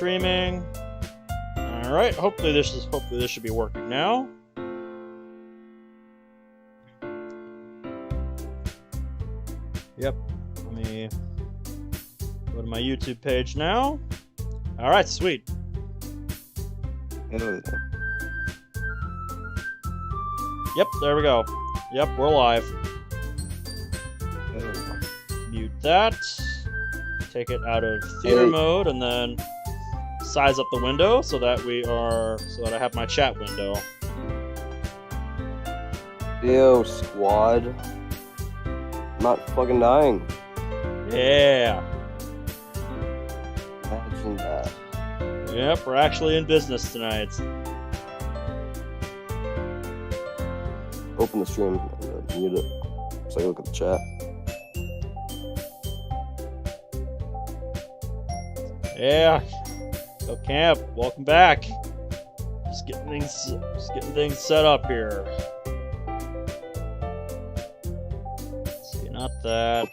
streaming. All right. Hopefully this should be working now. Yep. Let me go to my YouTube page now. All right. Sweet. Yep. There we go. Yep. We're live. Mute that. Take it out of theater mode, and then size up the window so that I have my chat window. Yo, squad. I'm not fucking dying. Yeah. Imagine that. Yep, we're actually in business tonight. Open the stream and mute it so I can look at the chat. Yeah. Go camp. Welcome back. Just getting things set up here. Let's see, not that.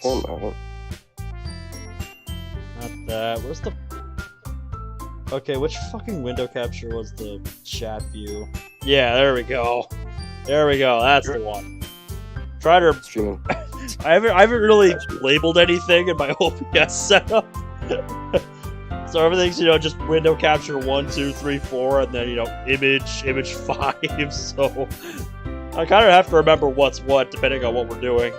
Not that. Where's the... Okay, which fucking window capture was the chat view? Yeah, there we go. There we go. That's the one. Try to... Streaming. I haven't really labeled anything in my OBS setup. So everything's, just window capture 1, 2, 3, 4, and then, image 5. So I kind of have to remember what's what depending on what we're doing.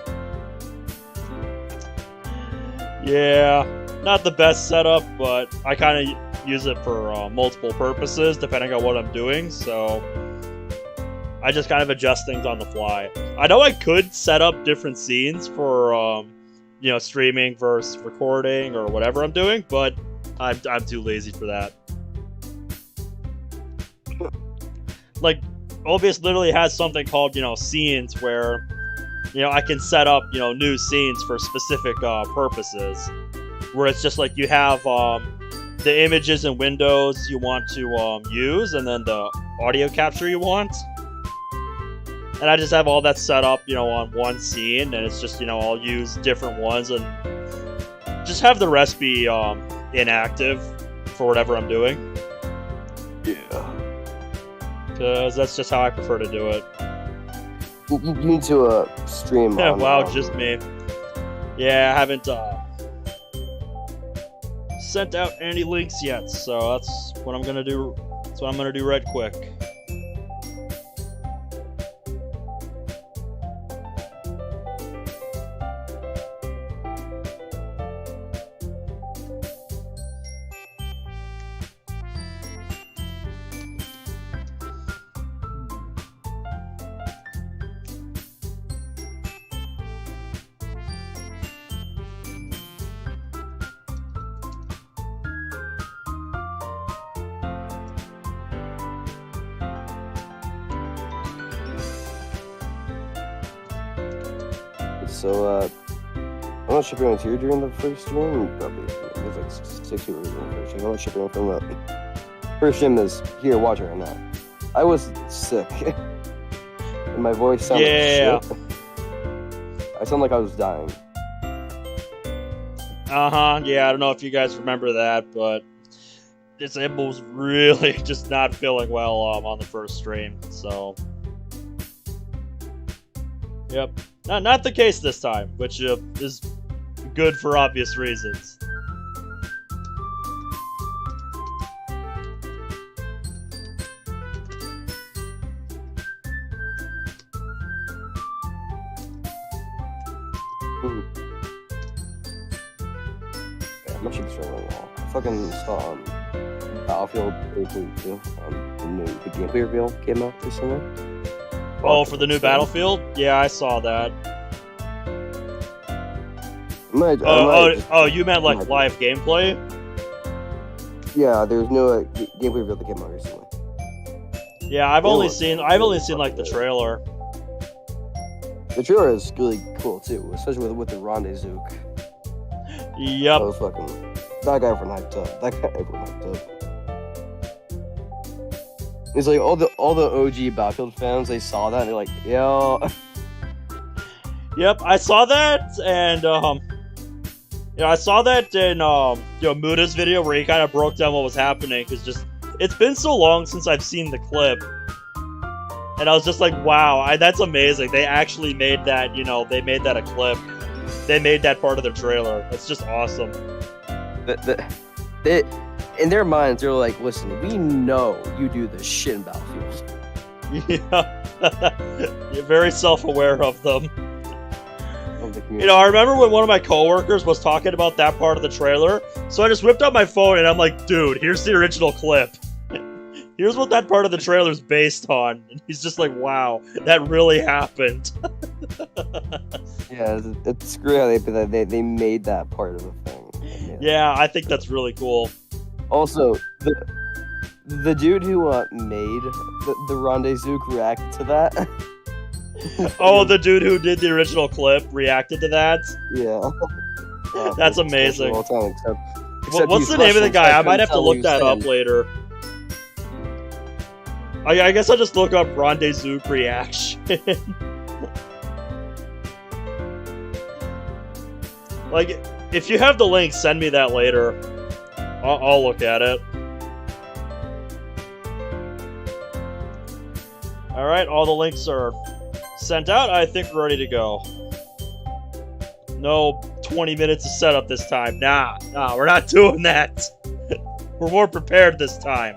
Yeah, not the best setup, but I kind of use it for multiple purposes depending on what I'm doing. So I just kind of adjust things on the fly. I know I could set up different scenes for, streaming versus recording or whatever I'm doing, but I'm too lazy for that. Like, OBS literally has something called, scenes where, I can set up, new scenes for specific purposes. Where it's just like you have the images and windows you want to use, and then the audio capture you want. And I just have all that set up, on one scene, and it's just, I'll use different ones and just have the rest be inactive for whatever I'm doing. Yeah. Because that's just how I prefer to do it. You need to stream. Yeah, wow, just me. Yeah, I haven't sent out any links yet, so that's what I'm gonna do. That's what I'm gonna do right quick. So, I'm not sure if you were here during the first stream. Probably, there's like 6 people during the first stream. I'm not sure if you from the first stream is here watching right now. I was sick. And my voice sounded like shit. I sound like I was dying. Yeah, I don't know if you guys remember that, but it was really just not feeling well on the first stream, so... Yep. Not the case this time, which is good for obvious reasons. Yeah, I'm not sure this right now. I fucking saw Battlefield 3.2. The gameplay reveal came out recently. Oh, for the new Battlefield? Yeah, I saw that. You meant like live gameplay? Yeah, there's no gameplay reveal that came out recently. Yeah, I've only seen like the trailer. The trailer is really cool too, especially with the rendezvous. Yep. That guy everyone hyped up. It's like all the OG Battlefield fans, they saw that and they're like, yo. Yep, I saw that, and You know, I saw that in Muda's video where he kind of broke down what was happening, because just it's been so long since I've seen the clip, and I was just like, wow, that's amazing. They actually made that, they made that a clip. They made that part of their trailer. It's just awesome. In their minds, they're like, listen, we know you do this shit in Battlefield. Yeah. You're very self-aware of them. I remember when one of my coworkers was talking about that part of the trailer, so I just whipped out my phone and I'm like, dude, here's the original clip. Here's what that part of the trailer's based on. And he's just like, wow, that really happened. Yeah, it's screw how they made that part of the thing. Yeah, I think that's really cool. Also, the dude who made the Rendezvous react to that. Oh, the dude who did the original clip reacted to that? Yeah. That's amazing. What's the name of the guy? I might have to look that up later. I guess I'll just look up Rendezvous reaction. Like, if you have the link, send me that later. I'll look at it. Alright, all the links are sent out. I think we're ready to go. No 20 minutes of setup this time. Nah, we're not doing that. We're more prepared this time.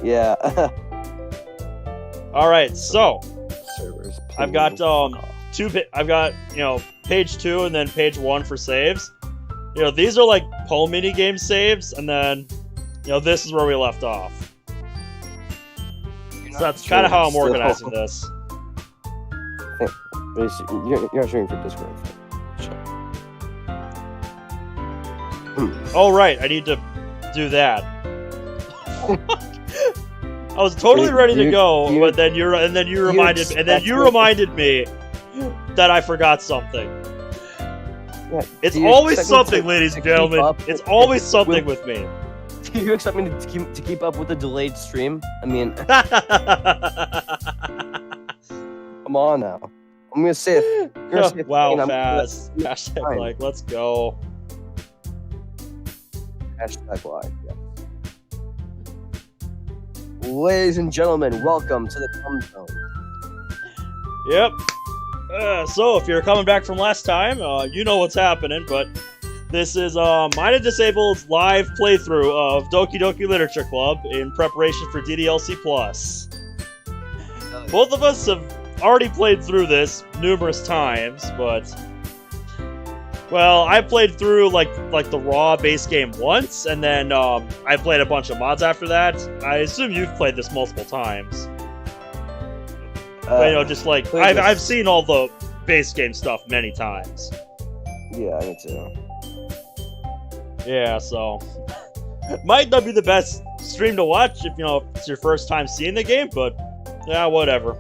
Yeah. Alright, so Servers. I've got I've got page 2 and then page 1 for saves. These are like poem minigame saves, and then this is where we left off. So that's kind of how I'm organizing this. You're not sharing for Discord. Oh right, I need to do that. I was totally ready to go, but then you reminded me that I forgot something. Yeah, it's always something, ladies and gentlemen. It's always something with me. Do you expect me to keep up with the delayed stream? I mean, come on now. I'm gonna say it. Wow, fast. Hashtag like, let's go. Hashtag like, yeah. Ladies and gentlemen, welcome to the Come Zone. Yep. So, if you're coming back from last time, you know what's happening, but this is mine and Disabled's live playthrough of Doki Doki Literature Club in preparation for DDLC+. Both of us have already played through this numerous times, but well, I played through like the raw base game once, and then I played a bunch of mods after that. I assume you've played this multiple times. But, just like I've seen all the base game stuff many times. Yeah, me too. Yeah, so might not be the best stream to watch if it's your first time seeing the game, but yeah, whatever.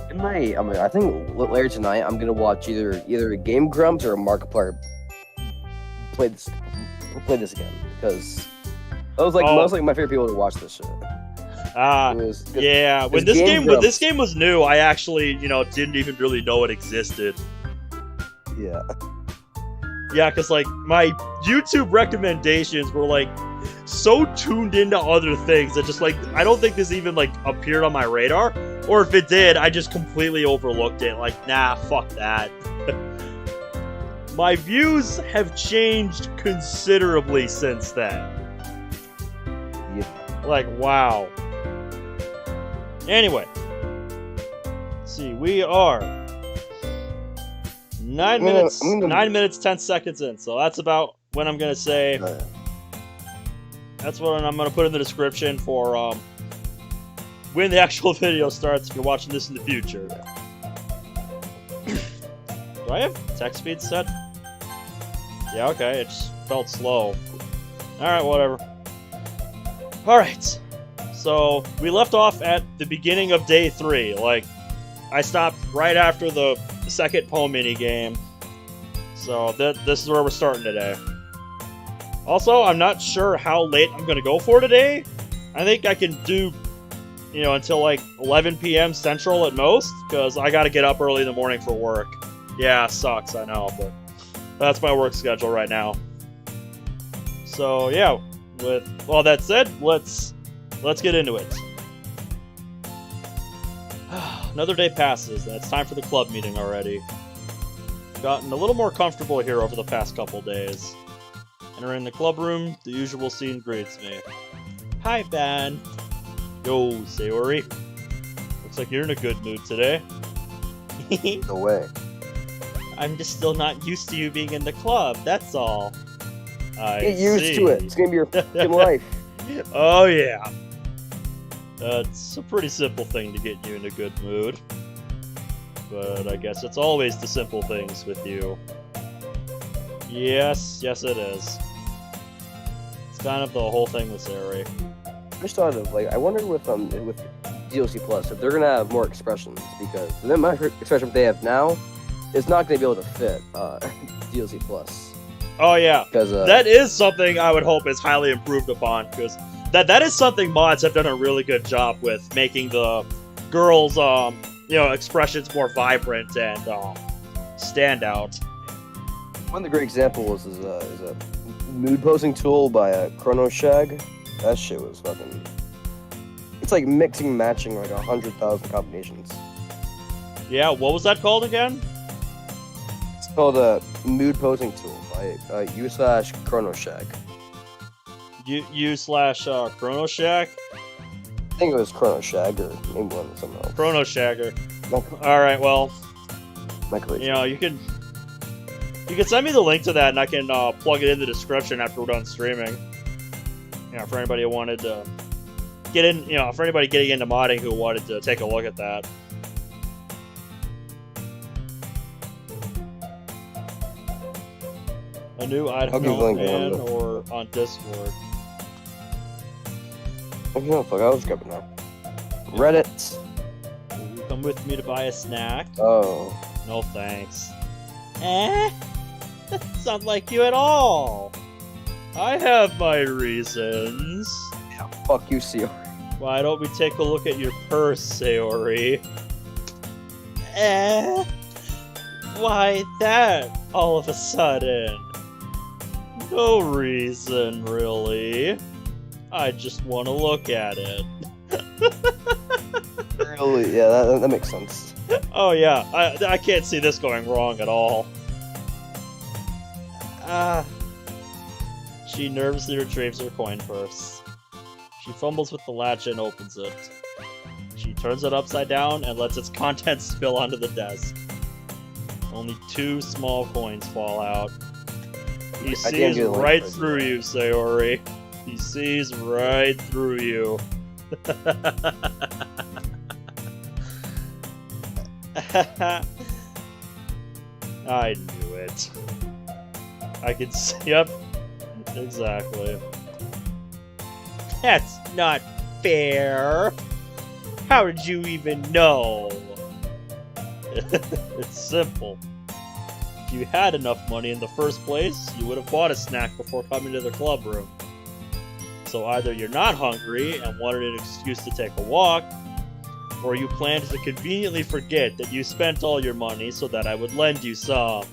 It might. I mean, I think later tonight I'm gonna watch either a Game Grumps or a Markiplier play this again, because that was most like my favorite people to watch this shit. Yeah. When this game was new, I actually didn't even really know it existed. Yeah. Yeah, because like my YouTube recommendations were like so tuned into other things that just like I don't think this even like appeared on my radar, or if it did, I just completely overlooked it. Like, nah, fuck that. My views have changed considerably since then. Yeah. Like, wow. Anyway, let's see, we are 9 minutes 10 seconds in, so that's about when I'm gonna say. That's what I'm gonna put in the description for when the actual video starts. If you're watching this in the future, do I have text speed set? Yeah, okay. It just felt slow. All right, whatever. All right. So we left off at the beginning of day 3. Like, I stopped right after the second poem mini game. So this is where we're starting today. Also, I'm not sure how late I'm gonna go for today. I think I can do, until like 11 p.m. Central at most, because I gotta get up early in the morning for work. Yeah, sucks, I know, but That's my work schedule right now. So yeah, with all that said, let's get into it. Another day passes, and it's time for the club meeting already. Gotten a little more comfortable here over the past couple days. Entering the club room, the usual scene greets me. Hi, Ben. Yo, Sayori. Looks like you're in a good mood today. No way. I'm just still not used to you being in the club, that's all. Get used to it. It's gonna be your fucking life. Oh yeah. It's a pretty simple thing to get you in a good mood. But I guess it's always the simple things with you. Yes it is. It's kind of the whole thing with Sayori. I just thought of, like, I wonder with DLC Plus if they're gonna have more expressions, because the amount of expression they have now is not gonna be able to fit DLC Plus. Oh yeah, because that is something I would hope is highly improved upon, because that is something mods have done a really good job with, making the girls expressions more vibrant and stand out. One of the great examples is a mood posing tool by Chrono Shag. That shit was fucking. It's like mixing and matching like 100,000 combinations. Yeah, what was that called again? It's called a mood posing tool by u/Chrono Shag. u/Chrono Shag? I think it was Chrono Shag or maybe one something else. Chrono Shagger. Alright, well, you can send me the link to that and I can plug it in the description after we're done streaming. For anybody who wanted to get in, for anybody getting into modding who wanted to take a look at that. A new item man or on Discord. Okay, no, fuck, I'll just grab it now. Reddit. Will you come with me to buy a snack? Oh. No thanks. That's not like you at all. I have my reasons. Yeah, fuck you, Sayori. Why don't we take a look at your purse, Sayori? Why that, all of a sudden? No reason, really. I just want to look at it. Really? Yeah, that makes sense. Oh yeah, I can't see this going wrong at all. She nervously retrieves her coin purse. She fumbles with the latch and opens it. She turns it upside down and lets its contents spill onto the desk. Only 2 small coins fall out. He sees right through you, Sayori. He sees right through you. I knew it. I can see. Yep. Exactly. That's not fair. How did you even know? It's simple. If you had enough money in the first place, you would have bought a snack before coming to the club room. So either you're not hungry and wanted an excuse to take a walk, or you planned to conveniently forget that you spent all your money so that I would lend you some.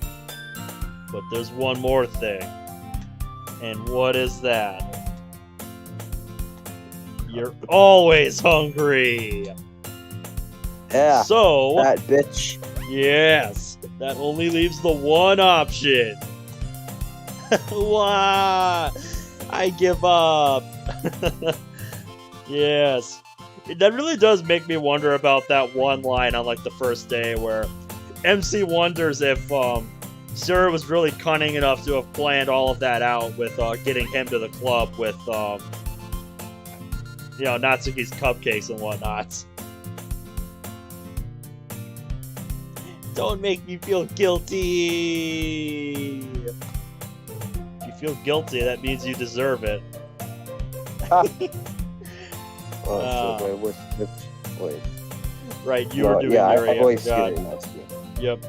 But there's one more thing. And what is that? You're always hungry! Yeah, so, that bitch. Yes, that only leaves the one option. Why? I give up. Yes. That really does make me wonder about that one line on like the first day where MC wonders if Sarah was really cunning enough to have planned all of that out with getting him to the club with Natsuki's cupcakes and whatnot. Don't make me feel guilty. If you feel guilty, that means you deserve it. Wait. Right, you were doing Yuri, I forgot. Yep.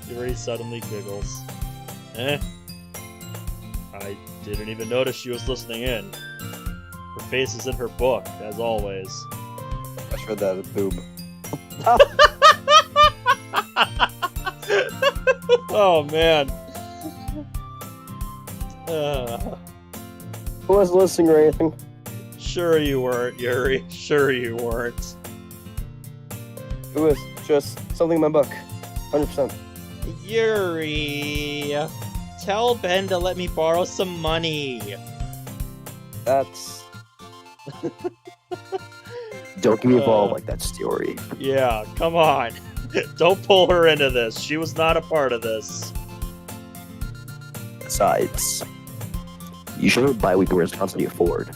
Yuri suddenly giggles. I didn't even notice she was listening in. Her face is in her book, as always. I just read that as boob. Oh man. I wasn't listening or anything. Sure you weren't, Yuri. Sure you weren't. It was just something in my book. 100%. Yuri, tell Ben to let me borrow some money. That's... Don't get me involved like that story. Yeah, come on. Don't pull her into this. She was not a part of this. Besides, you shouldn't buy weekly responsibility afford.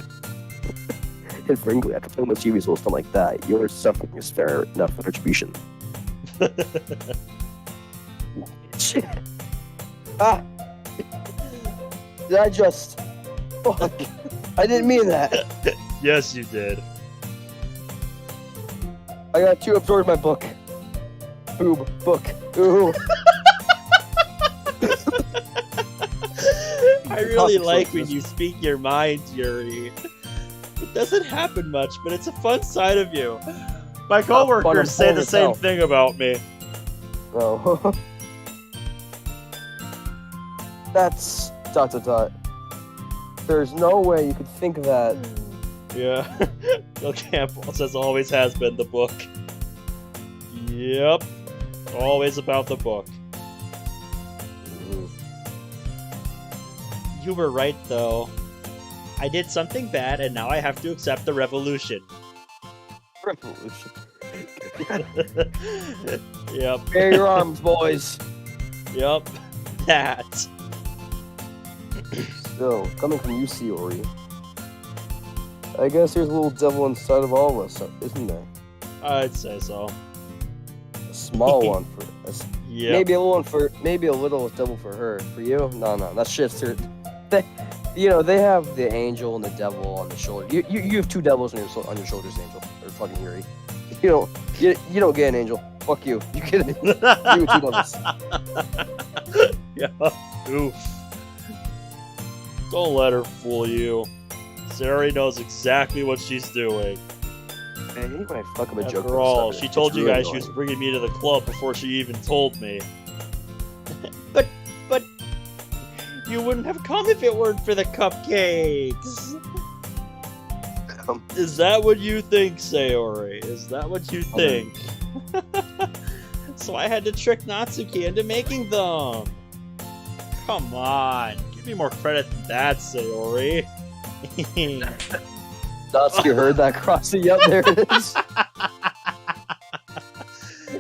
And frankly, after playing with TV or something like that, your suffering is fair enough for retribution. Shit. Ah! Did I just... Fuck. I didn't mean that. Yes, you did. I got too absorbed in my book. Boob. Book. Ooh. I really like when you speak your mind, Yuri. It doesn't happen much, but it's a fun side of you. My coworkers say the same thing about me. Oh. That's... ... There's no way you could think of that. Yeah. Bill Campbell says always has been the book. Yep. Always about the book. You were right, though. I did something bad, and now I have to accept the revolution. Revolution. Yep. Bare your arms, boys. Yep. That. So, coming from you, Ori, I guess there's a little devil inside of all of us, isn't there? I'd say so. A small one for us. Yeah. Maybe a little one for, maybe a little devil for her. For you? No, that shit's her. They have the angel and the devil on the shoulder. You have two devils on your shoulders, Angel, or fucking Yuri. You don't get an angel. Fuck you. You get it. You have two devils. Yeah. Oof. Don't let her fool you. Sari knows exactly what she's doing. Man, you when I fuck up a joke. After all, she told you guys she was bringing me to the club before she even told me. but you wouldn't have come if it weren't for the cupcakes. Is that what you think, Sayori? Is that what you think? So I had to trick Natsuki into making them. Come on. Give me more credit than that, Sayori. Natsuki heard that crossing. Yep, there it is.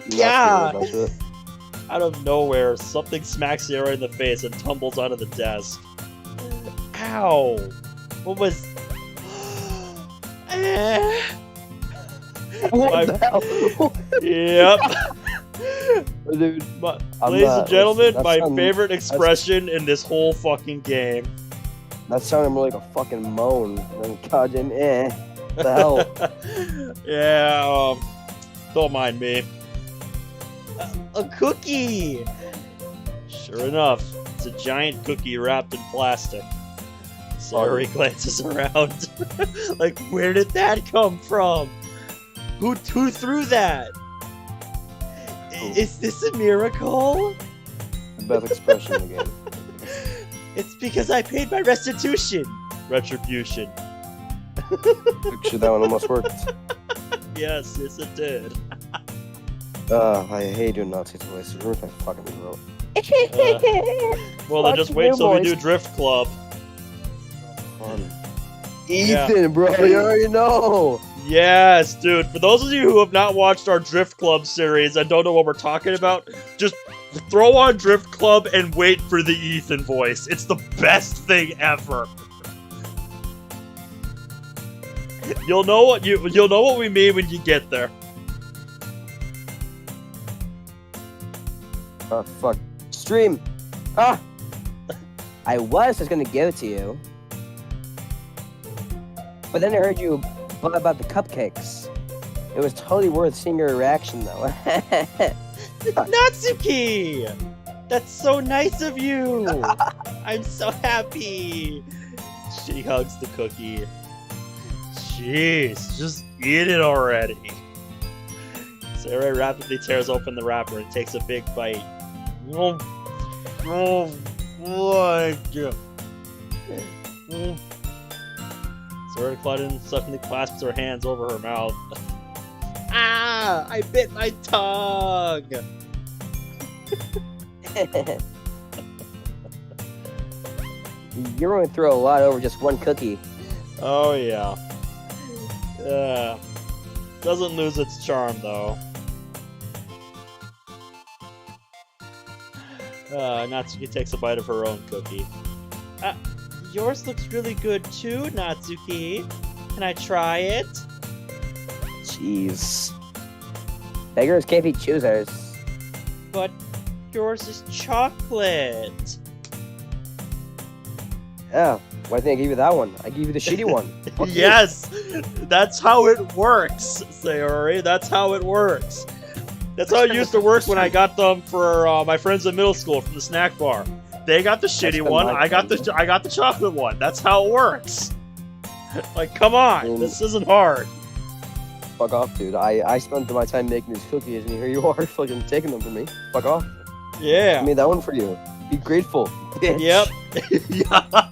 Yeah. Out of nowhere, something smacks Sayori in the face and tumbles onto the desk. Ow. What was... What the hell? Yep. Dude, ladies and gentlemen, my favorite expression in this whole fucking game. That sounded more like a fucking moan than goddamn What the hell? Yeah, don't mind me. A cookie! Sure enough, it's a giant cookie wrapped in plastic. Sayori glances around. Like, where did that come from? Who threw that? Is this a miracle? The best expression in the game. It's because I paid my restitution. Retribution. Actually, that one almost worked. Yes, it did. I hate doing Nazi's voice. It ruins my fucking throat. Well, then just wait till we do Drift Club. Fun. Ethan, bro, you already know. Yes, dude. For those of you who have not watched our Drift Club series and don't know what we're talking about, just throw on Drift Club and wait for the Ethan voice. It's the best thing ever. You'll know what we mean when you get there. Oh fuck. Stream. Ah. I was just gonna give it to you, but then I heard you about the cupcakes. It was totally worth seeing your reaction, though. Natsuki! That's so nice of you! I'm so happy! She hugs the cookie. Jeez, just eat it already. Sarah rapidly tears open the wrapper and takes a big bite. Oh my god. Sarah Cludden suddenly clasps her hands over her mouth. Ah! I bit my tongue! You're going to throw a lot over just one cookie. Oh yeah. Doesn't lose its charm though. Natsuki takes a bite of her own cookie. Yours looks really good too, Natsuki. Can I try it? Jeez. Beggars can't be choosers. But yours is chocolate. Yeah, why didn't I give you that one? I gave you the shitty one. Fuck you. Yes! That's how it works, Sayori. That's how it works. That's how it used to work when I got them for my friends in middle school from the snack bar. They got the shitty one, I got the chocolate one. That's how it works. Like, come on, this isn't hard. Fuck off, dude. I spent my time making these cookies, and here you are fucking taking them from me. Fuck off. Yeah. I made that one for you. Be grateful, bitch. Yep. Yeah.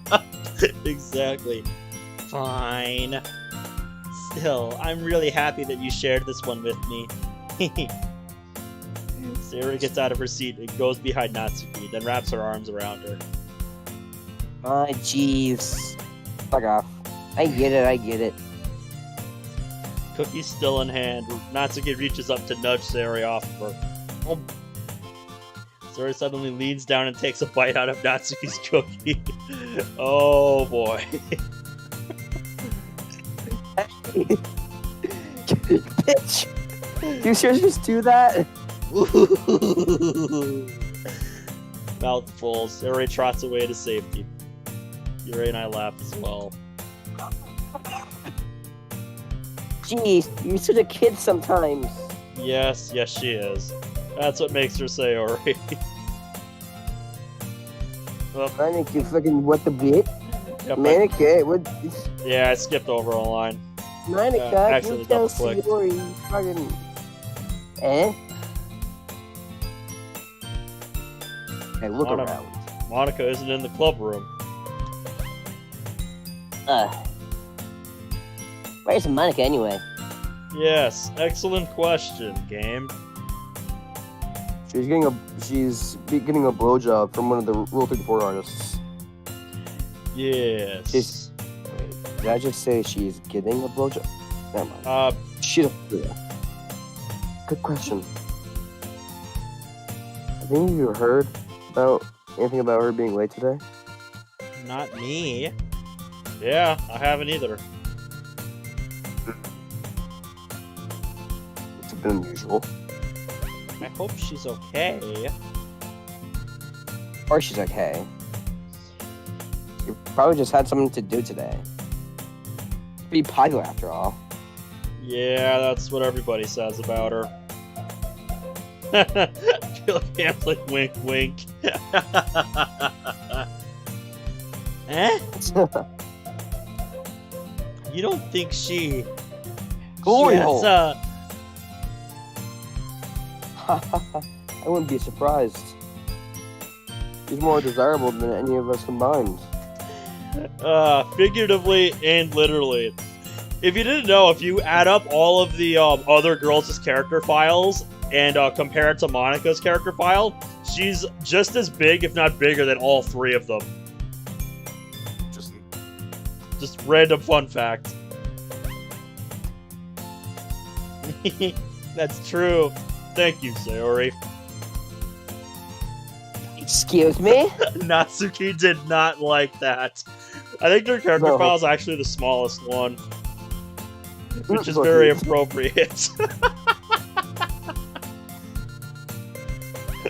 Exactly. Fine. Still, I'm really happy that you shared this one with me. Sayori gets out of her seat and goes behind Natsuki, then wraps her arms around her. Ah, jeez. Fuck off. I get it. Cookie still in hand, Natsuki reaches up to nudge Sayori off of her. Oh. Sayori suddenly leans down and takes a bite out of Natsuki's cookie. Oh boy. Bitch! You should just do that? Mouthful. Sayori trots away to safety. Yuri and I laugh as well. Jeez, you're such a kid sometimes. Yes, she is. That's what makes her Sayori. Well, Manic, you fucking what the bit? yep, Manic, what? yeah, I skipped over a line. Manic, actually you tell double-clicked. Sayori, fucking. Eh? Hey, look around. Monica isn't in the club room. Where's Monica anyway? Yes, excellent question, game. She's getting a blowjob from one of the Rule 34 artists. Yes. Wait, did I just say she's getting a blowjob? Never mind. Shit. Good question. Have any of you heard about anything about her being late today? Not me. Yeah, I haven't either. It's a bit unusual. I hope she's okay. Or she's okay. You probably just had something to do today. Pretty popular after all. Yeah, that's what everybody says about her. I feel like I'm like wink wink. Eh? You don't think she... Glory has, hole! I wouldn't be surprised. She's more desirable than any of us combined. Figuratively and literally. If you didn't know, if you add up all of the other girls' character files and compare it to Monica's character file, she's just as big, if not bigger, than all three of them. Just random fun fact. That's true. Thank you, Sayori. Excuse me? Natsuki did not like that. I think their character file is actually the smallest one. Which is very appropriate.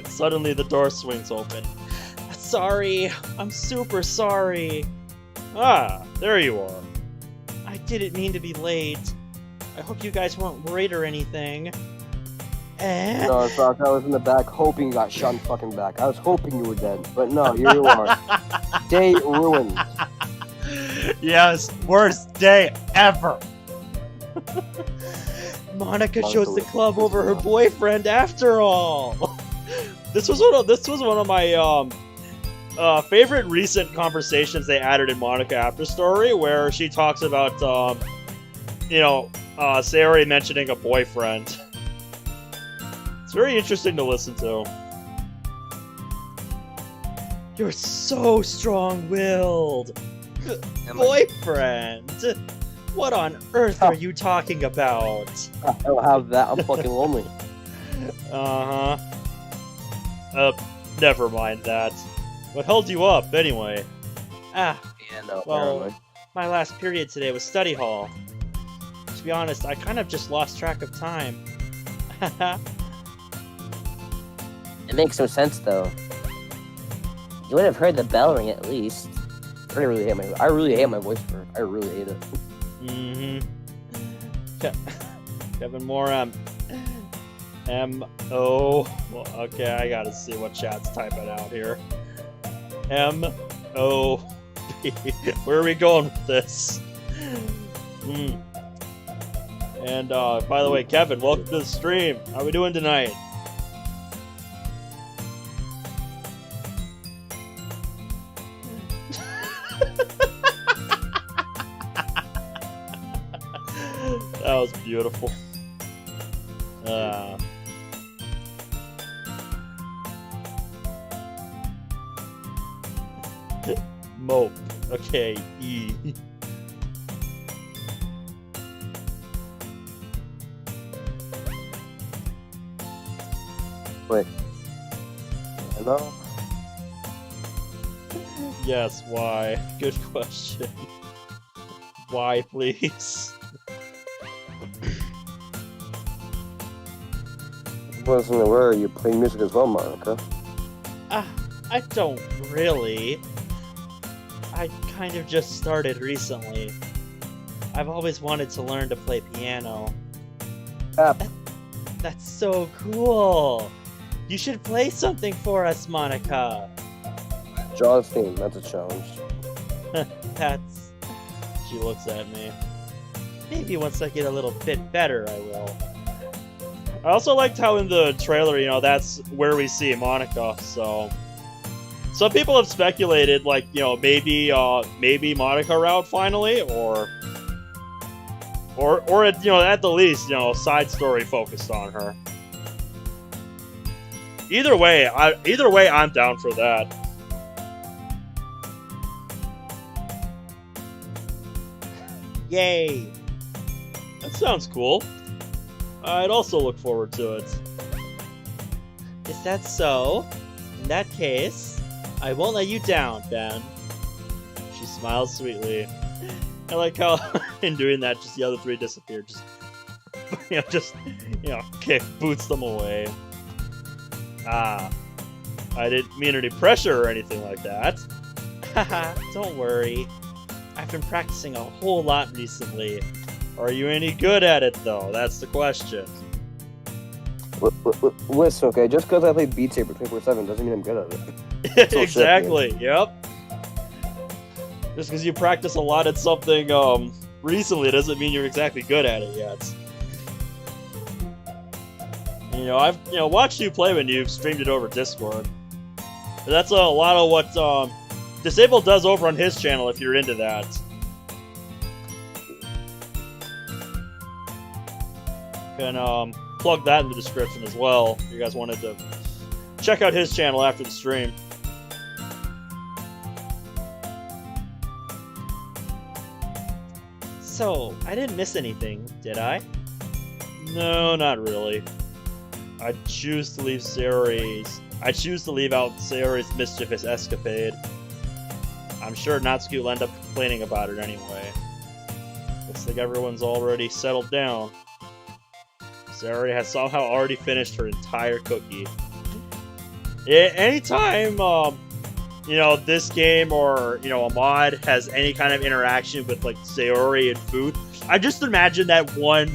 Suddenly the door swings open. Sorry, I'm super sorry. Ah, there you are. I didn't mean to be late. I hope you guys weren't worried or anything. Eh? No, in fact, I was in the back hoping you got shot in the fucking back. I was hoping you were dead, but no, here you are. Day ruined. Yes, worst day ever. Monica chose the club over her boyfriend after all. This was one of my favorite recent conversations they added in Monica After Story, where she talks about, Sayori mentioning a boyfriend. It's very interesting to listen to. You're so strong-willed. Boyfriend? What on earth are you talking about? I don't have that. I'm fucking lonely. Never mind that. What held you up, anyway? Yeah, no, Well, my last period today was study hall. To be honest, I kind of just lost track of time. It makes no sense, though. You would have heard the bell ring at least. I really hate my voice for it. I really hate it. Kevin Moore, M-O... Well, okay, I gotta see what chat's typing out here. M-O-P. Where are we going with this? And, by the way, Kevin, welcome to the stream. How are we doing tonight? That was beautiful. Mope. Okay, E. Wait. Hello? Yes, why? Good question. Why, please? I wasn't aware you play music as well, Monica. I don't really. I kind of just started recently. I've always wanted to learn to play piano. That's so cool! You should play something for us, Monica! Draw a theme, that's a challenge. That's... She looks at me. Maybe once I get a little bit better, I will. I also liked how in the trailer, that's where we see Monica, so... Some people have speculated, like, maybe Monica route finally, or at the least, side story focused on her. Either way, I'm down for that. Yay! That sounds cool. I'd also look forward to it. Is that so? In that case, I won't let you down, Ben. She smiles sweetly. I like how, in doing that, just the other three disappear. Boots them away. I didn't mean any pressure or anything like that. Haha, don't worry. I've been practicing a whole lot recently. Are you any good at it, though? That's the question. Listen, okay, just because I play Beat Saber 24/7 doesn't mean I'm good at it. Exactly, yep. Just because you practice a lot at something recently doesn't mean you're exactly good at it yet. I've watched you play when you've streamed it over Discord. But that's a lot of what Disabled does over on his channel if you're into that. Can plug that in the description as well if you guys wanted to check out his channel after the stream. So, I didn't miss anything, did I? No, not really. I choose to leave out Sayori's mischievous escapade. I'm sure Natsuki will end up complaining about it anyway. Looks like everyone's already settled down. Sayori has somehow already finished her entire cookie. Yeah, anytime, this game or, a mod has any kind of interaction with, like, Sayori and food, I just imagine that one,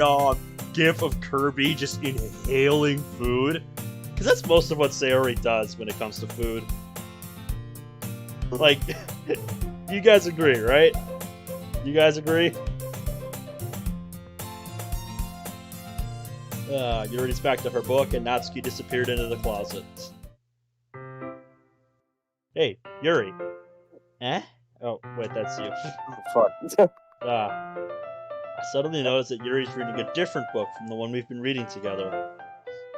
gif of Kirby just inhaling food. Because that's most of what Sayori does when it comes to food. Like, you guys agree, right? You guys agree? Yuri's back to her book, and Natsuki disappeared into the closet. Hey, Yuri. Eh? Oh, wait, that's you. Fuck. Ah. I suddenly noticed that Yuri's reading a different book from the one we've been reading together.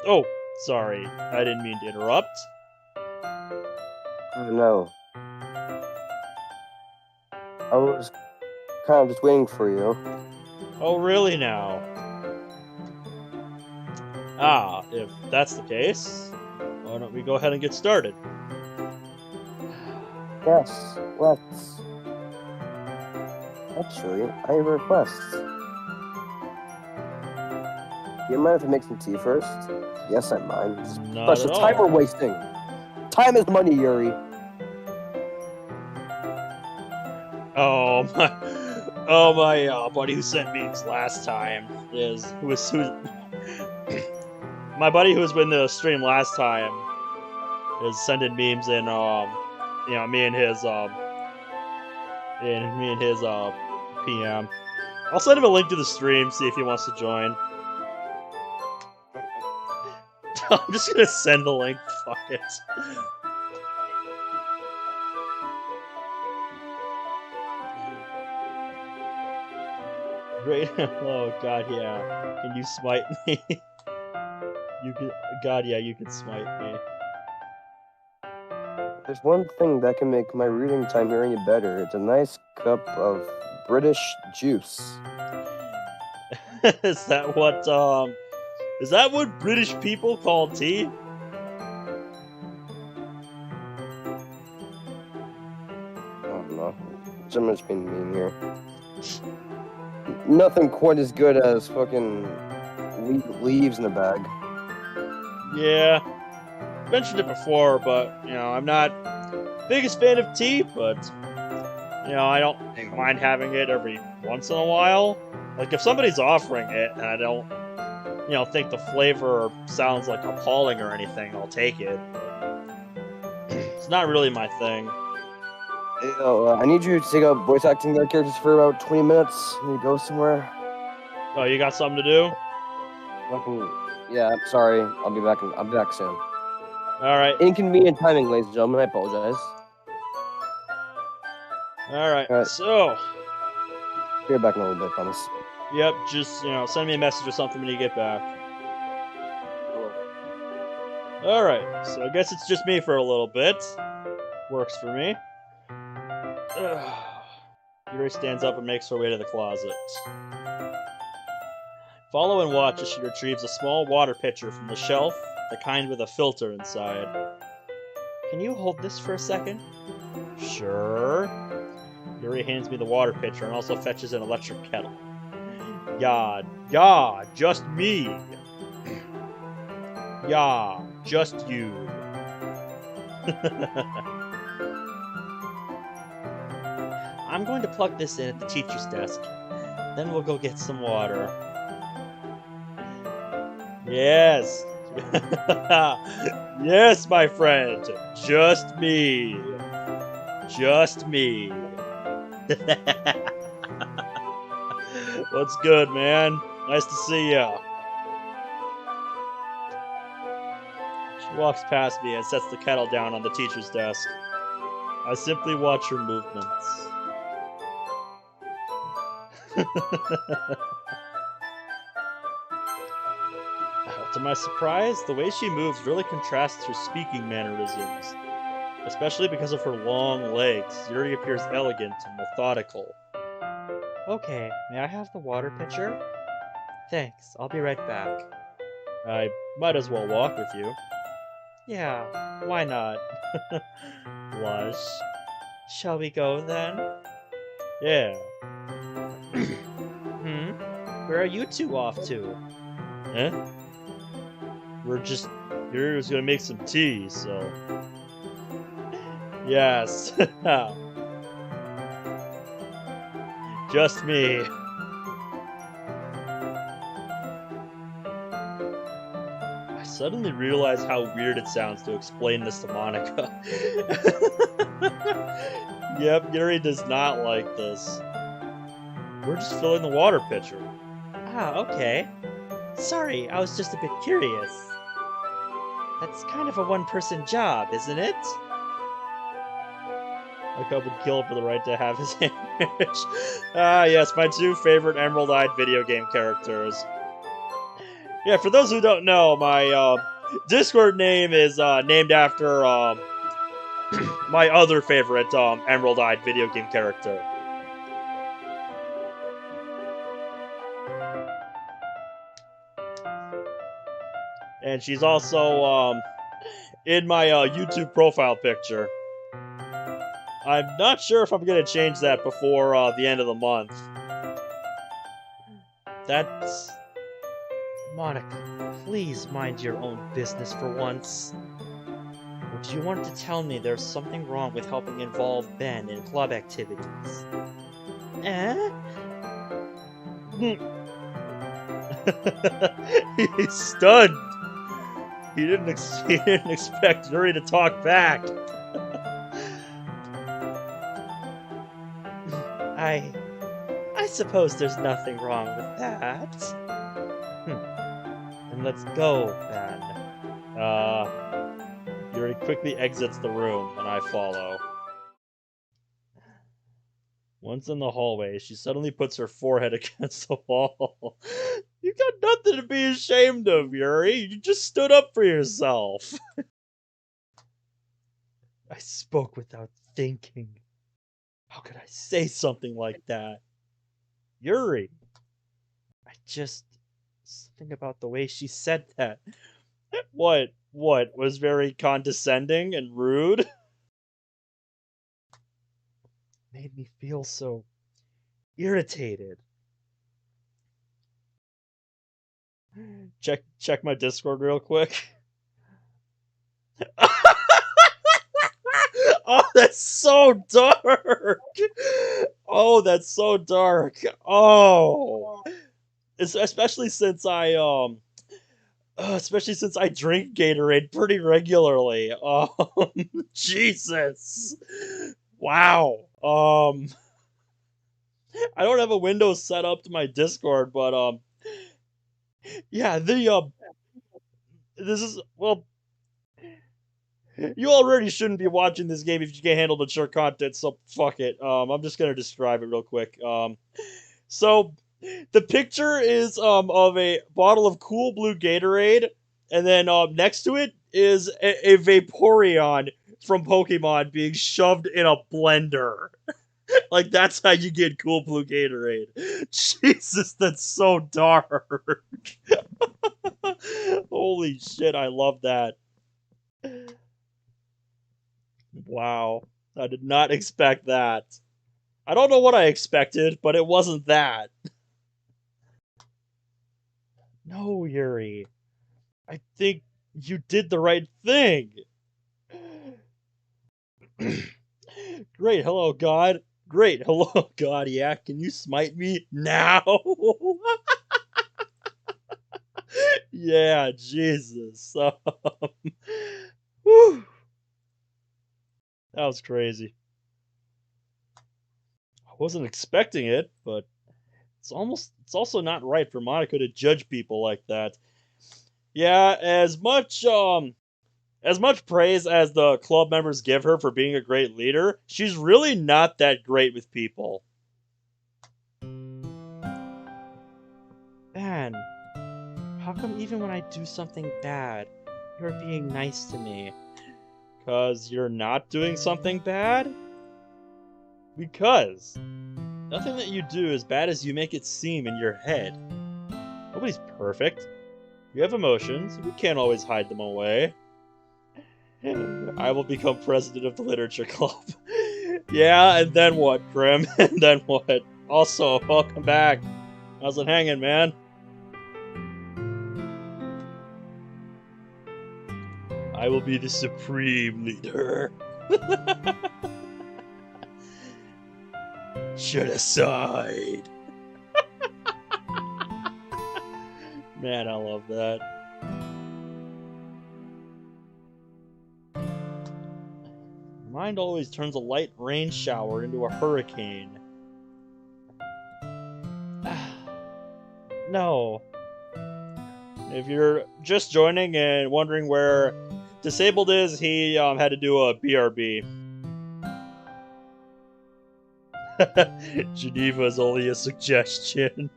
Oh, sorry. I didn't mean to interrupt. Oh, no. I was kind of just waiting for you. Oh, really now? Ah, if that's the case, why don't we go ahead and get started? Yes, let's. Actually, I have a request. You mind if I make some tea first? Yes, I mind. Not Special at time we're all. wasting. Time is money, Yuri. Oh my buddy who sent memes last time who my buddy who was in the stream last time is sending memes in me and his PM. I'll send him a link to the stream, see if he wants to join. I'm just gonna send the link, fuck it. Great. Oh god, yeah. Can you smite me? You can. God, yeah, you can smite me. There's one thing that can make my reading time here any better. It's a nice cup of British juice. Is that what British people call tea? I don't know. Someone's being mean here. Nothing quite as good as fucking leaves in a bag. Yeah. Mentioned it before, but, I'm not biggest fan of tea, but, I don't mind having it every once in a while. Like, if somebody's offering it, and I don't, think the flavor sounds, like, appalling or anything, I'll take it. It's not really my thing. I need you to take up voice acting their characters for about 20 minutes. Need to go somewhere. Oh, you got something to do? Yeah, sorry. I'll be back soon. Alright. Inconvenient timing, ladies and gentlemen. I apologize. Alright, so... Be back in a little bit, I promise. Yep, just, send me a message or something when you get back. Alright, so I guess it's just me for a little bit. Works for me. Yuri stands up and makes her way to the closet. Follow and watch as she retrieves a small water pitcher from the shelf, the kind with a filter inside. Can you hold this for a second? Sure. Yuri hands me the water pitcher and also fetches an electric kettle. Yeah, just me. Yeah, just you. I'm going to plug this in at the teacher's desk. Then we'll go get some water. Yes. Yes, my friend. Just me. Just me. What's good, man? Nice to see ya. She walks past me and sets the kettle down on the teacher's desk. I simply watch her movements. To my surprise, the way she moves really contrasts her speaking mannerisms. Especially because of her long legs, Yuri appears elegant and methodical. Okay, may I have the water pitcher? Thanks, I'll be right back. I might as well walk with you. Yeah, why not? Blush. Shall we go then? Yeah. Where are you two off to? Eh? Yuri was gonna make some tea, so... Yes. Just me. I suddenly realized how weird it sounds to explain this to Monica. Yep, Yuri does not like this. We're just filling the water pitcher. Ah, okay. Sorry, I was just a bit curious. That's kind of a one-person job, isn't it? My cub would kill for the right to have his image. Ah, yes, my two favorite emerald-eyed video game characters. Yeah, for those who don't know, my Discord name is named after my other favorite emerald-eyed video game character. And she's also in my YouTube profile picture. I'm not sure if I'm going to change that before the end of the month. That's... Monica, please mind your own business for once. Or do you want to tell me there's something wrong with helping involve Ben in club activities? Eh? He's stunned. He didn't expect Yuri to talk back. I suppose there's nothing wrong with that. Then let's go, Ben. Yuri quickly exits the room, and I follow. Once in the hallway, she suddenly puts her forehead against the wall. You got nothing to be ashamed of, Yuri. You just stood up for yourself. I spoke without thinking. How could I say something like that? Yuri. Something about the way she said that. What was very condescending and rude? Made me feel so irritated. Check my Discord real quick. Oh, that's so dark. Oh, that's so dark. Oh, especially since I drink Gatorade pretty regularly. Jesus. Wow. I don't have a window set up to my Discord, but yeah, this is, well, you already shouldn't be watching this game if you can't handle mature content, so fuck it. I'm just gonna describe it real quick. So the picture is of a bottle of cool blue Gatorade, and then next to it is a Vaporeon from Pokemon being shoved in a blender. Like, that's how you get cool blue Gatorade. Jesus, that's so dark. Holy shit, I love that. Wow. I did not expect that. I don't know what I expected, but it wasn't that. No, Yuri. I think you did the right thing. Great, hello, God. Great, hello, God. Yeah, can you smite me now? Yeah, Jesus. Whew. That was crazy. I wasn't expecting it, but it's also not right for Monica to judge people like that. Yeah, as much praise as the club members give her for being a great leader, she's really not that great with people. Ben, how come even when I do something bad, you're being nice to me? 'Cause you're not doing something bad? Because nothing that you do is bad as you make it seem in your head. Nobody's perfect. You have emotions. We can't always hide them away. I will become president of the literature club. Yeah, and then what, Grim? And then what? Also, welcome back. How's it hanging, man? I will be the supreme leader. Shut aside. Man, I love that. Mind always turns a light rain shower into a hurricane. No. If you're just joining and wondering where Disabled is, he had to do a BRB. Geneva is only a suggestion.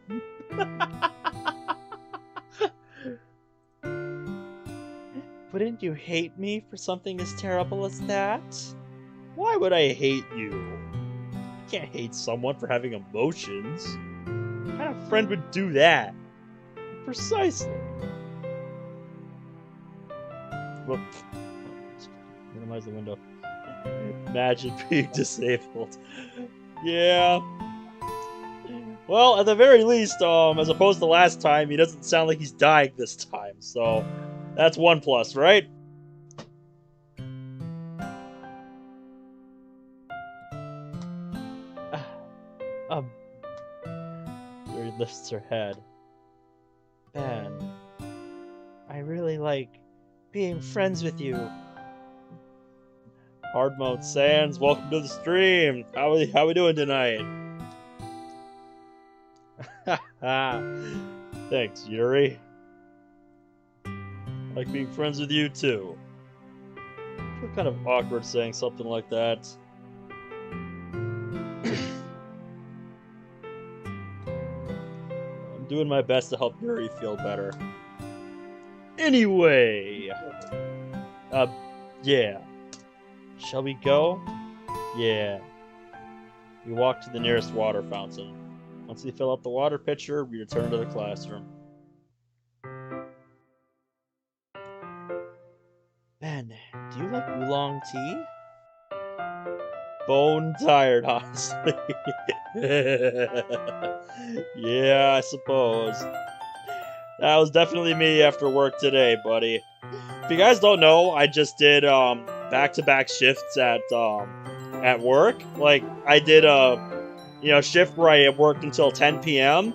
Wouldn't you hate me for something as terrible as that? Why would I hate you? I can't hate someone for having emotions. What kind of friend would do that? Precisely. Whoop. Minimize the window. Imagine being disabled. Yeah. Well, at the very least, as opposed to last time, he doesn't sound like he's dying this time, so that's 1 plus, right? Yuri lifts her head. Ben, I really like being friends with you. Hard Mode Sans, welcome to the stream. How we doing tonight? Thanks, Yuri. I like being friends with you too. I feel kind of awkward saying something like that. I'm doing my best to help Yuri feel better. Anyway, yeah. Shall we go? Yeah. We walk to the nearest water fountain. Once we fill up the water pitcher, we return to the classroom. Ben, do you like oolong tea? Bone tired, honestly. Yeah, I suppose. That was definitely me after work today, buddy. If you guys don't know, I just did back-to-back shifts at work. Like, I did a shift where I worked until 10 p.m.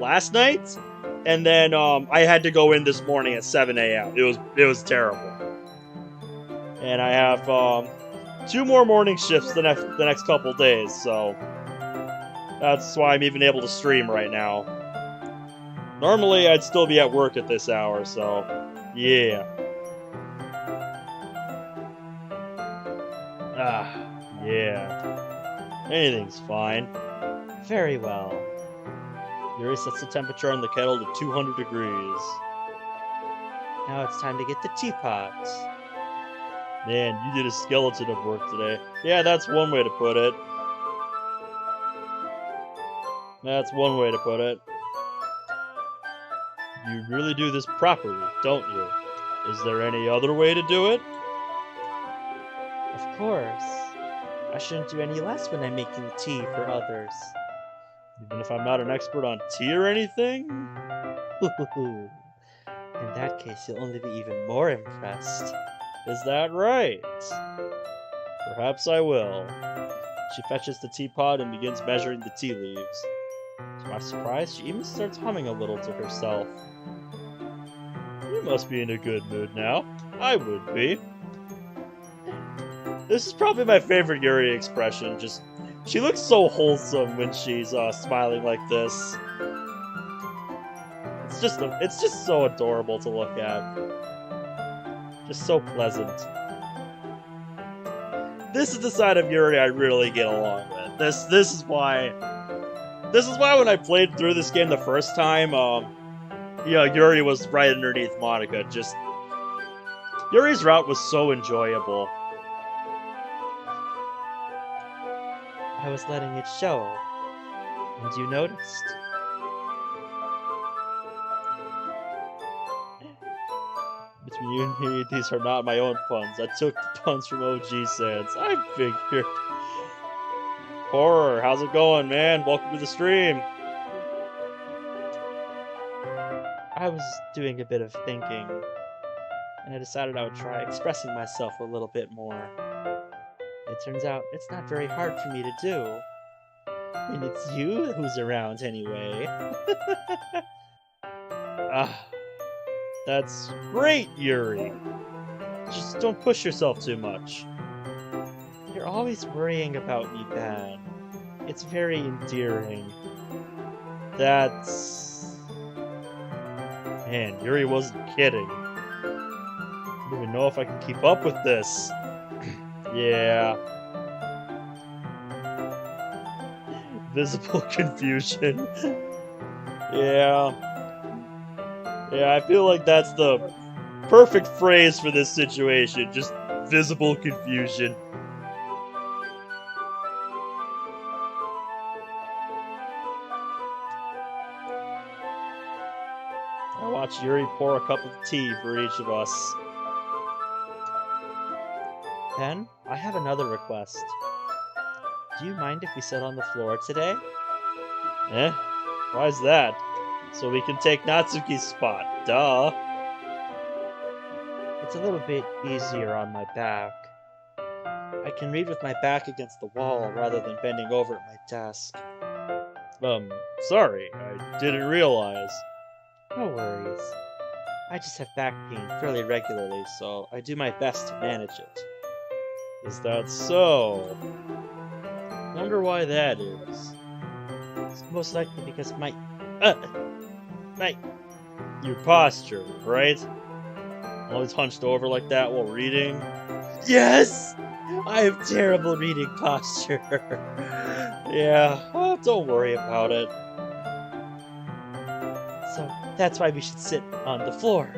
last night, and then I had to go in this morning at 7 a.m. It was terrible. And I have 2 more morning shifts the next couple days, so that's why I'm even able to stream right now. Normally, I'd still be at work at this hour, so yeah. Yeah. Anything's fine. Very well. Yuri sets the temperature on the kettle to 200 degrees. Now it's time to get the teapot. Man, you did a skeleton of work today. Yeah, that's one way to put it. That's one way to put it. You really do this properly, don't you? Is there any other way to do it? Of course. I shouldn't do any less when I'm making tea for others. Even if I'm not an expert on tea or anything? In that case, you'll only be even more impressed. Is that right? Perhaps I will. She fetches the teapot and begins measuring the tea leaves. To my surprise, she even starts humming a little to herself. You must be in a good mood now. I would be. This is probably my favorite Yuri expression. She looks so wholesome when she's smiling like this. It's just so adorable to look at. Just so pleasant. This is the side of Yuri I really get along with. This is why when I played through this game the first time, Yuri was right underneath Monica. Yuri's route was so enjoyable. I was letting it show, and you noticed. Between you and me, these are not my own puns. I took the puns from OG Sans. I figured. Horror, how's it going, man? Welcome to the stream. I was doing a bit of thinking, and I decided I would try expressing myself a little bit more. It turns out it's not very hard for me to do. And it's you who's around anyway. That's great, Yuri. Just don't push yourself too much. You're always worrying about me, Ben. It's very endearing. Man, Yuri wasn't kidding. I don't even know if I can keep up with this. Yeah. Visible confusion. Yeah. Yeah, I feel like that's the perfect phrase for this situation. Just visible confusion. I watch Yuri pour a cup of tea for each of us. Ben, I have another request. Do you mind if we sit on the floor today? Eh? Why's that? So we can take Natsuki's spot. Duh. It's a little bit easier on my back. I can read with my back against the wall rather than bending over at my desk. Sorry, I didn't realize. No worries. I just have back pain fairly regularly, so I do my best to manage it. Is that so? Wonder why that is. It's most likely because your posture, right? Always hunched over like that while reading. Yes! I have terrible reading posture. Yeah, don't worry about it. So that's why we should sit on the floor.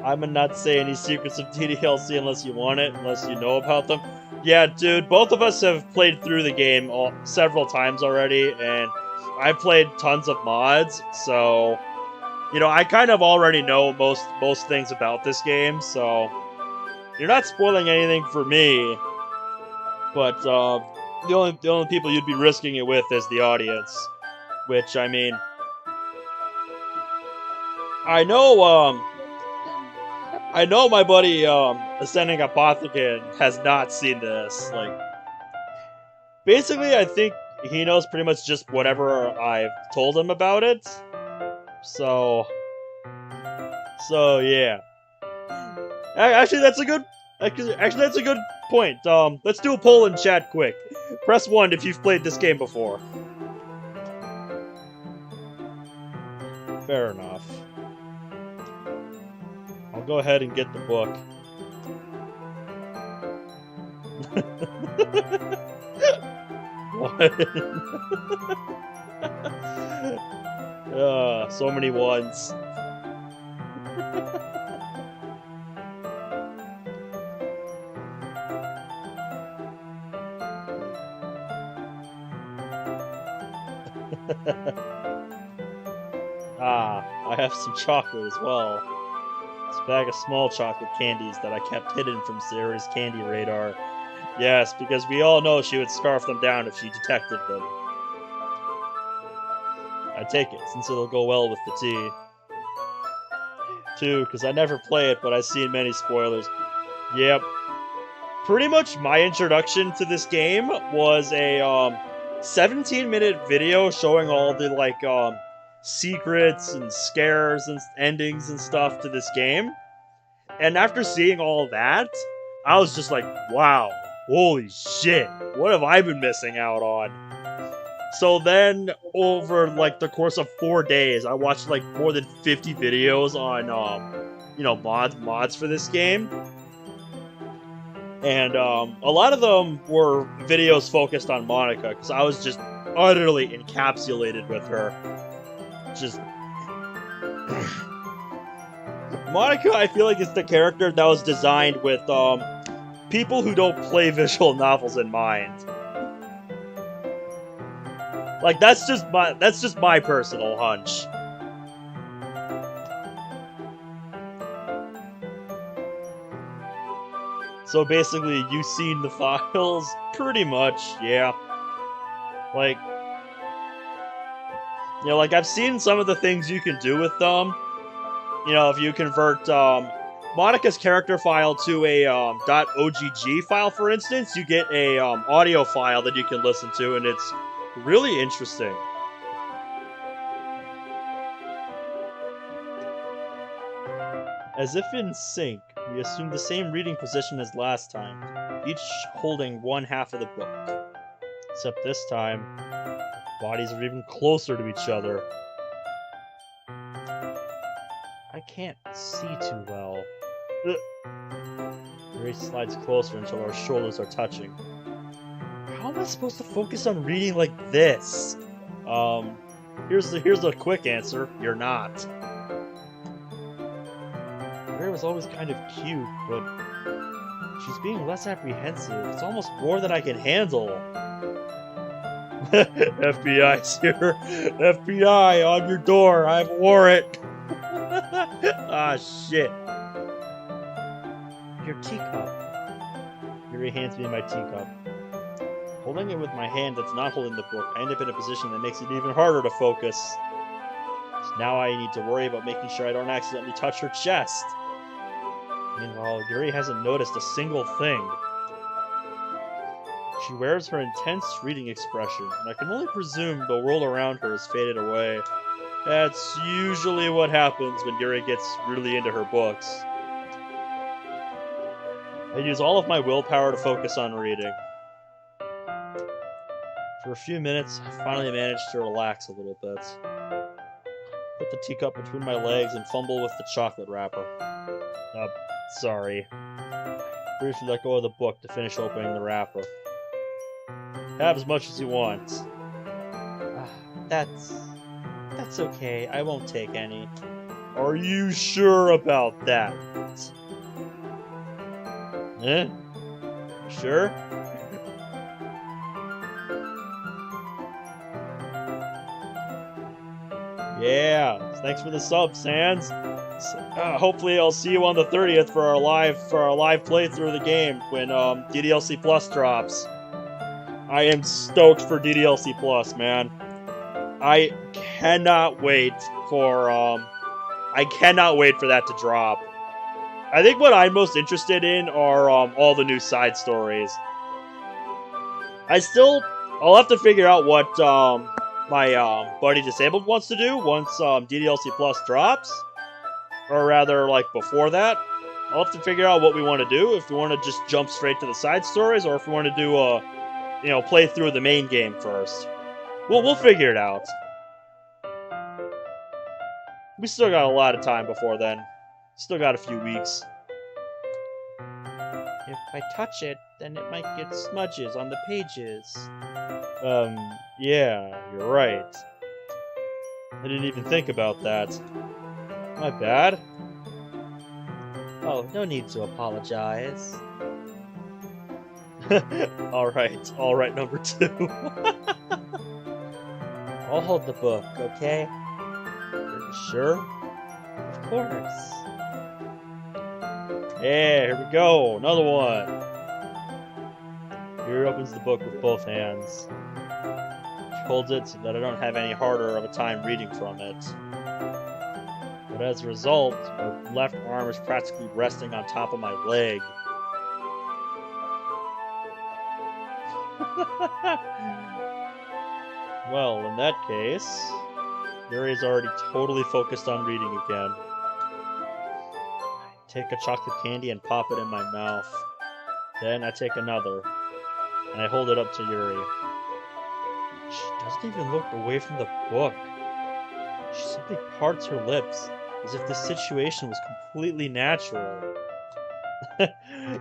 I'ma not say any secrets of DDLC unless you want it, unless you know about them. Yeah, dude, both of us have played through the game several times already, and I've played tons of mods, so you know, I kind of already know most things about this game, so you're not spoiling anything for me. But the only people you'd be risking it with is the audience, which I mean, I know my buddy Ascending Apothecant has not seen this. Like, basically, I think he knows pretty much just whatever I've told him about it. So yeah. Actually, that's a good. Actually, that's a good point. Let's do a poll in chat quick. Press 1 if you've played this game before. Fair enough. I'll go ahead and get the book. What? So many ones. I have some chocolate as well. This bag of small chocolate candies that I kept hidden from Sarah's candy radar. Yes, because we all know she would scarf them down if she detected them. I take it, since it'll go well with the tea. 2, because I never play it, but I've seen many spoilers. Yep. Pretty much my introduction to this game was a 17-minute video showing all the like secrets and scares and endings and stuff to this game. And after seeing all that, I was just like, wow, holy shit, what have I been missing out on? So then, over like the course of 4 days, I watched like more than 50 videos on, you know, mods for this game. And a lot of them were videos focused on Monica, because I was just utterly encapsulated with her. Just Monica, I feel like, is the character that was designed with people who don't play visual novels in mind. Like, that's just my personal hunch. So basically, you've seen the files, pretty much, yeah. Like, you know, like, I've seen some of the things you can do with them. You know, if you convert Monica's character file to a .ogg file, for instance, you get a audio file that you can listen to, and it's really interesting. As if in sync, we assume the same reading position as last time, each holding one half of the book. Except this time, bodies are even closer to each other. I can't see too well. Grace slides closer until our shoulders are touching. How am I supposed to focus on reading like this? Here's a quick answer. You're not. Mary was always kind of cute, but she's being less apprehensive. It's almost more than I can handle. FBI's here. FBI on your door. I have a warrant. Ah, shit. Your teacup. Yuri hands me my teacup. Holding it with my hand that's not holding the book, I end up in a position that makes it even harder to focus. So now I need to worry about making sure I don't accidentally touch her chest. Meanwhile, Yuri hasn't noticed a single thing. She wears her intense reading expression, and I can only presume the world around her has faded away. That's usually what happens when Yuri gets really into her books. I use all of my willpower to focus on reading. For a few minutes, I finally managed to relax a little bit. Put the teacup between my legs and fumble with the chocolate wrapper. Sorry. Briefly let go of the book to finish opening the wrapper. Have as much as you want. That's okay. I won't take any. Are you sure about that? Eh? Sure? Yeah. Thanks for the sub, Sans. Hopefully I'll see you on the 30th for our live playthrough of the game when DDLC Plus drops. I am stoked for DDLC Plus, man. I cannot wait for that to drop. I think what I'm most interested in are all the new side stories. I'll have to figure out what my buddy Disabled wants to do once DDLC Plus drops. Or rather, like, before that. I'll have to figure out what we want to do. If we want to just jump straight to the side stories, or if we want to do play through the main game first. We'll figure it out. We still got a lot of time before then. Still got a few weeks. If I touch it, then it might get smudges on the pages. Yeah, you're right. I didn't even think about that. My bad. Oh, no need to apologize. Alright, number 2. I'll hold the book, okay? Are you sure? Of course. Yeah, here we go, another one. Yuri opens the book with both hands. She holds it so that I don't have any harder of a time reading from it. But as a result, her left arm is practically resting on top of my leg. Well, in that case, Yuri's already totally focused on reading again. I take a chocolate candy and pop it in my mouth. Then I take another, and I hold it up to Yuri. She doesn't even look away from the book. She simply parts her lips, as if the situation was completely natural.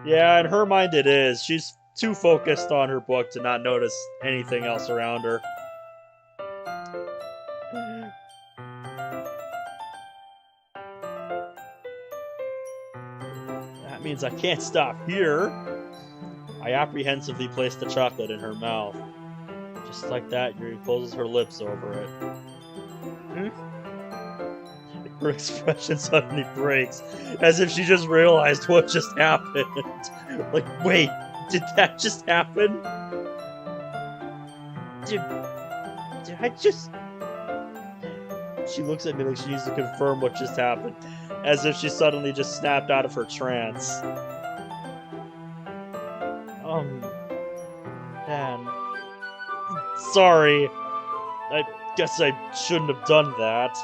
Yeah, in her mind it is. She's too focused on her book to not notice anything else around her. That means I can't stop here. I apprehensively place the chocolate in her mouth. Just like that, Yuri closes her lips over it. Her expression suddenly breaks, as if she just realized what just happened. Like, wait, did that just happen? Did I just... She looks at me like she needs to confirm what just happened, as if she suddenly just snapped out of her trance. Dan. Sorry. I guess I shouldn't have done that.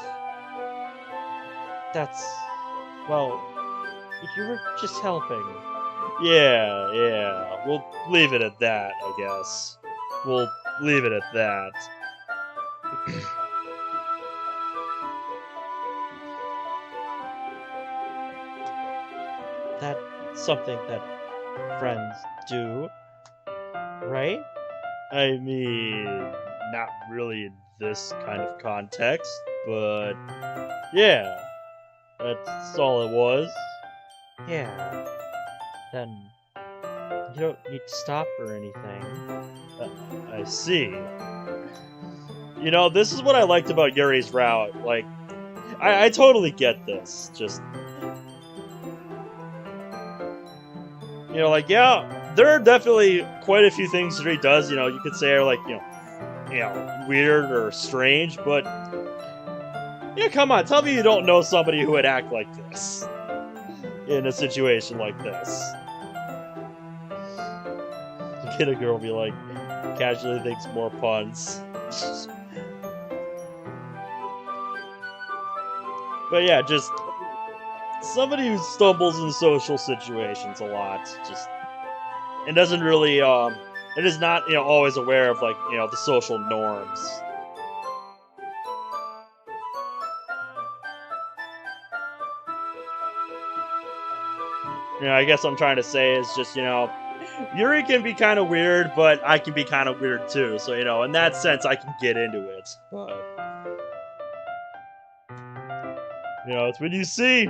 Well, you were just helping. Yeah. We'll leave it at that, I guess. We'll leave it at that. That's something that friends do, right? I mean, not really in this kind of context, but yeah, that's all it was. Yeah. Then you don't need to stop or anything. I see. You know, this is what I liked about Yuri's route. Like, I totally get this. Just, you know, like, yeah, there are definitely quite a few things that he does, you know, you could say are like, you know, weird or strange, but yeah, come on, tell me you don't know somebody who would act like this in a situation like this. You get a girl be like, casually thinks more puns. But yeah, just somebody who stumbles in social situations a lot, just, and doesn't really, and is not, you know, always aware of, like, you know, the social norms. You know, I guess what I'm trying to say is just, you know, Yuri can be kind of weird, but I can be kind of weird too. So, you know, in that sense, I can get into it. But, you know, it's when you see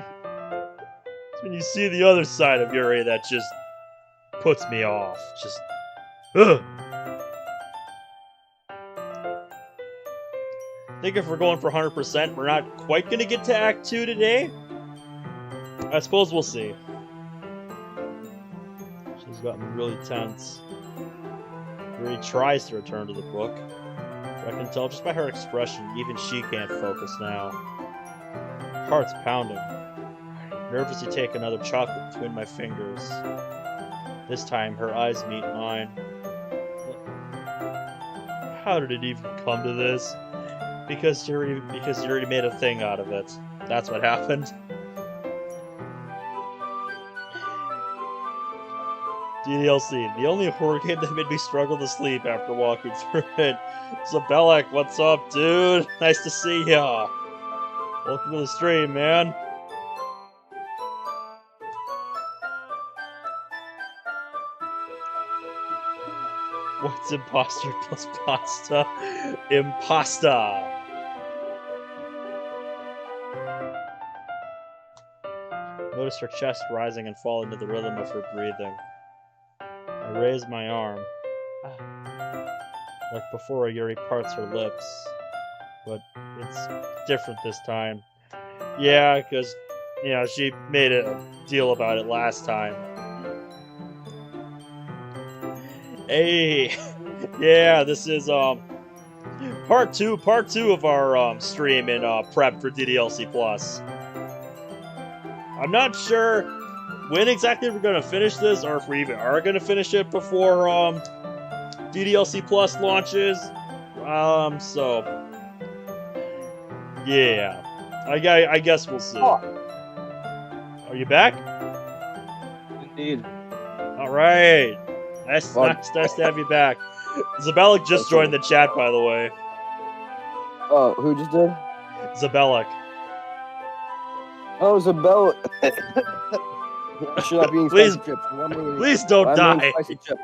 the other side of Yuri that just puts me off. Just, ugh. I think if we're going for 100%, we're not quite going to get to Act 2 today. I suppose we'll see. She's gotten really tense. Yuri tries to return to the book, but I can tell just by her expression, even she can't focus now. Heart's pounding. Nervously take another chocolate between my fingers. This time, her eyes meet mine. How did it even come to this? Because Yuri made a thing out of it. That's what happened. DDLC, the only horror game that made me struggle to sleep after walking through it. Zabelek, what's up, dude? Nice to see ya. Welcome to the stream, man. What's imposter plus pasta? Impasta. Notice her chest rising and falling to the rhythm of her breathing. I raise my arm. Like before, Yuri parts her lips. But it's different this time. Yeah, because, you know, she made a deal about it last time. Hey! Yeah, this is, part two of our, stream in, prep for DDLC Plus. I'm not sure when exactly we're gonna finish this, or if we even are gonna finish it before, DDLC Plus launches. So... yeah. I guess we'll see. Oh. Are you back? Indeed. Alright. Nice to have you back. Zabelek just joined the chat, by the way. Oh, who just did? Zabelek. Oh, Zabella. Should not be eating Please- spicy chips. Please don't I'm die. eating spicy chips.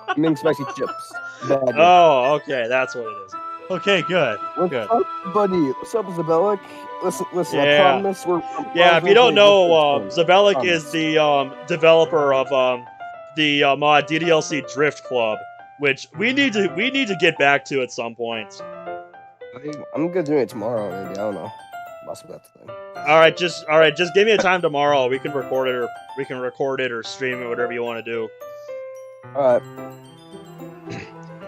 I'm eating spicy chips. Bad. Oh, okay, that's what it is. Okay, good. What's Good. up, buddy? What's up, Zabelek? Listen. I Yeah. promise we're. Yeah, if you don't know, Zabelek Promise. is the developer of the mod DDLC Drift Club, which we need to get back to at some point. I'm gonna do it tomorrow, maybe. I don't know. Possibly that's the thing. All right, just give me a time tomorrow. We can record it or stream it, whatever you want to do. All right.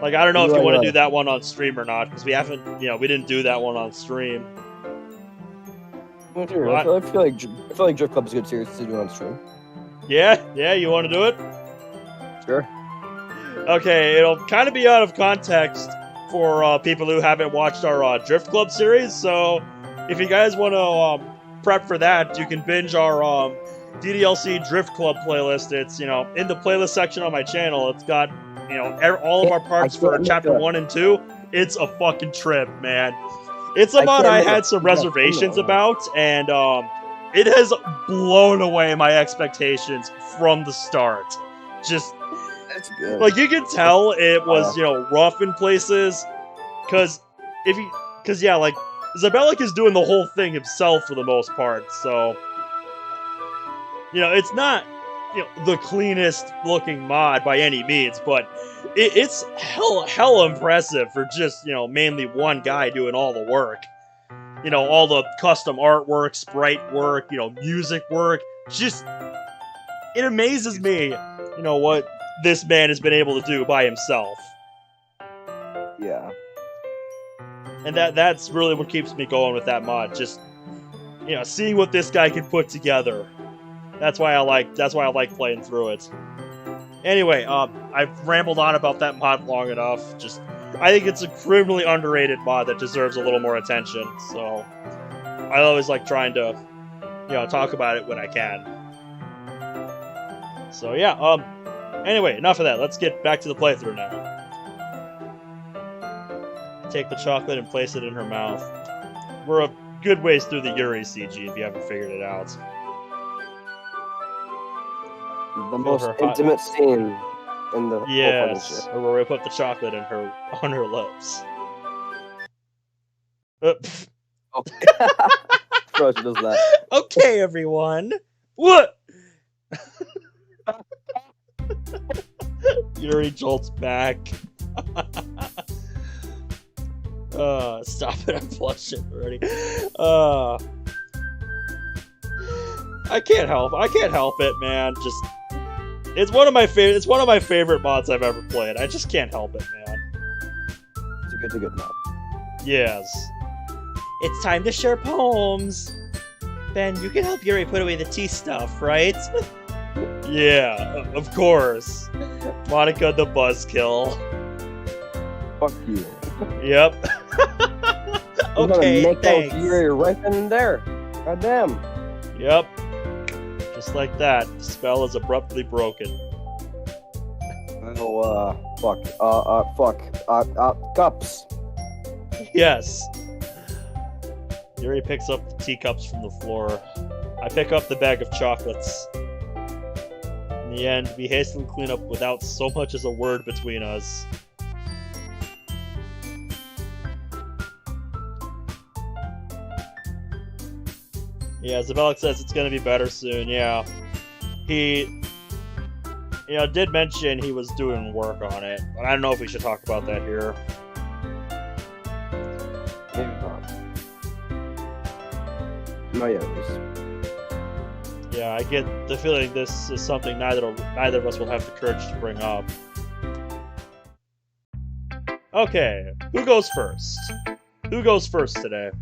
Like, I don't know if you Right, want to right. do that one on stream or not, because we haven't, we didn't do that one on stream. I feel like Drift Club is a good series to do on stream. Yeah, you want to do it? Sure. Okay, it'll kind of be out of context for people who haven't watched our Drift Club series, so if you guys want to prep for that, you can binge our DDLC Drift Club playlist. It's, in the playlist section on my channel. It's got, all of our parts for Chapter 1 and 2. It's a fucking trip, man. It's a mod I had some reservations about, and it has blown away my expectations from the start. Just, It's good. Like, you can tell it was, you know, rough in places. Because, yeah, like, Zabelic is doing the whole thing himself for the most part, so... You know, it's not, you know, the cleanest looking mod by any means, but it's hell impressive for just, you know, mainly one guy doing all the work. You know, all the custom artwork, sprite work, you know, music work. Just, it amazes me, you know, what this man has been able to do by himself. Yeah. And that's really what keeps me going with that mod. Just, you know, seeing what this guy can put together. That's why I like playing through it. Anyway, I've rambled on about that mod long enough. Just, I think it's a criminally underrated mod that deserves a little more attention. So, I always like trying to, you know, talk about it when I can. So yeah, anyway, enough of that. Let's get back to the playthrough now. Take the chocolate and place it in her mouth. We're a good ways through the Yuri CG if you haven't figured it out. The most intimate scene in the yes, or where we put the chocolate in on her lips. Oh. Bro, she does that. Okay, everyone. What? Yuri jolts back. Stop it! I'm blushing already. I can't help it, man. Just. It's one of my favorite mods I've ever played. I just can't help it, man. It's a good mod. Yes. It's time to share poems. Ben, you can help Yuri put away the tea stuff, right? Yeah, of course. Monica the buzzkill. Fuck you. Yep. Okay, thanks. Yuri right then and there. Goddamn. Yep. Just like that, the spell is abruptly broken. Oh, cups. Yes. Yuri picks up the teacups from the floor. I pick up the bag of chocolates. In the end, we hastily clean up without so much as a word between us. Yeah, Zabelic says it's gonna be better soon, yeah. He, you know, did mention he was doing work on it, but I don't know if we should talk about that here. Maybe not. No, yeah, Yeah, I get the feeling this is something neither of us will have the courage to bring up. Okay, who goes first? Who goes first today?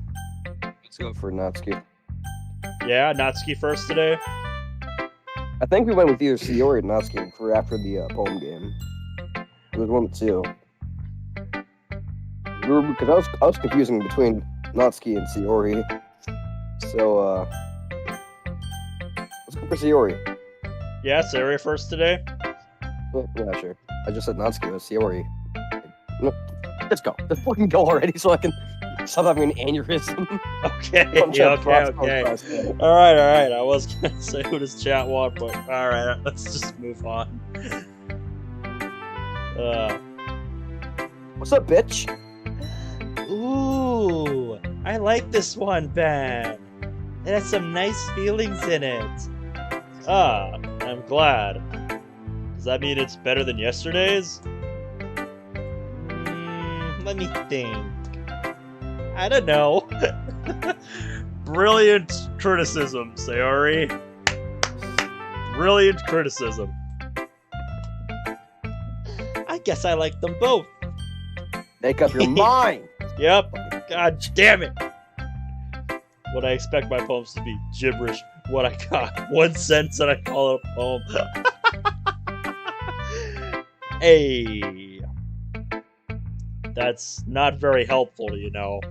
Let's go for Natsuki. Yeah, Natsuki first today? I think we went with either Sayori or Natsuki for after the poem game. It was one of the two. Because I was confusing between Natsuki and Sayori. So, let's go for Sayori. Yeah, Sayori first today? Yeah, sure. I just said Natsuki, was Sayori. No, let's go. Let's fucking go already so I can stop having an aneurysm. Okay, okay. Alright. I was gonna say who does chat want, but alright, let's just move on. What's up, bitch? Ooh, I like this one, Ben. It has some nice feelings in it. I'm glad. Does that mean it's better than yesterday's? Let me think. I don't know. Brilliant criticism, Sayori. Brilliant criticism. I guess I like them both. Make up your mind! Yep. God damn it. What I expect my poems to be gibberish. What I got. One sentence and I call it a poem. Hey. That's not very helpful, you know.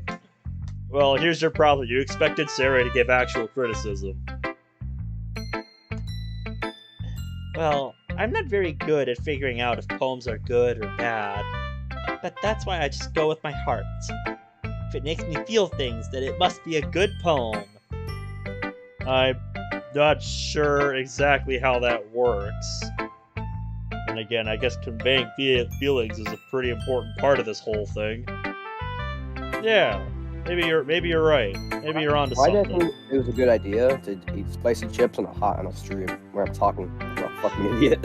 Well, here's your problem. You expected Sarah to give actual criticism. Well, I'm not very good at figuring out if poems are good or bad. But that's why I just go with my heart. If it makes me feel things, then it must be a good poem. I'm not sure exactly how that works. And again, I guess conveying feelings is a pretty important part of this whole thing. Yeah, maybe you're right. Maybe you're onto Why did I something. think it was a good idea to eat spicy chips on a stream where I'm talking like a fucking idiot?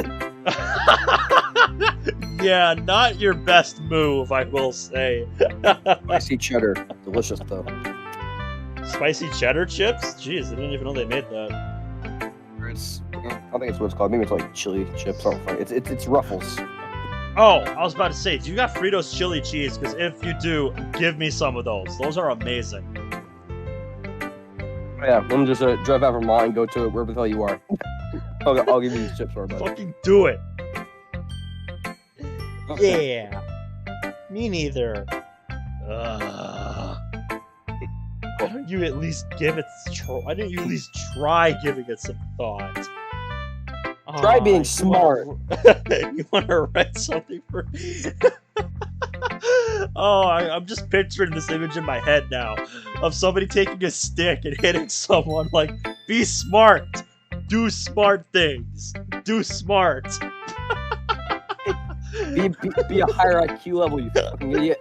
Yeah, not your best move, I will say. Spicy cheddar, delicious though. Spicy cheddar chips? Jeez, I didn't even know they made that. It's, I think it's what it's called. Maybe it's like chili chips. I don't know. It's Ruffles. Oh, I was about to say, do you got Fritos chili cheese? Because if you do, give me some of those. Those are amazing. Yeah, let me just drive out Vermont and go to wherever the hell you are. I'll give you these chips for it. Fucking do it. Okay. Yeah. Me neither. Why don't you at least give it why don't you at least try giving it some thought? Try Aw, being smart. You want to write something for me? Oh, I'm just picturing this image in my head now of somebody taking a stick and hitting someone like, be smart, do smart things, do smart. Be a higher IQ level, you fucking idiot.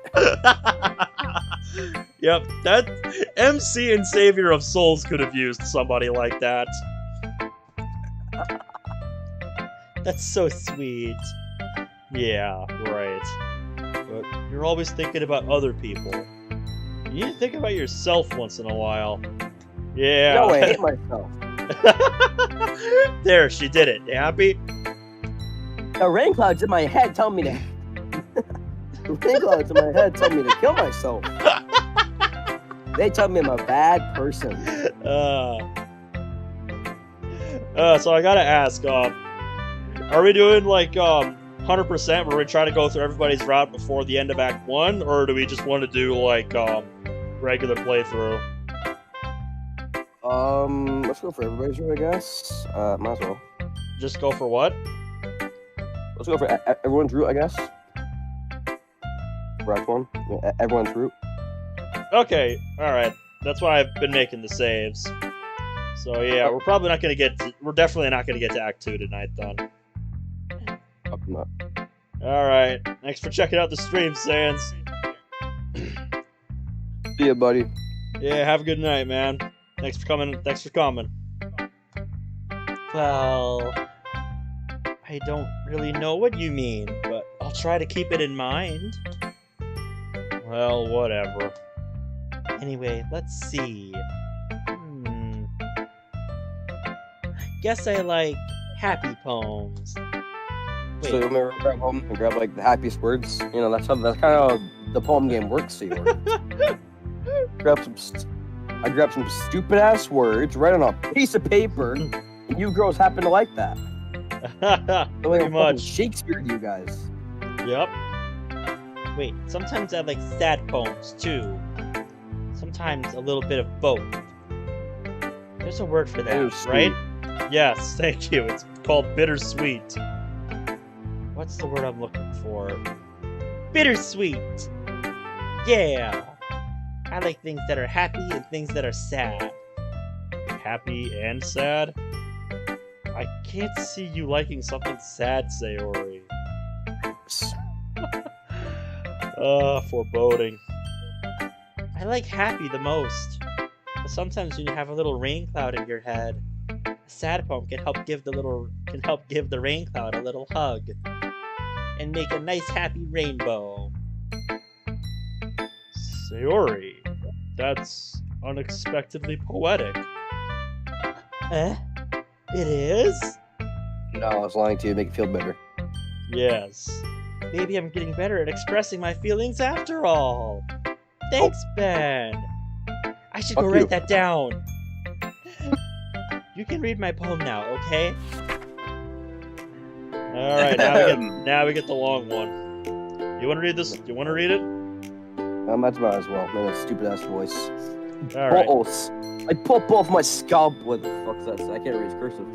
Yep, that MC and Savior of Souls could have used somebody like that. That's so sweet. Yeah, right. But you're always thinking about other people. You need to think about yourself once in a while. Yeah. No, I hate myself. There, she did it. You happy? The rain clouds in my head tell me to. The rain clouds in my head tell me to kill myself. They tell me I'm a bad person. So I gotta ask, are we doing like 100% where we try to go through everybody's route before the end of Act 1, or do we just want to do like regular playthrough? Let's go for everybody's route, I guess. Might as well. Just go for what? Let's go for everyone's route, I guess. For Act 1. Yeah, everyone's route. Okay, alright. That's why I've been making the saves. So yeah, we're probably not gonna we're definitely not gonna get to Act 2 tonight then. Up and up. Alright, thanks for checking out the stream, Sans. See ya, buddy. Yeah, have a good night, man. Thanks for coming. Well, I don't really know what you mean, but I'll try to keep it in mind. Well, whatever. Anyway, let's see. Guess I like happy poems. Wait, So you want me to grab home and grab like the happiest words? You know, that's kind of how the poem game works. So I grab some stupid ass words, write on a piece of paper, and you girls happen to like that. Pretty much. Shakespeare to you guys. Yep. wait, sometimes I like sad poems too. Sometimes a little bit of both. There's a word for that, Bittersweet. right? Yes, thank you. It's called bittersweet. What's the word I'm looking for? Bittersweet! Yeah! I like things that are happy and things that are sad. Happy and sad? I can't see you liking something sad, Sayori. Foreboding. I like happy the most. But sometimes when you have a little rain cloud in your head, a sad poem can help give the rain cloud a little hug. And make a nice happy rainbow. Sayori, that's unexpectedly poetic. Eh? It is? No, I was lying to you to make you feel better. Yes. Maybe I'm getting better at expressing my feelings after all. Thanks, Ben. I should go Fuck write you. that down. You can read my poem now, okay? Alright, now we get the long one. You wanna read this? You wanna read it? That's about as well. Man, that stupid ass voice. Alright. Balls. I pop off my scalp. What the fuck's that? I can't read his cursive.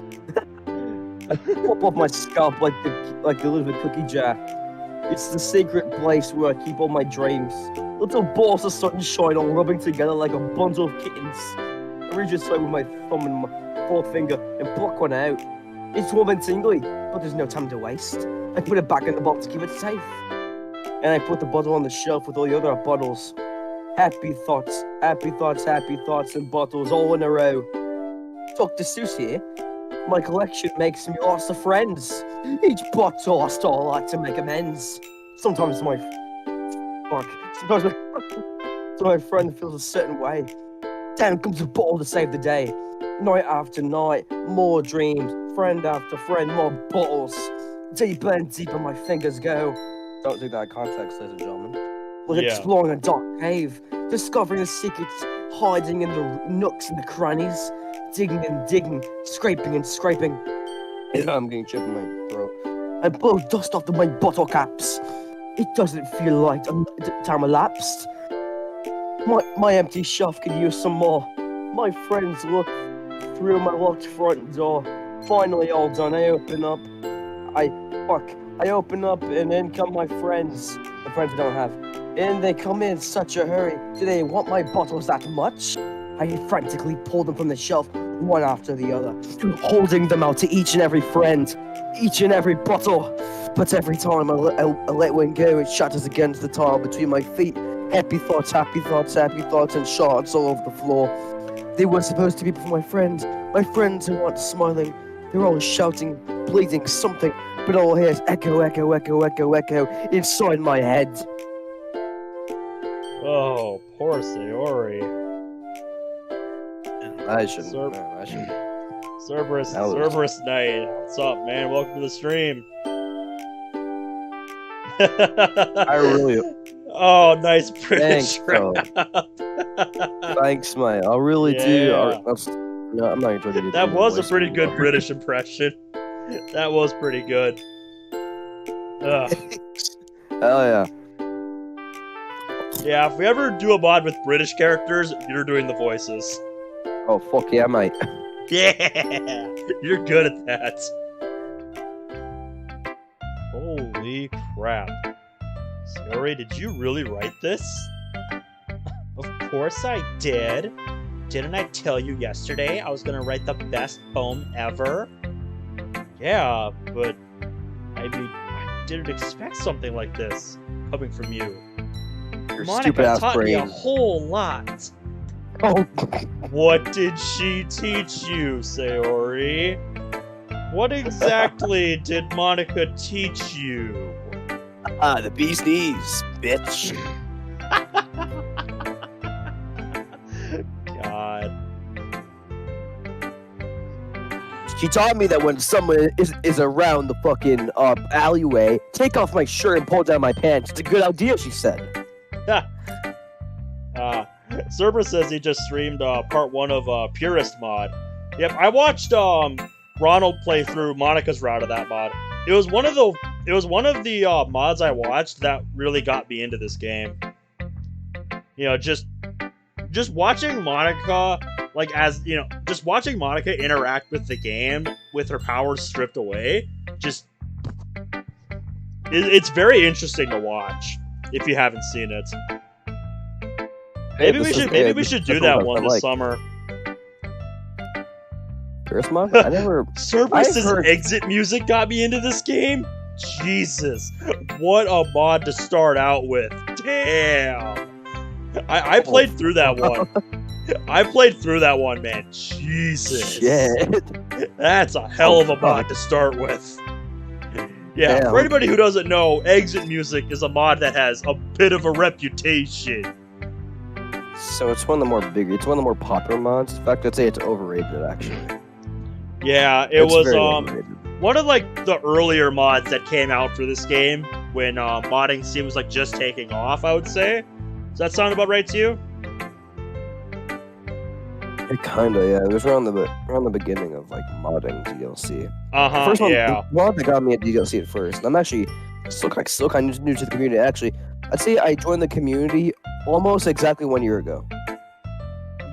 I pop off my scalp like the little cookie jar. It's the sacred place where I keep all my dreams. Little balls of sunshine all rubbing together like a bundle of kittens. I reach inside with my thumb and my forefinger and pluck one out. It's warm and tingly, but there's no time to waste. I put it back in the bottle to keep it safe. And I put the bottle on the shelf with all the other bottles. Happy thoughts, happy thoughts, happy thoughts, and bottles all in a row. Talk to Seuss here. My collection makes me lots of friends. Each bottle I stole like to make amends. Sometimes my friend feels a certain way. Down comes a bottle to save the day. Night after night, more dreams. Friend after friend, more bottles. Deeper and deeper my fingers go. Don't take that out of context, ladies and gentlemen. Like exploring a dark cave, discovering the secrets hiding in the nooks and the crannies, digging and digging, scraping and scraping. I'm getting chip in my throat. I blow dust off my bottle caps. It doesn't feel like time elapsed. My empty shelf could use some more. My friends look through my locked front door. Finally all done, I open up. I open up and in come my friends. The friends I don't have. And they come in such a hurry. Do they want my bottles that much? I frantically pull them from the shelf, one after the other, holding them out to each and every friend, each and every bottle. But every time I let one go, it shatters against the tile between my feet. Happy thoughts, happy thoughts, happy thoughts, and shards all over the floor. They were supposed to be for my friends who aren't smiling. They're all shouting, bleating something, but all I hear is echo, echo, echo, echo, echo inside my head. Oh, poor Sayori. I shouldn't. Cerberus Knight. What's up, man? Welcome to the stream. I really. Oh, nice British Thanks, rap. Thanks, mate. I really do. No, I'm not gonna try to do That was a voice pretty anymore. good British impression. That was pretty good. Ugh. Hell yeah. Yeah, if we ever do a mod with British characters, you're doing the voices. Oh, fuck yeah, mate. Yeah! You're good at that. Holy crap. Sayori, did you really write this? Of course I did. Didn't I tell you yesterday I was gonna write the best poem ever? Yeah, but I mean, I didn't expect something like this coming from you. Your Monica stupid ass taught me a brain. whole lot. Oh, What did she teach you, Sayori? What exactly did Monica teach you? the bee's knees, bitch. God. She taught me that when someone is around the fucking alleyway, take off my shirt and pull down my pants. It's a good idea, she said. Cerberus says he just streamed part 1 of Purist mod. Yep, I watched Ronald play through Monica's route of that mod. It was one of the mods I watched that really got me into this game. You know, just watching Monica, like, as you know, just watching Monica interact with the game with her powers stripped away, it's very interesting to watch if you haven't seen it. Maybe we should do that one this summer. First mod? I never. Cerberus's exit music got me into this game. Jesus, what a mod to start out with. Damn. I played through that one. I played through that one, man. Jesus. Shit. That's a hell of a mod to start with. Yeah, Damn. for anybody who doesn't know, exit music is a mod that has a bit of a reputation. So it's one of the more popular mods. In fact, I'd say it's overrated, actually. Yeah, It's was very overrated. one of like the earlier mods that came out for this game when modding scene was like just taking off, I would say. Does that sound about right to you? It kinda, yeah. It was around the beginning of like modding DLC. Uh-huh, First one, yeah. the mod that got me at DLC at first. And I'm actually still kind of new to the community. Actually, I'd say I joined the community almost exactly 1 year ago.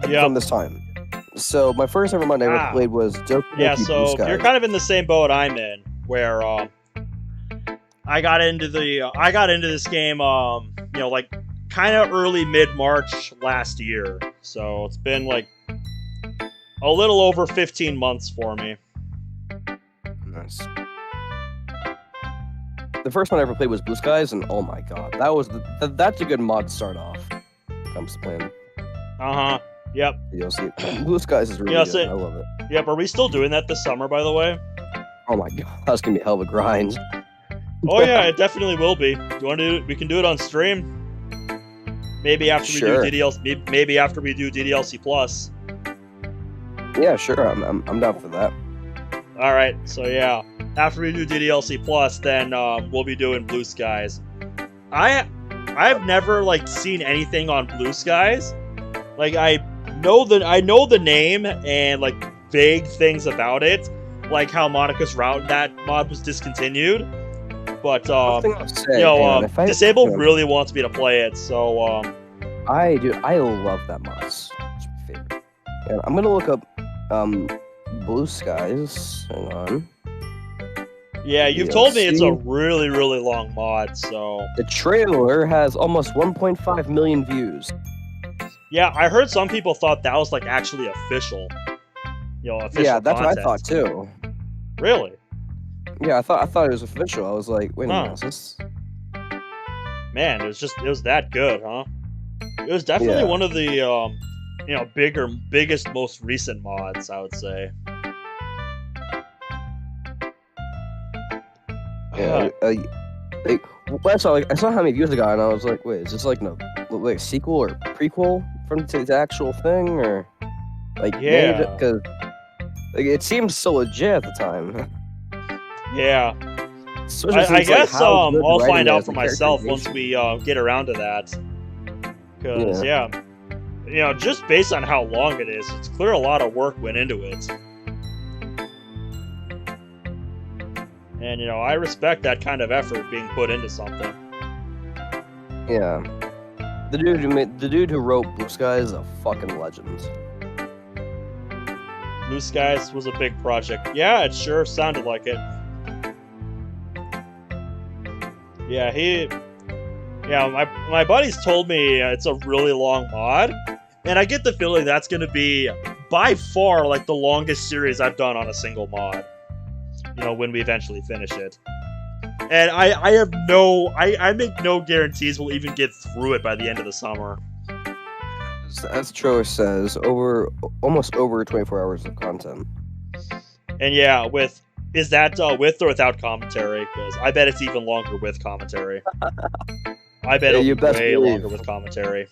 Yeah. From this time. So my first ever mod I ever played was Doki Doki Yeah, Blue so Sky. you're kind of in the same boat I'm in, where I got into this game you know, like kind of early mid-March last year. So it's been like a little over 15 months for me. games. The first one I ever played was Blue Skies, and oh my god, that's a good mod to start off. Comes to playing. Yep. DDLC. Blue Skies is really good. I love it. Yep. Are we still doing that this summer, by the way? Oh my god, that's gonna be a hell of a grind. Oh yeah, it definitely will be. Do you want to do it? We can do it on stream. Maybe after we do DDLC. Maybe after we do DDLC Plus. Yeah, sure. I'm down for that. All right. So yeah, after we do DDLC Plus, then we'll be doing Blue Skies. I've never like seen anything on Blue Skies. Like I know the name and like vague things about it, like how Monica's route that mod was discontinued. But Disabled really wants me to play it, so I do. I love that mod. It's my favorite. And I'm gonna look up Blue Skies. Hang on. Yeah, you've told me it's a really, really long mod, so... The trailer has almost 1.5 million views. Yeah, I heard some people thought that was, like, actually official. You know, official Yeah, that's content. what I thought, too. Really? Yeah, I thought it was official. I was like, wait a minute, is this... Man, it was that good, huh? It was definitely one of the, biggest, most recent mods, I would say. Yeah, I saw how many views it got, and I was like, wait, is this like a sequel or prequel from the actual thing, or like because it seemed so legit at the time. Yeah, I guess I'll find out for myself once we get around to that. Because just based on how long it is, it's clear a lot of work went into it. And, I respect that kind of effort being put into something. Yeah. The dude who wrote Blue Skies is a fucking legend. Blue Skies was a big project. Yeah, it sure sounded like it. Yeah, my buddies told me it's a really long mod. And I get the feeling that's going to be, by far, like, the longest series I've done on a single mod. When we eventually finish it. And I make no guarantees we'll even get through it by the end of the summer. As the trailer says, almost over 24 hours of content. And yeah, is that with or without commentary? Because I bet it's even longer with commentary. I bet it'll be way longer with commentary.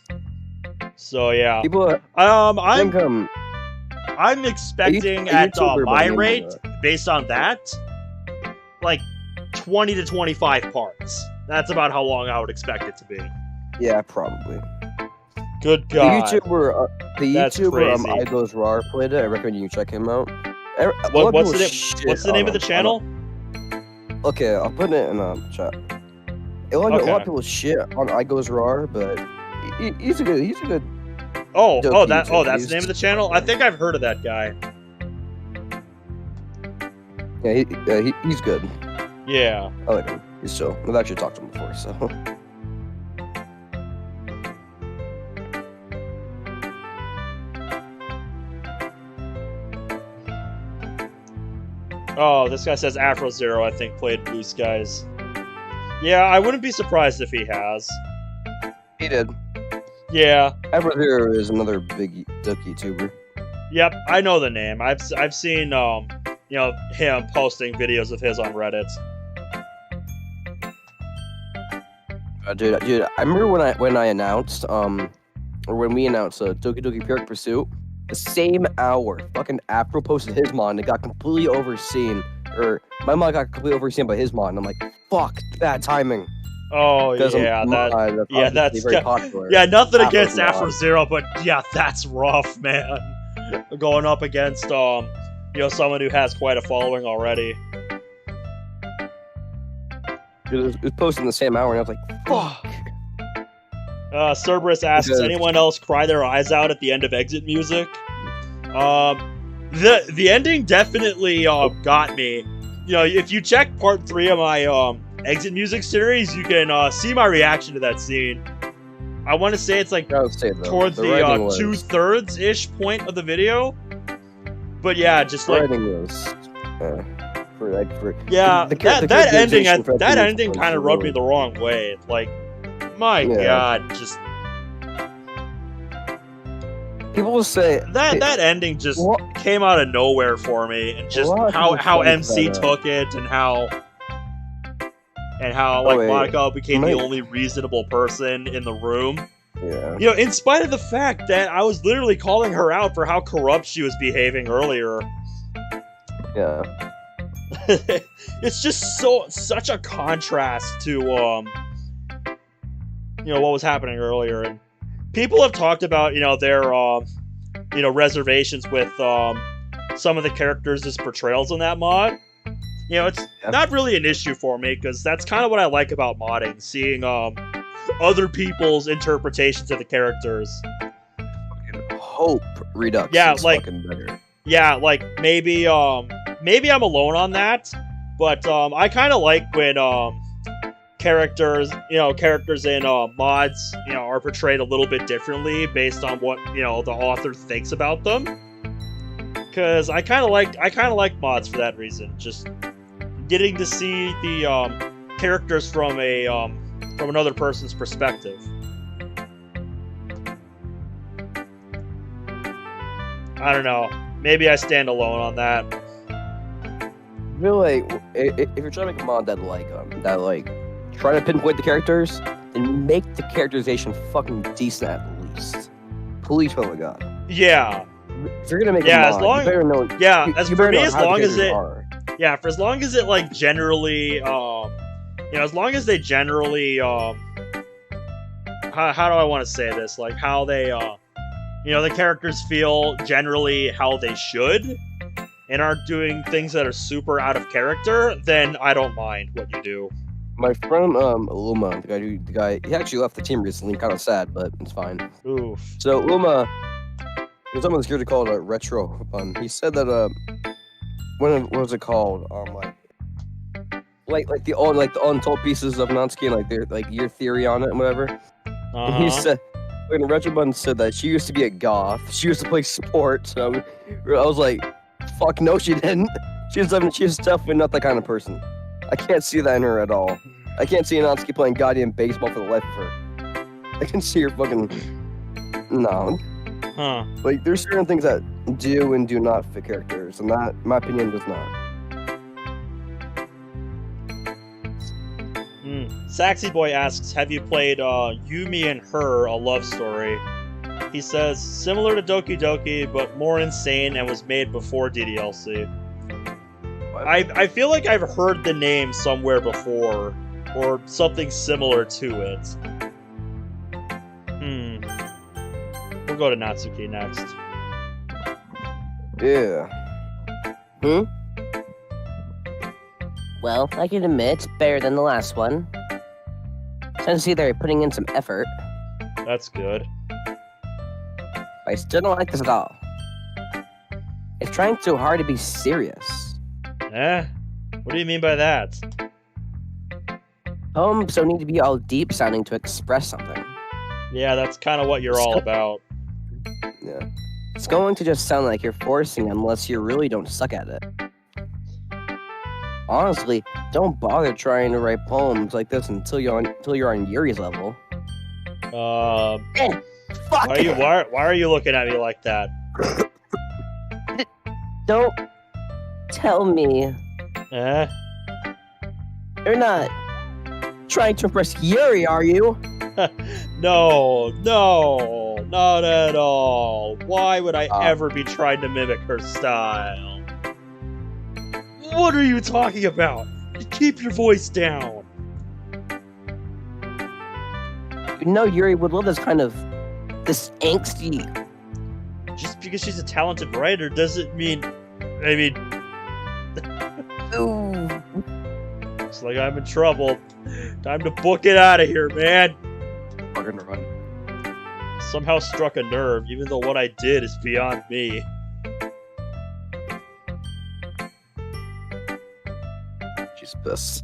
So yeah. I'm expecting at my rate, based on that, like 20 to 25 parts. That's about how long I would expect it to be. Yeah, probably. Good God. The YouTuber I Goes Raw played it. I recommend you check him out. What's the name of the channel? Okay, I'll put it in chat. A lot of people shit on I Goes Raw, but he's a good. That's the name of the channel? I think I've heard of that guy. Yeah, he's good. Yeah. I like him. He's chill. I've actually talked to him before, so. Oh, this guy says Afro Zero, I think, played Blue Skies. Yeah, I wouldn't be surprised if he has. He did. Yeah. Afro Zero is another big Doki YouTuber. Yep, I know the name. I've seen him posting videos of his on Reddit. Dude, I remember when I announced or when we announced Doki Doki Pure Pursuit, the same hour, fucking Afro posted his mod and it got completely overseen. Or my mod got completely overseen by his mod, and I'm like, fuck, bad timing. Oh yeah, that's very popular. Yeah, nothing against Afro Zero, but yeah, that's rough, man. Going up against someone who has quite a following already. It was posted in the same hour, and I was like, fuck. Cerberus asks, does anyone else cry their eyes out at the end of exit music? The ending definitely got me. If you check part 3 of my exit music series, you can see my reaction to that scene. I want to say it's like towards the 2/3-ish point of the video. But yeah, just like writing was for Yeah, the that ending characterization for that Anthony ending was kind of rubbed me really- the wrong way. Like, my Yeah. God, just People will say that ending just What? came out of nowhere for me, and just A lot of how people think MC that, took it, and how like wait. Monaco became the Mike- only reasonable person in the room. Yeah. You know, in spite of the fact that I was literally calling her out for how corrupt she was behaving earlier. Yeah. It's just such a contrast to you know, what was happening earlier. And people have talked about, you know, their you know, reservations with some of the characters' portrayals in that mod. You know, it's Yeah. not really an issue for me, because that's kind of what I like about modding, seeing other people's interpretations of the characters. Hope Redux Yeah, is like- fucking better. Yeah, like maybe I'm alone on that, but I kind of like when characters in mods, you know, are portrayed a little bit differently based on what, you know, the author thinks about them. Cause I kind of like mods for that reason. Just getting to see the characters from another person's perspective. I don't know. Maybe I stand alone on that. I feel like if you're trying to make a mod that try to pinpoint the characters, then make the characterization fucking decent at least. Please, oh my god. Yeah. If you're gonna make Yeah, a as mod, long- you better know. Yeah, you, as you for better me, know as how the long as characters it, are. yeah, for as long as it like generally, you know, as long as they generally, how do I want to say this? Like how they, you know, the characters feel generally how they should, and aren't doing things that are super out of character, then I don't mind what you do. My friend Luma, the guy, he actually left the team recently. Kind of sad, but it's fine. Oof. So Luma, there's something security called retro. He said that what was it called? Like the untold pieces of Natsuki and like your theory on it and whatever. And he Uh-huh. said, when Retro Bun said that she used to be a goth, she used to play sports. So I was like, fuck no, she didn't. She's definitely not that kind of person. I can't see that in her at all. I can't see Natsuki playing goddamn baseball for the life of her. I can see her fucking no. Huh. Like there's certain things that do and do not fit characters, and that, in my opinion, does not. Saxy Boy asks, have you played Yumi and Her, a love story? He says, similar to Doki Doki, but more insane and was made before DDLC. I feel like I've heard the name somewhere before, or something similar to it. We'll go to Natsuki next. Yeah. Well, I can admit it's better than the last one. Since they're putting in some effort. That's good. I still don't like this at all. It's trying too hard to be serious. Eh? What do you mean by that? Poems don't need to be all deep sounding to express something. Yeah, that's kind of what you're all about. Yeah. It's going to just sound like you're forcing unless you really don't suck at it. Honestly, don't bother trying to write poems like this until you're on Yuri's level. Fuck! Fuck! Why are you looking at me like that? Don't tell me Eh? you're not trying to impress Yuri, are you? No, not at all. Why would I ever be trying to mimic her style? What are you talking about? Keep your voice down. You know Yuri would love this this angsty. Just because she's a talented writer doesn't mean... I mean, Ooh. it's like I'm in trouble. Time to book it out of here, man. Fucking run. Somehow struck a nerve, even though what I did is beyond me. She's pissed.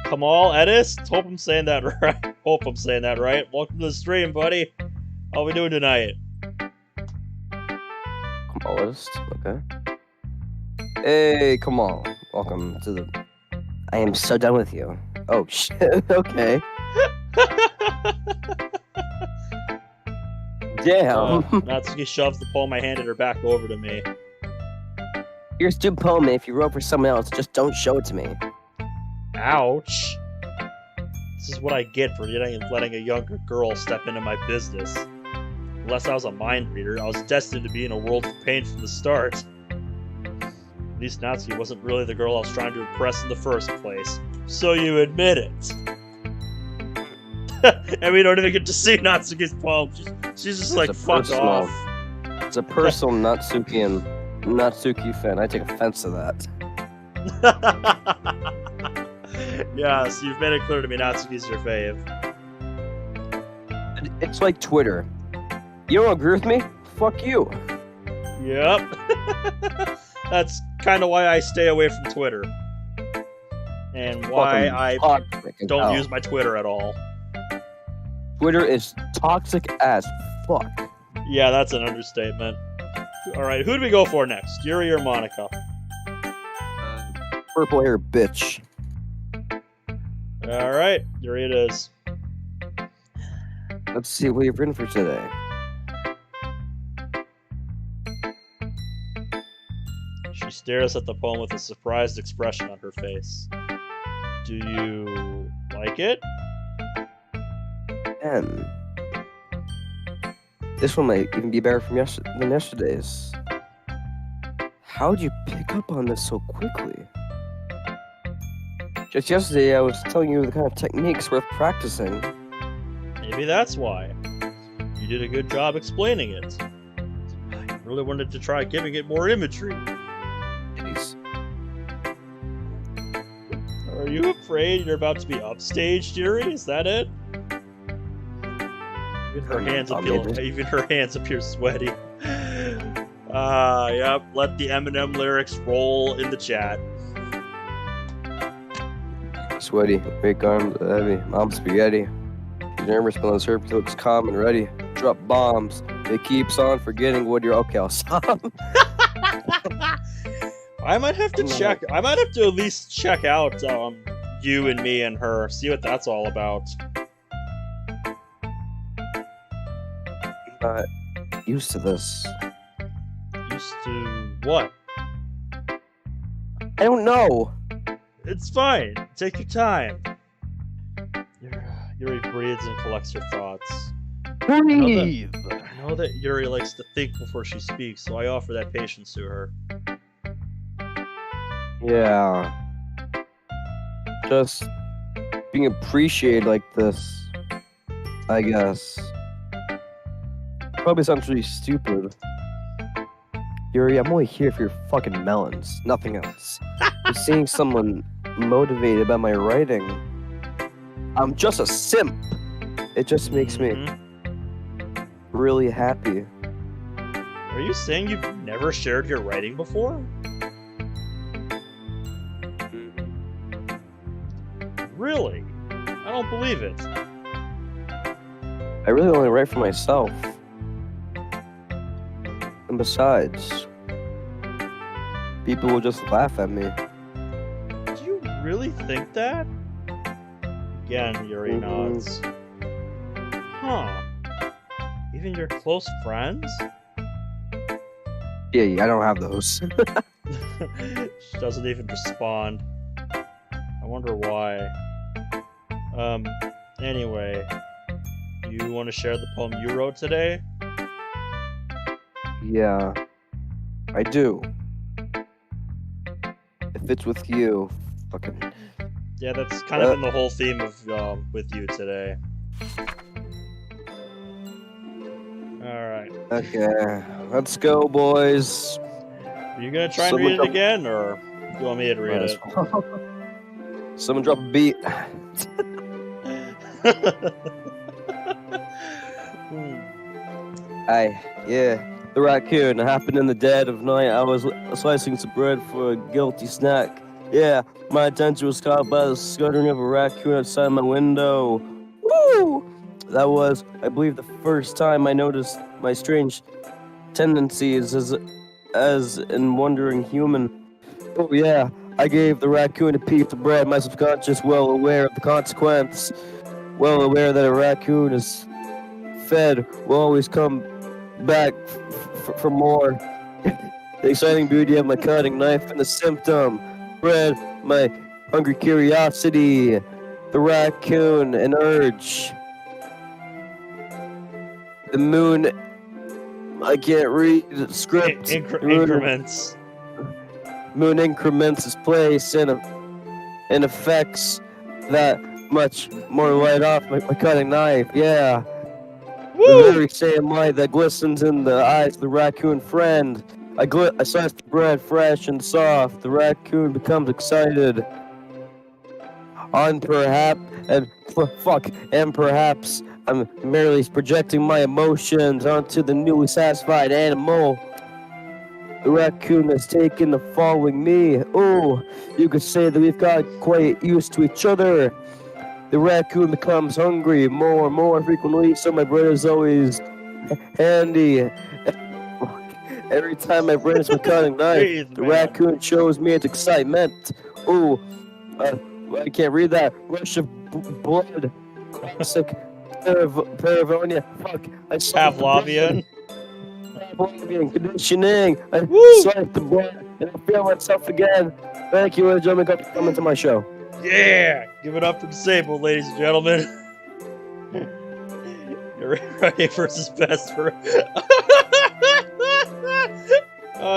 Kamal Edis? Hope I'm saying that right. Hope I'm saying that right. Welcome to the stream, buddy. How we doing tonight? Kamalist. Okay. Hey, Kamal. Welcome to the. I am so done with you. Oh shit. Okay. Damn. Natsuki shoves the poem I handed her back over to me. Here's your poem. If you wrote for someone else, just don't show it to me. Ouch. This is what I get for letting a younger girl step into my business. Unless I was a mind reader, I was destined to be in a world of pain from the start. At least Natsuki wasn't really the girl I was trying to impress in the first place. So you admit it. And we don't even get to see Natsuki's poem. She's just like, fuck off. It's a personal Natsuki fan. I take offense to that. Yes, you've made it clear to me Natsuki's your fave. It's like Twitter. You don't agree with me? Fuck you. Yep. That's kind of why I stay away from Twitter. And why I don't use my Twitter at all. Twitter is toxic as fuck. Yeah, that's an understatement. Alright, who do we go for next? Yuri or Monica? Purple hair bitch. Alright, Yuri it is. Let's see what you've written for today. She stares at the poem with a surprised expression on her face. Do you like it? And this one might even be better than yesterday's. How'd you pick up on this so quickly? Just yesterday, I was telling you the kind of techniques worth practicing. Maybe that's why. You did a good job explaining it. I really wanted to try giving it more imagery. Jeez. Are you afraid you're about to be upstaged, Yuri? Is that it? Even her hands appear sweaty. Yep. Let the Eminem lyrics roll in the chat. Sweaty, big arms, heavy, mom spaghetti. She's nervous, but her looks calm and ready. Drop bombs. It keeps on forgetting what you're. Okay, I'll stop. I might have to check. I might have to at least check out You and Me and Her. See what that's all about. I'm not used to this. Used to what? I don't know. It's fine. Take your time. Yuri breathes and collects her thoughts. Breathe. I know that Yuri likes to think before she speaks, so I offer that patience to her. Yeah. Just being appreciated like this, I guess. Probably sounds really stupid. Yuri, I'm only here for your fucking melons, nothing else. Just seeing someone motivated by my writing, I'm just a simp. It just makes me really happy. Are you saying you've never shared your writing before? Really? I don't believe it. I really only write for myself. And besides, people will just laugh at me. Do you really think that? Again, Yuri nods. Huh. Even your close friends? Yeah, I don't have those. She doesn't even respond. I wonder why. Anyway. You want to share the poem you wrote today? Yeah, I do. If it's with you, fucking... Yeah, that's kind of been the whole theme of with you today. Alright. Okay, let's go, boys. Are you gonna try and read it again, or do you want me to read it? Someone drop a beat. The raccoon. It happened in the dead of night. I was slicing some bread for a guilty snack. Yeah, my attention was caught by the scuttering of a raccoon outside my window. Woo! That was, I believe, the first time I noticed my strange tendencies as an wandering human. Oh yeah, I gave the raccoon a piece of bread, my subconscious well aware of the consequence. Well aware that a raccoon is fed will always come back for more. The exciting beauty of my cutting knife and the symptom. Bread, my hungry curiosity. The raccoon, an urge. The moon, I can't read the script. Increments. Moon increments its place and affects that much more light off my cutting knife. Yeah. Woo! The very same light that glistens in the eyes of the raccoon friend. I slice the bread fresh and soft. The raccoon becomes excited. And perhaps I'm merely projecting my emotions onto the newly satisfied animal. The raccoon has taken to following me. Oh, you could say that we've got quite used to each other. The raccoon becomes hungry more and more frequently, so my bread is always handy. Every time my brain is a cutting knife, the raccoon shows me its excitement. Oh, I can't read that. Rush of blood. Classic Paravonia. Fuck. I saw Pavlovian. Pavlovian conditioning. I swipe the bread and I feel myself again. Thank you, ladies and gentlemen, for coming to my show. Yeah! Give it up for Disabled, ladies and gentlemen. You're ready versus best for...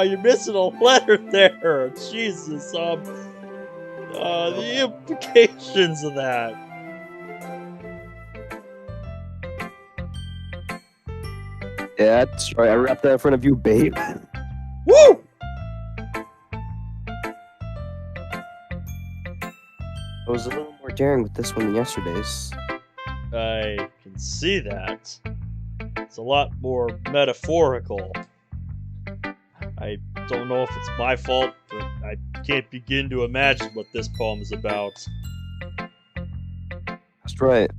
you're missing a letter there. Jesus, the implications of that. Yeah, that's right. I wrapped that in front of you, babe. Woo! I was a little more daring with this one than yesterday's. I can see that. It's a lot more metaphorical. I don't know if it's my fault, but I can't begin to imagine what this poem is about. That's right.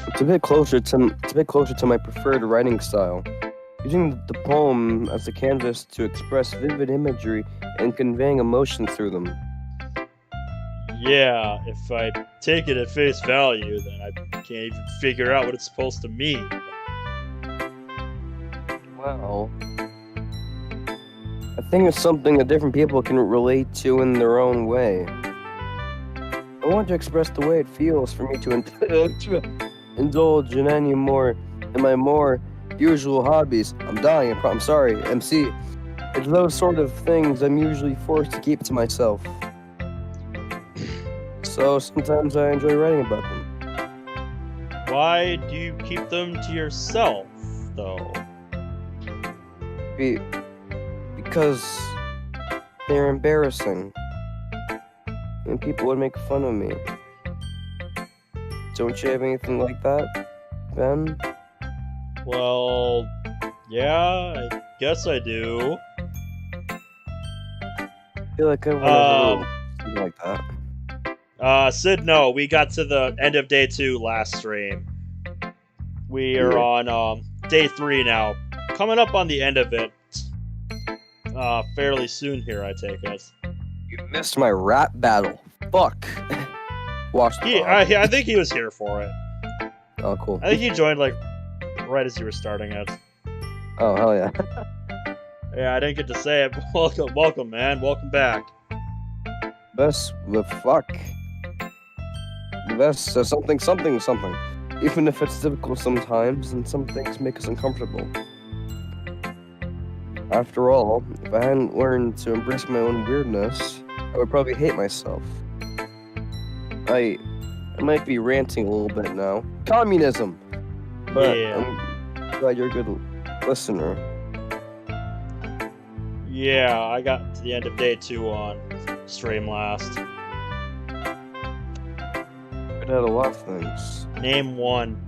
It's a bit closer to my preferred writing style, using the poem as a canvas to express vivid imagery and conveying emotion through them. Yeah, if I take it at face value, then I can't even figure out what it's supposed to mean. Well, I think it's something that different people can relate to in their own way. I want to express the way it feels for me to indulge in my more usual hobbies. I'm sorry, MC. It's those sort of things I'm usually forced to keep to myself. So sometimes I enjoy writing about them. Why do you keep them to yourself, though? Because they're embarrassing. And people would make fun of me. Don't you have anything like that, Ben? Well, yeah, I guess I do. I feel like everyone has something like that. Sid, no, we got to the end of day 2 last stream. We are on, day 3 now. Coming up on the end of it, fairly soon here, I take it. You missed my rap battle. Fuck. Watch the I think he was here for it. Oh, cool. I think he joined, like, right as you were starting it. Oh, hell yeah. Yeah, I didn't get to say it, but welcome, man. Welcome back. Best, the fuck. The best, something. Even if it's difficult sometimes, and some things make us uncomfortable. After all, if I hadn't learned to embrace my own weirdness, I would probably hate myself. I might be ranting a little bit now. Communism! But Yeah. I'm glad you're a good listener. Yeah, I got to the end of day 2 on stream last. It had a lot of things. Name one.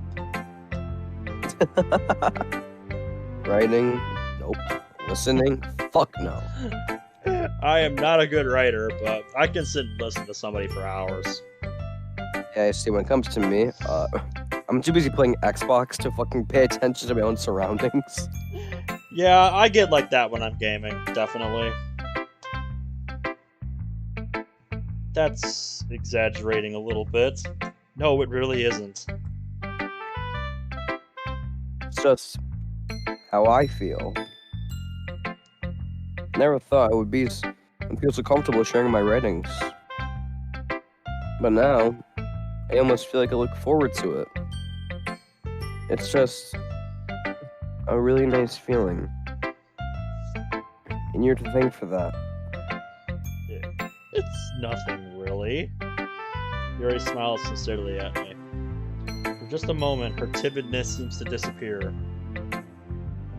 Writing? Nope. Listening? Fuck no. I am not a good writer, but I can sit and listen to somebody for hours. Yeah, see, when it comes to me, I'm too busy playing Xbox to fucking pay attention to my own surroundings. Yeah, I get like that when I'm gaming, definitely. That's exaggerating a little bit. No, it really isn't. It's just how I feel. Never thought I would feel so comfortable sharing my writings. But now, I almost feel like I look forward to it. It's just a really nice feeling. And you're to thank for that. It's nothing, really. Yuri smiles sincerely at me. For just a moment, her timidness seems to disappear.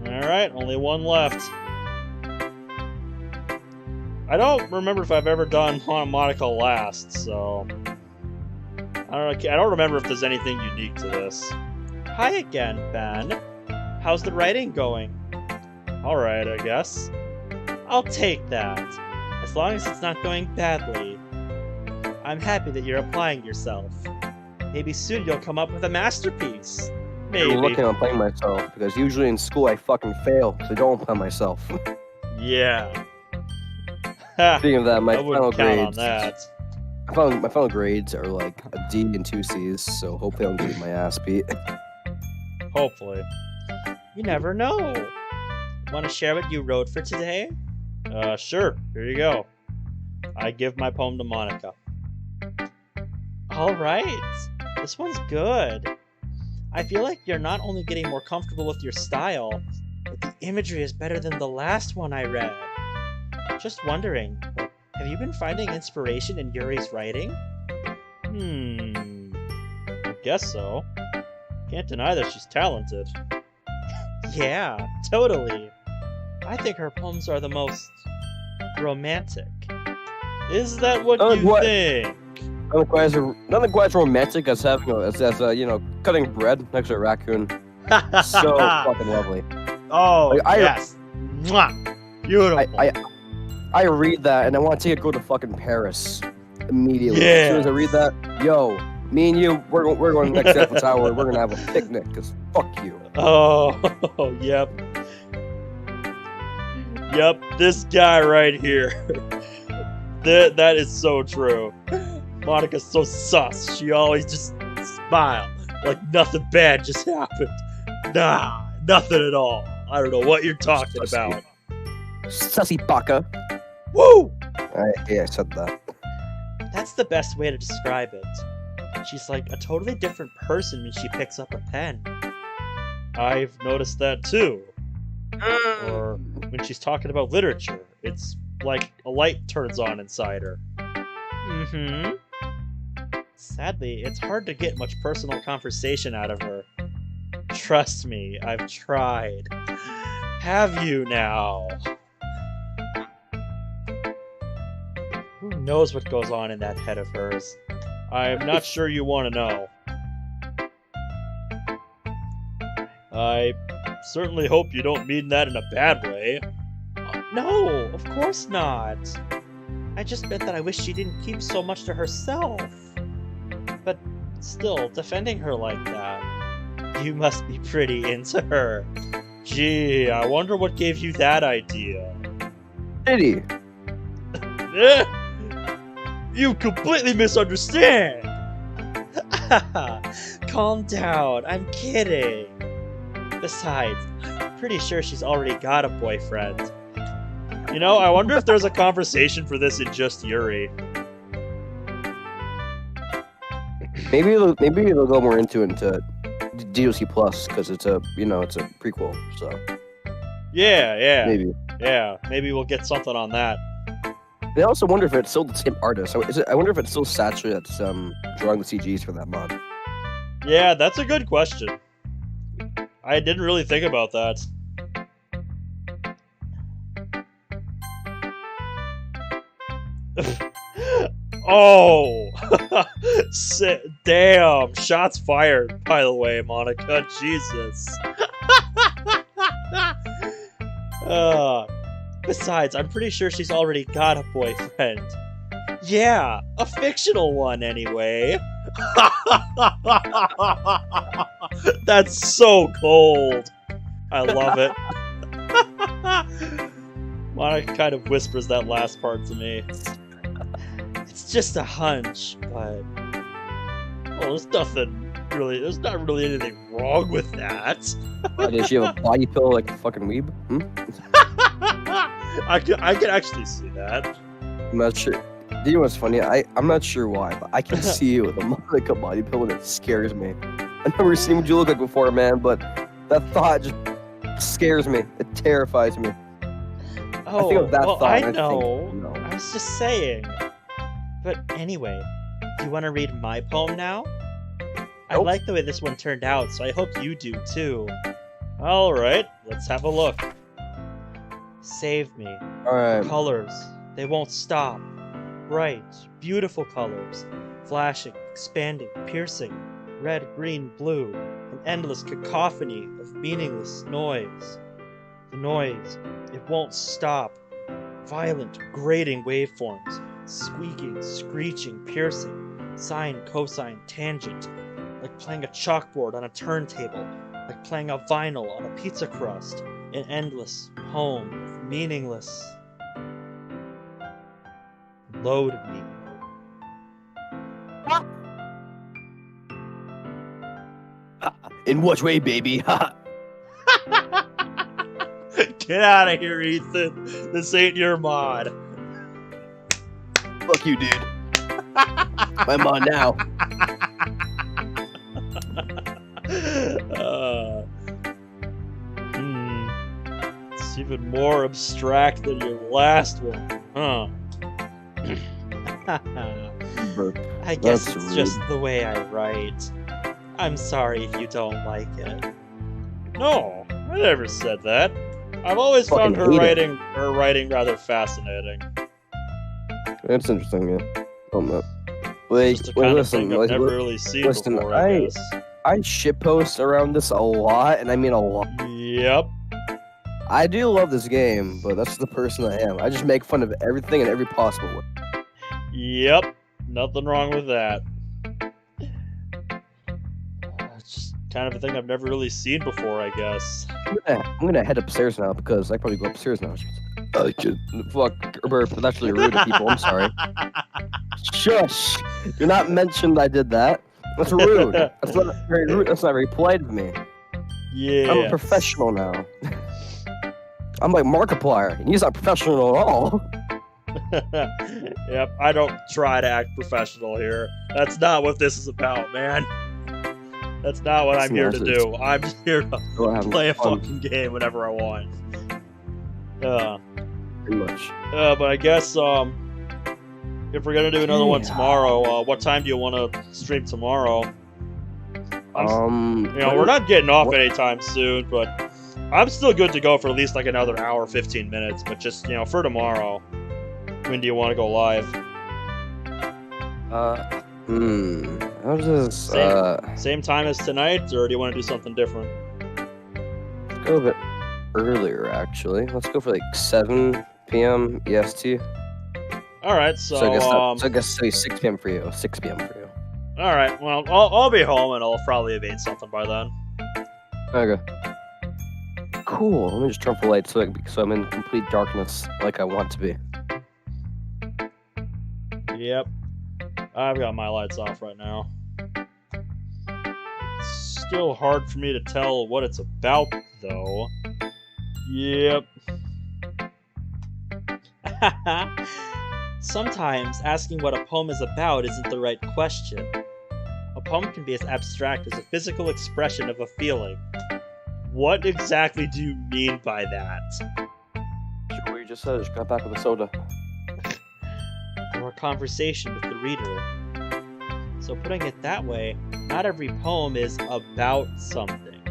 Alright, only one left. I don't remember if I've ever done Monica last, so... I don't remember if there's anything unique to this. Hi again, Ben. How's the writing going? Alright, I guess. I'll take that. As long as it's not going badly. I'm happy that you're applying yourself. Maybe soon you'll come up with a masterpiece. Maybe. I'm looking at playing myself, because usually in school I fucking fail, so I don't play myself. Yeah. Speaking of that, my I final wouldn't count on grades... that. My final grades are like a D and 2 C's, so hopefully I don't get my ass beat. Hopefully. You never know. Want to share what you wrote for today? Sure. Here you go. I give my poem to Monica. Alright. This one's good. I feel like you're not only getting more comfortable with your style, but the imagery is better than the last one I read. Just wondering, have you been finding inspiration in Yuri's writing? I guess so. Can't deny that she's talented. Yeah, totally. I think her poems are the most romantic. Is that what you think? Nothing quite as romantic as having cutting bread next to a raccoon. So fucking lovely. Oh, Like, yes. Mwah. Beautiful. I read that and I want to take a go to fucking Paris immediately. Yeah. As soon as I read that, yo, me and you, we're going next to Eiffel Tower. We're gonna have a picnic. Cause fuck you. Oh, yep. Yep, this guy right here. That is so true. Monica's so sus. She always just smile like nothing bad just happened. Nah, nothing at all. I don't know what you're talking about. Sussy baka. Woo! Yeah, I said that. That's the best way to describe it. She's like a totally different person when she picks up a pen. I've noticed that too. Or when she's talking about literature, it's like a light turns on inside her. Mm-hmm. Sadly, it's hard to get much personal conversation out of her. Trust me, I've tried. Have you now? Who knows what goes on in that head of hers? I'm not sure you want to know. I certainly hope you don't mean that in a bad way. No, of course not. I just meant that I wish she didn't keep so much to herself. But still, defending her like that, you must be pretty into her. Gee, I wonder what gave you that idea. Did he? You completely misunderstand! Calm down, I'm kidding. Besides, I'm pretty sure she's already got a boyfriend. You know, I wonder if there's a conversation for this in just Yuri. Maybe they'll go more into DLC Plus because it's a prequel. So Yeah. maybe Maybe we'll get something on that. I also wonder if it's still the same artist. I wonder if it's still Satcher that's drawing the CGs for that mod. Yeah, that's a good question. I didn't really think about that. Oh! Damn! Shots fired, by the way, Monica. Jesus. Besides, I'm pretty sure she's already got a boyfriend. Yeah, a fictional one anyway. That's so cold. I love it. Monica kind of whispers that last part to me. It's just a hunch, but Well, there's not really anything wrong with that. Does she have a body pillow like a fucking weeb? I can actually see that. I'm not sure. Do you know what's funny? I'm not sure why, but I can see you with a Monica body pillow that scares me. I've never seen what you look like before, man, but that thought just scares me. It terrifies me. oh, think of that well, thought, I I think, know. no. I was just saying. But anyway, do you want to read my poem now? I Nope. like the way this one turned out, so I hope you do too. Alright, let's have a look. Save me. Alright. Colors, they won't stop. Bright, beautiful colors. Flashing, expanding, piercing. Red, green, blue. An endless cacophony of meaningless noise. The noise, it won't stop. Violent, grating waveforms. Squeaking, screeching, piercing. Sine, cosine, tangent. Like playing a chalkboard on a turntable. Like playing a vinyl on a pizza crust. An endless poem of meaningless. Load me. In what way, baby? Get out of here, Ethan. This ain't your mod. Fuck you, dude. I'm on now. It's even more abstract than your last one, huh? I guess That's it's just rude. the way I write. I'm sorry if you don't like it. No, I never said that. I've always found Fucking hate it. her writing rather fascinating. That's interesting, yeah. Oh, no. Wait, Just the kind of thing I've like, never really seen listen, before, I guess. I shitpost around this a lot, and I mean a lot. Yep. I do love this game, but that's the person I am. I just make fun of everything in every possible way. Yep. Nothing wrong with that. It's just kind of a thing I've never really seen before, I guess. I'm gonna head upstairs now because I probably go upstairs now. Fuck, but that's really rude to people. I'm sorry. Shush! You're not mentioned I did that. That's rude. That's not very rude. That's not very polite of me. Yeah. I'm a professional now. I'm like Markiplier, and he's not professional at all. Yep, I don't try to act professional here. That's not what this is about, man. That's not what I'm here to do. I'm just here to play a fucking game whenever I want. Pretty much. But I guess if we're gonna do another one tomorrow, what time do you want to stream tomorrow? We're not getting off anytime soon, but I'm still good to go for at least like another hour, 15 minutes. But just for tomorrow, when do you want to go live? How does this? Same time as tonight, or do you want to do something different? Let's go a bit earlier, actually. Let's go for like 7 p.m. EST. All right, so I guess say 6 p.m. for you. 6 p.m. for you. All right, well, I'll be home and I'll probably have ate something by then. Okay. Cool. Let me just turn off the light so I'm in complete darkness, like I want to be. Yep, I've got my lights off right now. It's still hard for me to tell what it's about, though. Yep. Sometimes asking what a poem is about isn't the right question. A poem can be as abstract as a physical expression of a feeling. What exactly do you mean by that? What you just said, I just got back with a soda. Or a conversation with the reader. So putting it that way, not every poem is about something.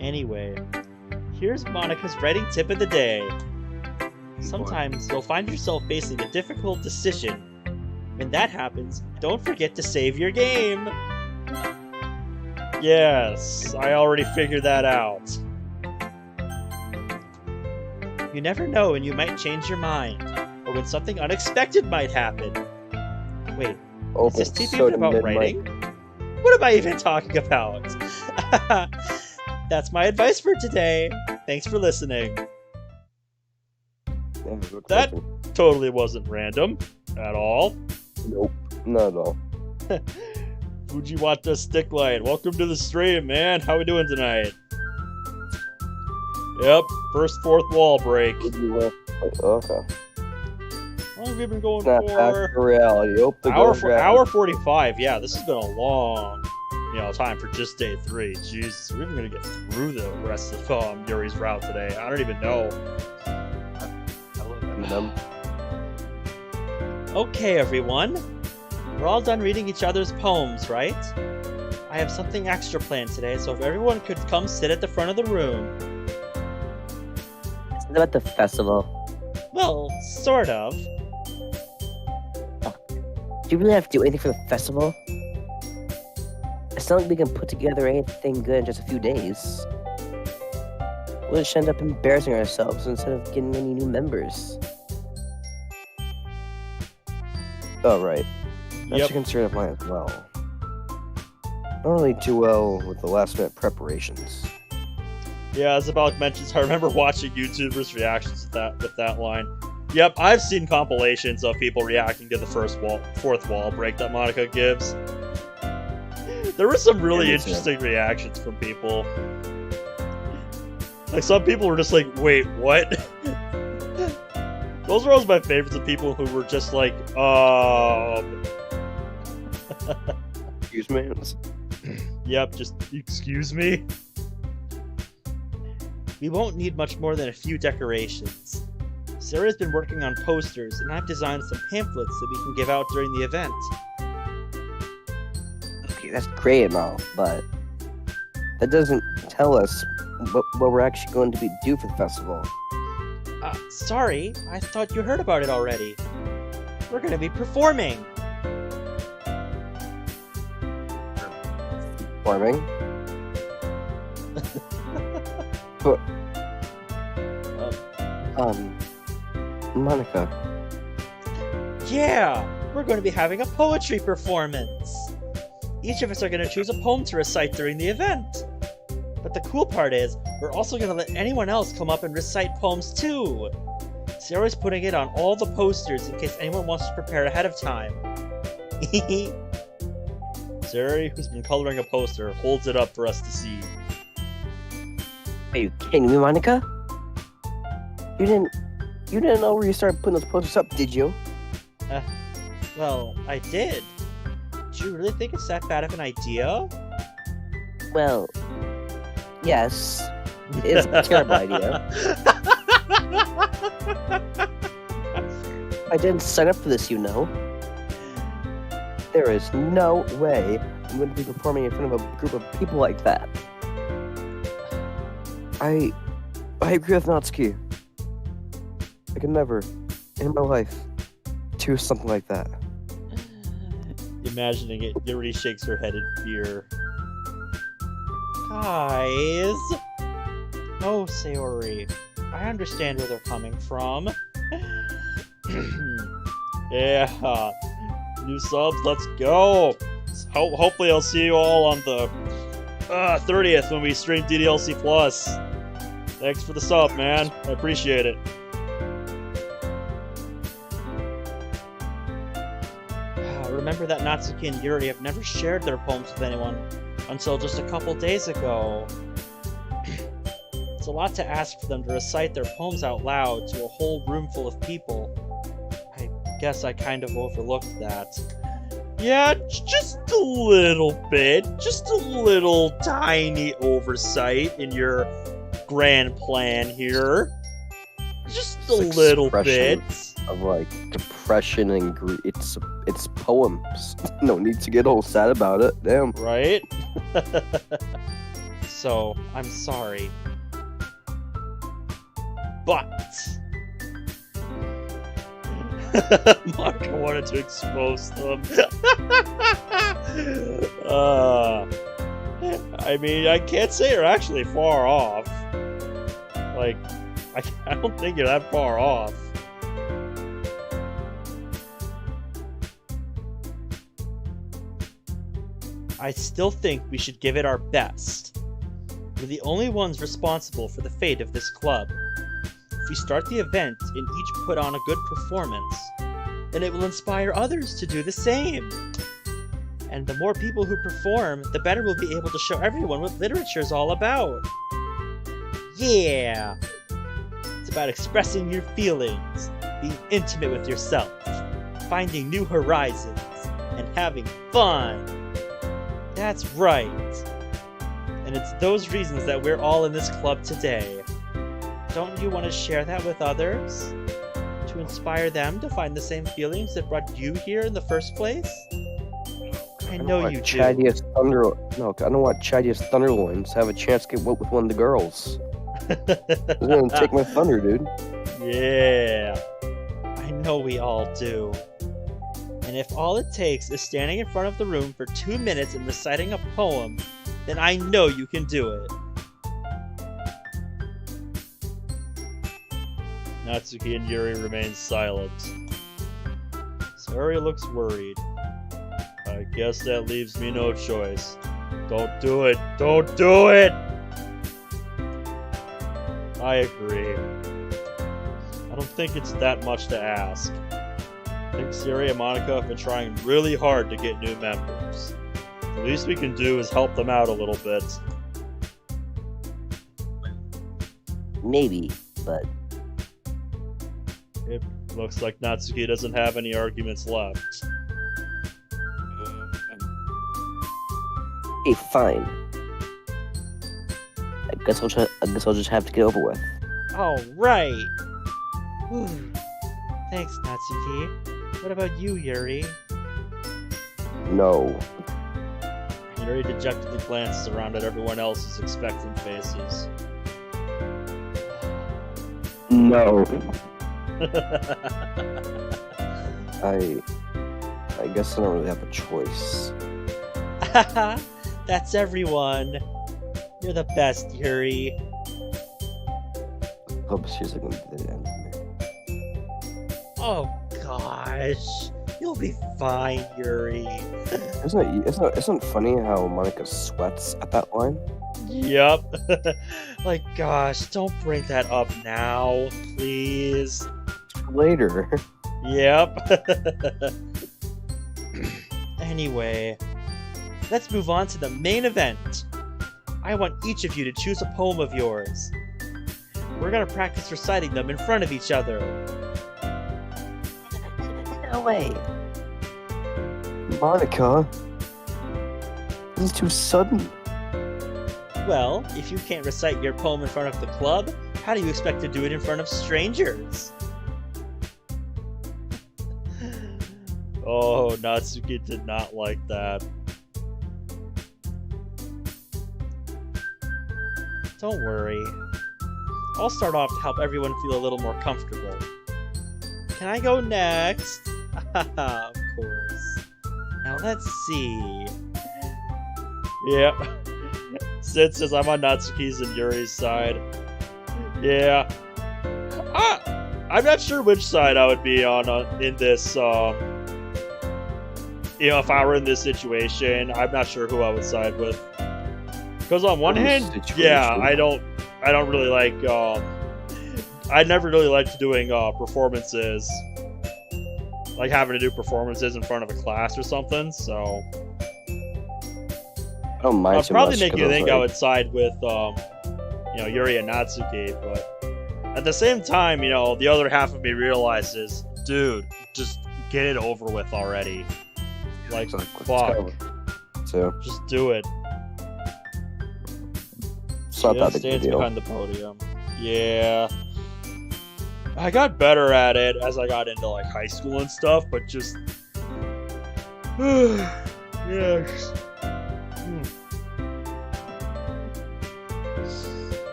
Anyway, here's Monica's writing tip of the day. Sometimes you'll find yourself facing a difficult decision. When that happens, don't forget to save your game. Yes, I already figured that out. You never know when you might change your mind, or when something unexpected might happen. Wait, is this tape even about writing? What am I even talking about? That's my advice for today. Thanks for listening. That totally wasn't random at all. Nope, not at all. Fujiwata Sticklight, welcome to the stream, man. How we doing tonight? Yep, first fourth wall break. Okay. How long have we been going Snap back for? to reality. Hour 45. Yeah, this has been a long, time for just day 3. Jesus, we're even gonna get through the rest of Yuri's route today. I don't even know. Okay, everyone. We're all done reading each other's poems, right? I have something extra planned today, so if everyone could come sit at the front of the room. It's about the festival. Well, sort of. Do you really have to do anything for the festival? It's not like we can put together anything good in just a few days. We'll just end up embarrassing ourselves instead of getting any new members. Oh, right. That's Yep. a concern of mine as well. I don't really do well with the last-minute preparations. Yeah, as about mentions, I remember watching YouTubers' reactions with that line. Yep, I've seen compilations of people reacting to the fourth wall break that Monica gives. There were some really interesting reactions from people. Like, some people were just like, wait, what? Those were always my favorites of people who were just like, Excuse me? Yep, just excuse me. We won't need much more than a few decorations. Sarah's been working on posters, and I've designed some pamphlets that we can give out during the event. Okay, that's great and all, but that doesn't tell us what we're actually going to do for the festival. Sorry, I thought you heard about it already. We're gonna be performing. Performing? But, Monica. Yeah, we're going to be having a poetry performance. Each of us are going to choose a poem to recite during the event. But the cool part is, we're also going to let anyone else come up and recite poems too. Sarah's putting it on all the posters in case anyone wants to prepare ahead of time. Sarah, who's been coloring a poster, holds it up for us to see. Are you kidding me, Monica? You didn't know where you started putting those posters up, did you? Well, I did. Do you really think it's that bad of an idea? Well, yes. It's a terrible idea. I didn't sign up for this, you know. There is no way I'm going to be performing in front of a group of people like that. I agree with Natsuki. I could never, in my life, do something like that. Imagining it, Yuri shakes her head in fear. Guys! No, Sayori. I understand where they're coming from. Yeah, new subs, let's go! Hopefully I'll see you all on the 30th when we stream DDLC Plus. Thanks for the sub, man. I appreciate it. Remember that Natsuki and Yuri have never shared their poems with anyone until just a couple days ago. It's a lot to ask for them to recite their poems out loud to a whole room full of people. I guess I kind of overlooked that. Yeah, just a little bit. Just a little tiny oversight in your grand plan here. Just a little bit. Of like depression and grief. It's poems. No need to get all sad about it. Damn. Right? So, I'm sorry. But... Monica wanted to expose them. I mean, I can't say you're actually far off. Like, I don't think you're that far off. I still think we should give it our best. We're the only ones responsible for the fate of this club. If we start the event and each put on a good performance, then it will inspire others to do the same. And the more people who perform, the better we'll be able to show everyone what literature's all about. Yeah! It's about expressing your feelings, being intimate with yourself, finding new horizons, and having fun. That's right. And it's those reasons that we're all in this club today. Don't you want to share that with others? To inspire them to find the same feelings that brought you here in the first place? I know you do. I don't want Chadius Thunderloins have a chance to get wet with one of the girls. It's gonna take my thunder, dude. Yeah. I know we all do. And if all it takes is standing in front of the room for 2 minutes and reciting a poem, then I know you can do it. Natsuki and Yuri remain silent. Saria looks worried. I guess that leaves me no choice. Don't do it! Don't do it! I agree. I don't think it's that much to ask. I think Siri and Monica have been trying really hard to get new members. The least we can do is help them out a little bit. Maybe, but It looks like Natsuki doesn't have any arguments left. hey, fine. I guess I'll just have to get over with. All right. Whew. Thanks, Natsuki. What about you, Yuri? No. Yuri dejectedly glances around at everyone else's expectant faces. No. I guess I don't really have a choice. That's everyone. You're the best, Yuri. Hope she's like the end of me. Oh gosh, you'll be fine, Yuri. Isn't it funny how Monica sweats at that line? Yep. Like, gosh, don't bring that up now, please. Later. Yep. Anyway, let's move on to the main event. I want each of you to choose a poem of yours. We're gonna practice reciting them in front of each other. No way. Monica. This is too sudden. Well, if you can't recite your poem in front of the club, how do you expect to do it in front of strangers? Oh, Natsuki did not like that. Don't worry. I'll start off to help everyone feel a little more comfortable. Can I go next? Of course. Now let's see. Yep. Sid says I'm on Natsuki's and Yuri's side. Yeah. I'm not sure which side I would be on in this, if I were in this situation, I'm not sure who I would side with. Because on one hand, yeah, I don't really like, I never really liked doing performances, like having to do performances in front of a class or something, so I don't mind. I'd too probably much make 'cause you think I like- would side with, Yuri and Natsuki, but at the same time, the other half of me realizes, dude, just get it over with already. Like, fuck, So just do it. it's not that big a Stands deal. behind the podium. Yeah. I got better at it as I got into like high school and stuff, but just yes.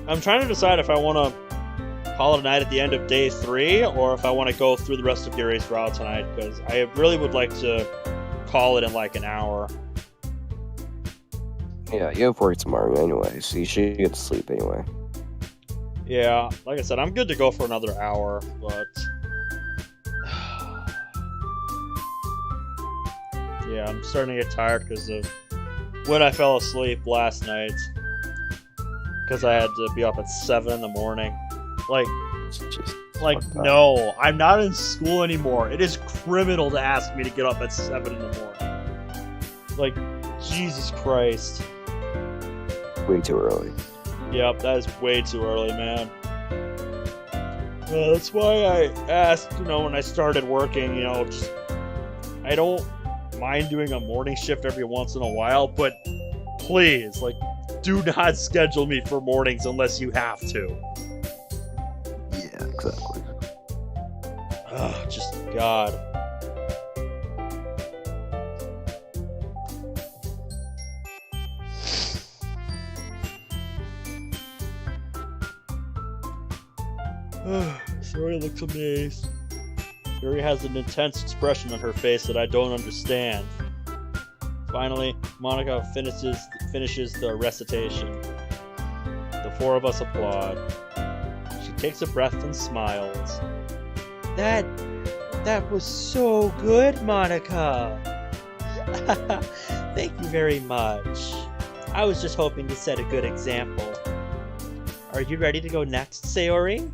I'm trying to decide if I want to call it a night at the end of day 3 or if I want to go through the rest of Yuri's route tonight, because I really would like to call it in like an hour. Yeah, you have work tomorrow anyway, so you should get to sleep anyway. Yeah, like I said, I'm good to go for another hour, but... yeah, I'm starting to get tired because of when I fell asleep last night. Because I had to be up at 7 in the morning. Like, no, I'm not in school anymore. It is criminal to ask me to get up at 7 in the morning. Like, Jesus Christ. Way too early. Yep, that is way too early, man. That's why I asked, when I started working, just... I don't mind doing a morning shift every once in a while, but please, like, do not schedule me for mornings unless you have to. Yeah, exactly. Ugh, just God. Yuri looks amazed. Yuri has an intense expression on her face that I don't understand. Finally, Monica finishes the recitation. The four of us applaud. She takes a breath and smiles. That was so good, Monica. Thank you very much. I was just hoping to set a good example. Are you ready to go next, Sayori?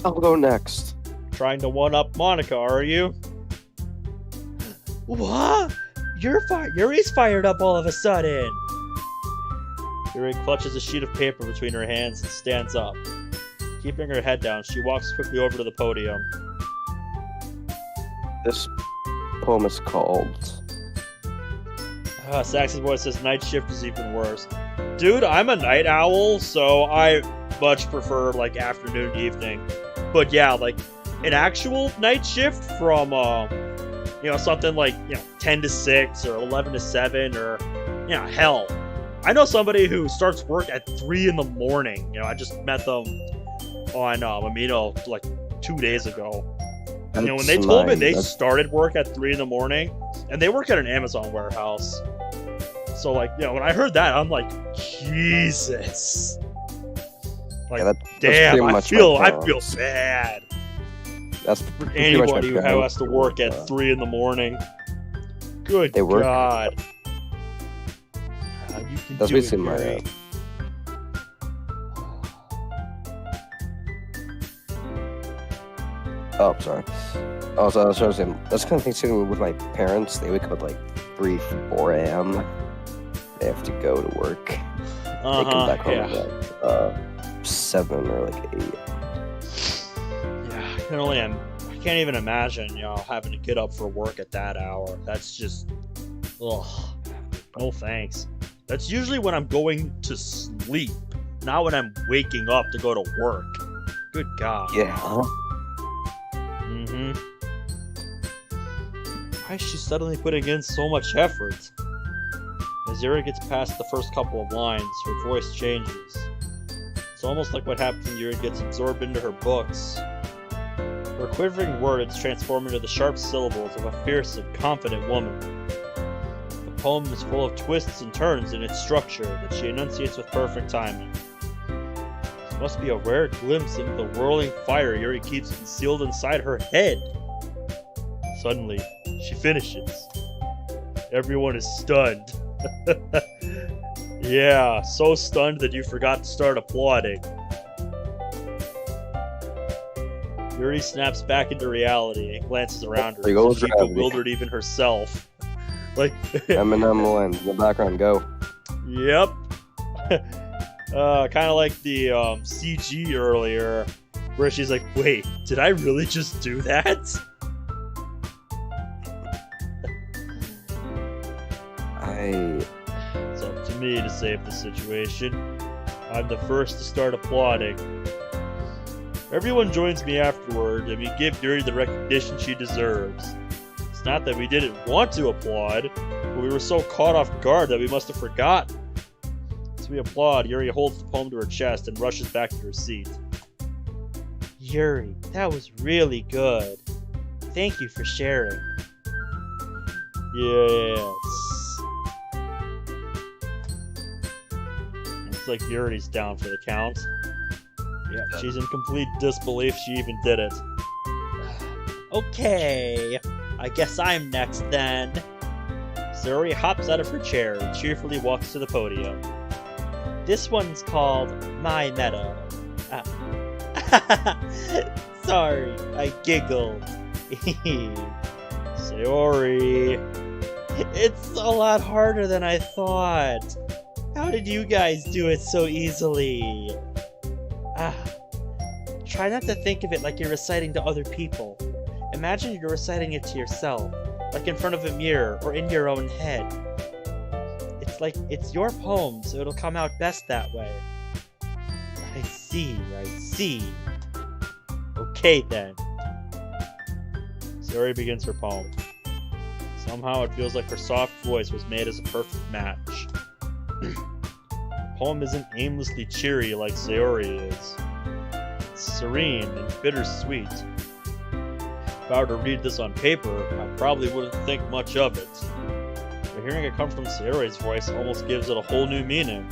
I'll go next. Trying to one-up Monica, are you? What? Yuri's fired up all of a sudden. Yuri clutches a sheet of paper between her hands and stands up. Keeping her head down, she walks quickly over to the podium. This poem is called... Saxon's voice says night shift is even worse. Dude, I'm a night owl, so I much prefer, like, afternoon, evening. But yeah, like, an actual night shift from, something like, 10 to 6 or 11 to 7 or, hell. I know somebody who starts work at 3 in the morning. I just met them on Amino, like, 2 days ago. When they told me they started work at 3 in the morning, and they work at an Amazon warehouse. So, like, when I heard that, I'm like, Jesus. Like, yeah, damn, I feel bad. That's for anybody who has to work at 3 in the morning. Good God. You can That's do basically it, my... Yuri. Oh, sorry. Oh, so I was trying to say, that's kind of thing too with my parents. They wake up at like 3, 4 a.m. They have to go to work. They come back home at like 7 or like 8. Yeah, I can't even imagine, having to get up for work at that hour. That's just, ugh, no thanks. That's usually when I'm going to sleep, not when I'm waking up to go to work. Good God. Yeah. Mm-hmm. Why is she suddenly putting in so much effort? As Yuri gets past the first couple of lines, her voice changes. It's almost like what happens when Yuri gets absorbed into her books. Her quivering words transform into the sharp syllables of a fierce and confident woman. The poem is full of twists and turns in its structure that she enunciates with perfect timing. This must be a rare glimpse into the whirling fire Yuri keeps concealed inside her head. Suddenly, she finishes. Everyone is stunned. Yeah, so stunned that you forgot to start applauding. Yuri snaps back into reality and glances around her, as if she bewildered even herself. Like, Eminem in the background, go. Yep. Kind of like the CG earlier, where she's like, wait, did I really just do that? It's up to me to save the situation. I'm the first to start applauding. Everyone joins me afterward, and we give Yuri the recognition she deserves. It's not that we didn't want to applaud, but we were so caught off guard that we must have forgotten. As we applaud, Yuri holds the poem to her chest and rushes back to her seat. Yuri, that was really good. Thank you for sharing. Yes. And Looks like Yuri's down for the count. Yeah, she's in complete disbelief she even did it. Okay, I guess I'm next then. Sayori hops out of her chair and cheerfully walks to the podium. This one's called My Meadow. Sorry, I giggled. Sayori. It's a lot harder than I thought. How did you guys do it so easily? Try not to think of it like you're reciting to other people. Imagine you're reciting it to yourself, like in front of a mirror or in your own head. It's like it's your poem, so it'll come out best that way. I see. Okay then. Sayori begins her poem. Somehow it feels like her soft voice was made as a perfect match. The poem isn't aimlessly cheery like Sayori is. It's serene and bittersweet. If I were to read this on paper, I probably wouldn't think much of it. But hearing it come from Sayori's voice almost gives it a whole new meaning.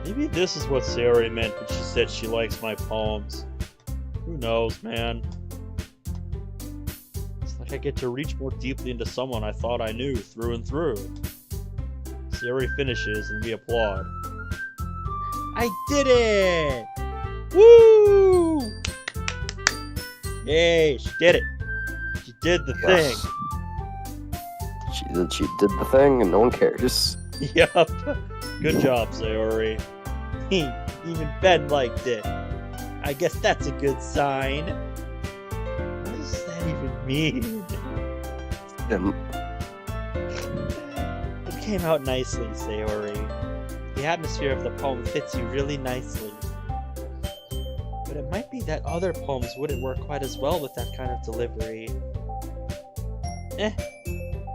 Maybe this is what Sayori meant when she said she likes my poems. Who knows, man? It's like I get to reach more deeply into someone I thought I knew through and through. Sayori finishes and we applaud. I did it! Woo! Yay, she did it! She did the Yes. She did the thing, and no one cares. thing! Yup! Good job, Sayori. Even Ben liked it. I guess that's a good sign. What does that even mean? It came out nicely, Sayori. The atmosphere of the poem fits you really nicely. But it might be that other poems wouldn't work quite as well with that kind of delivery. I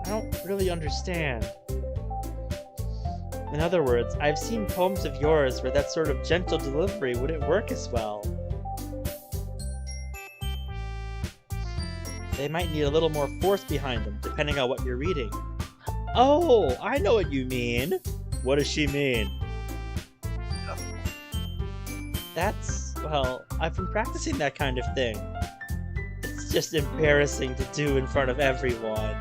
don't really understand. In other words, I've seen poems of yours where that sort of gentle delivery wouldn't work as well. They might need a little more force behind them, depending on what you're reading. Oh, I know what you mean. What does she mean? That's, well, I've been practicing that kind of thing. It's just embarrassing to do in front of everyone.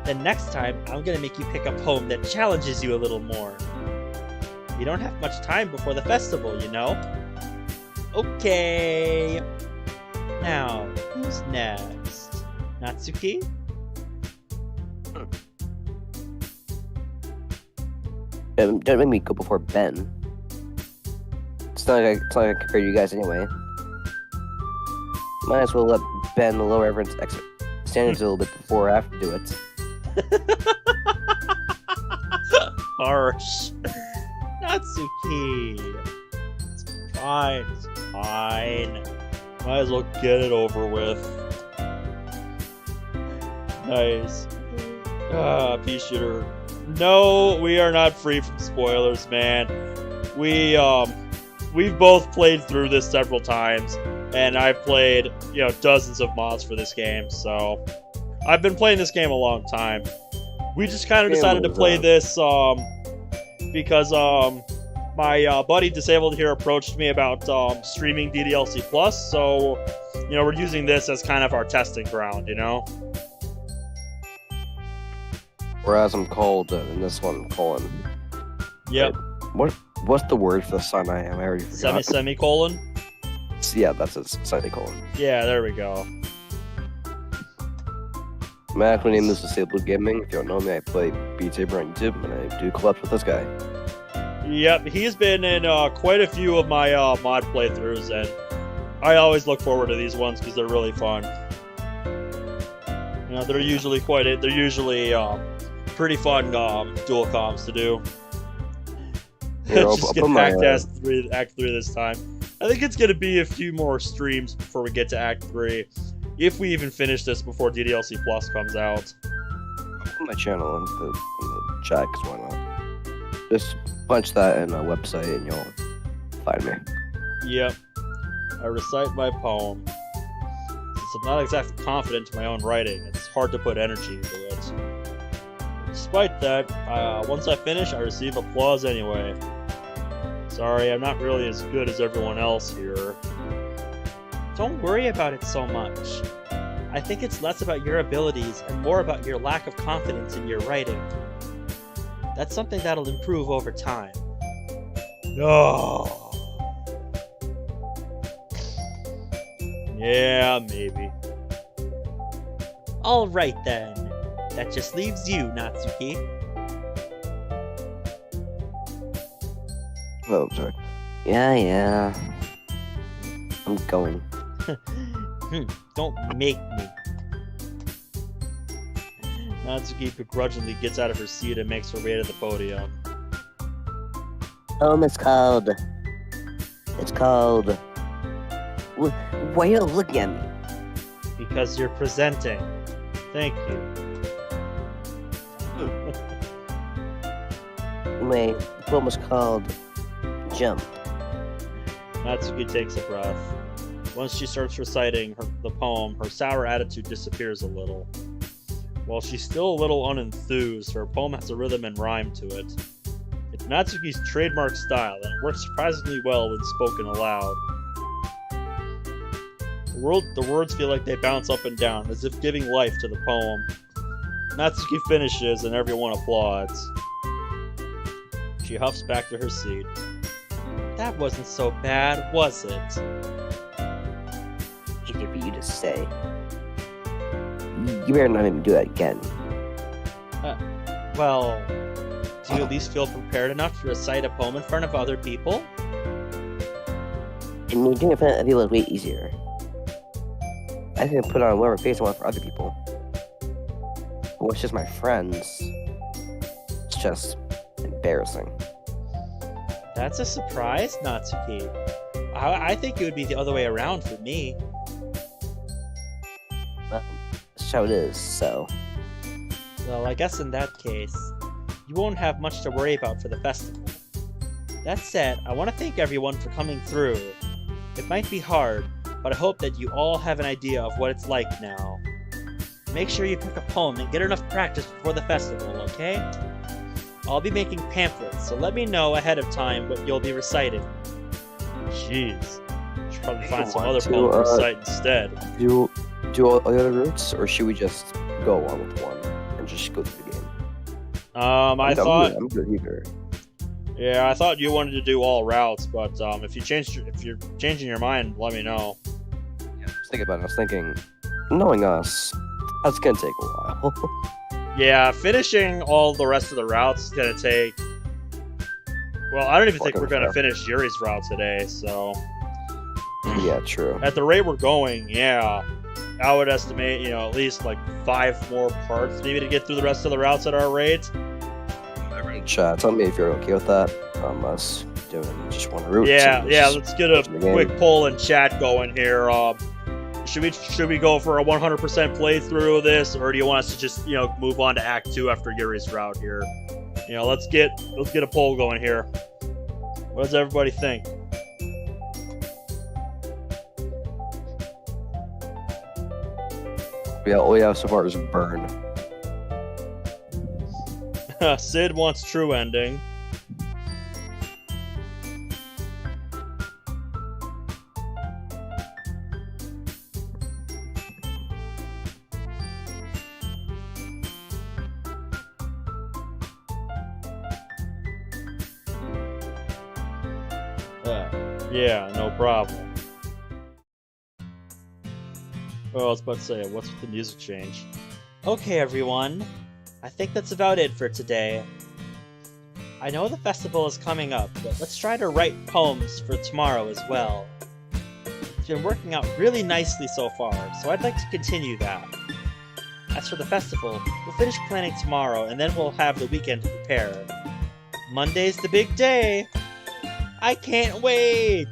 Then next time, I'm gonna make you pick a poem that challenges you a little more. You don't have much time before the festival, you know? Okay. Now, who's next? Natsuki? Don't make me go before Ben. It's not like I compare you guys anyway. Might as well let Ben lower everyone's standards a little bit before I have to do it. Harsh. Natsuki! It's fine. Might as well get it over with. Nice. Pea shooter. No, we are not free from spoilers, man. We've both played through this several times, and I've played, dozens of mods for this game, so I've been playing this game a long time. We just kind of decided to play this because my buddy Disabled here approached me about streaming DDLC Plus, so we're using this as kind of our testing ground, Whereas I'm called in this one, colon. Yep. What's the word for the sign I am? I already forgot. Semicolon? Yeah, that's a semicolon. Yeah, there we go. My actual name is Disabled Gaming. If you don't know me, I play Beat Saber on YouTube, and I do collabs with this guy. Yep, he's been in quite a few of my mod playthroughs, and I always look forward to these ones because they're really fun. They're usually pretty fun dual comms to do. Here, I'll Just put get my, Act 3 this time. I think it's going to be a few more streams before we get to Act 3. If we even finish this before DDLC Plus comes out. I'll put my channel in the chat, because why not? Just punch that in a website and you'll find me. Yep. I recite my poem. Since I'm not exactly confident in my own writing, it's hard to put energy into it. Despite that, once I finish, I receive applause anyway. Sorry, I'm not really as good as everyone else here. Don't worry about it so much. I think it's less about your abilities and more about your lack of confidence in your writing. That's something that'll improve over time. No. Yeah, maybe. Alright then. That just leaves you, Natsuki. Oh, I'm sorry. Yeah. I'm going. Don't make me. Natsuki begrudgingly gets out of her seat and makes her way to the podium. It's called. Why are you looking at me? Because you're presenting. Thank you. My poem was called Jump. Natsuki takes a breath. Once she starts reciting the poem, her sour attitude disappears a little. While she's still a little unenthused, her poem has a rhythm and rhyme to it. It's Natsuki's trademark style, and it works surprisingly well when spoken aloud. The words feel like they bounce up and down, as if giving life to the poem. Natsuki finishes, and everyone applauds. She huffs back to her seat. That wasn't so bad, was it? Easy for you to say. You better not even do that again. Well, do you at least feel prepared enough to recite a poem in front of other people? And you're doing it in front of people is way easier. I can put on whatever face I want for other people. Well, it's just my friends. It's just embarrassing. That's a surprise, Natsuki. I think it would be the other way around for me. Well, that's how it is, so. Well, I guess in that case, you won't have much to worry about for the festival. That said, I want to thank everyone for coming through. It might be hard, but I hope that you all have an idea of what it's like now. Make sure you pick a poem and get enough practice before the festival, okay? I'll be making pamphlets, so let me know ahead of time what you'll be reciting. Jeez. Should probably find some want other to, poem to recite instead. Do all the other routes, or should we just go on with one and just go through the game? I thought... I'm good either. Yeah, I thought you wanted to do all routes, but if you're changing your mind, let me know. Yeah, I was thinking about it. I was thinking, knowing us, that's gonna take a while. Yeah, finishing all the rest of the routes is gonna take... Well, I don't even think we're gonna finish Yuri's route today, so... Yeah, true. At the rate we're going, yeah. I would estimate, at least like 5 more parts maybe to get through the rest of the routes at our rate. Everyone in chat, tell me if you're okay with that. Us doing just one route. Yeah, so yeah, just let's get a the game. quick poll in chat going here. Should we go for a 100% playthrough of this, or do you want us to just, move on to Act 2 after Yuri's route here? Let's get a poll going here. What does everybody think? Yeah, all we have so far is burn. Sid wants true ending. Yeah, no problem. Oh, I was about to say, what's with the music change? Okay, everyone. I think that's about it for today. I know the festival is coming up, but let's try to write poems for tomorrow as well. It's been working out really nicely so far, so I'd like to continue that. As for the festival, we'll finish planning tomorrow, and then we'll have the weekend to prepare. Monday's the big day! I can't wait!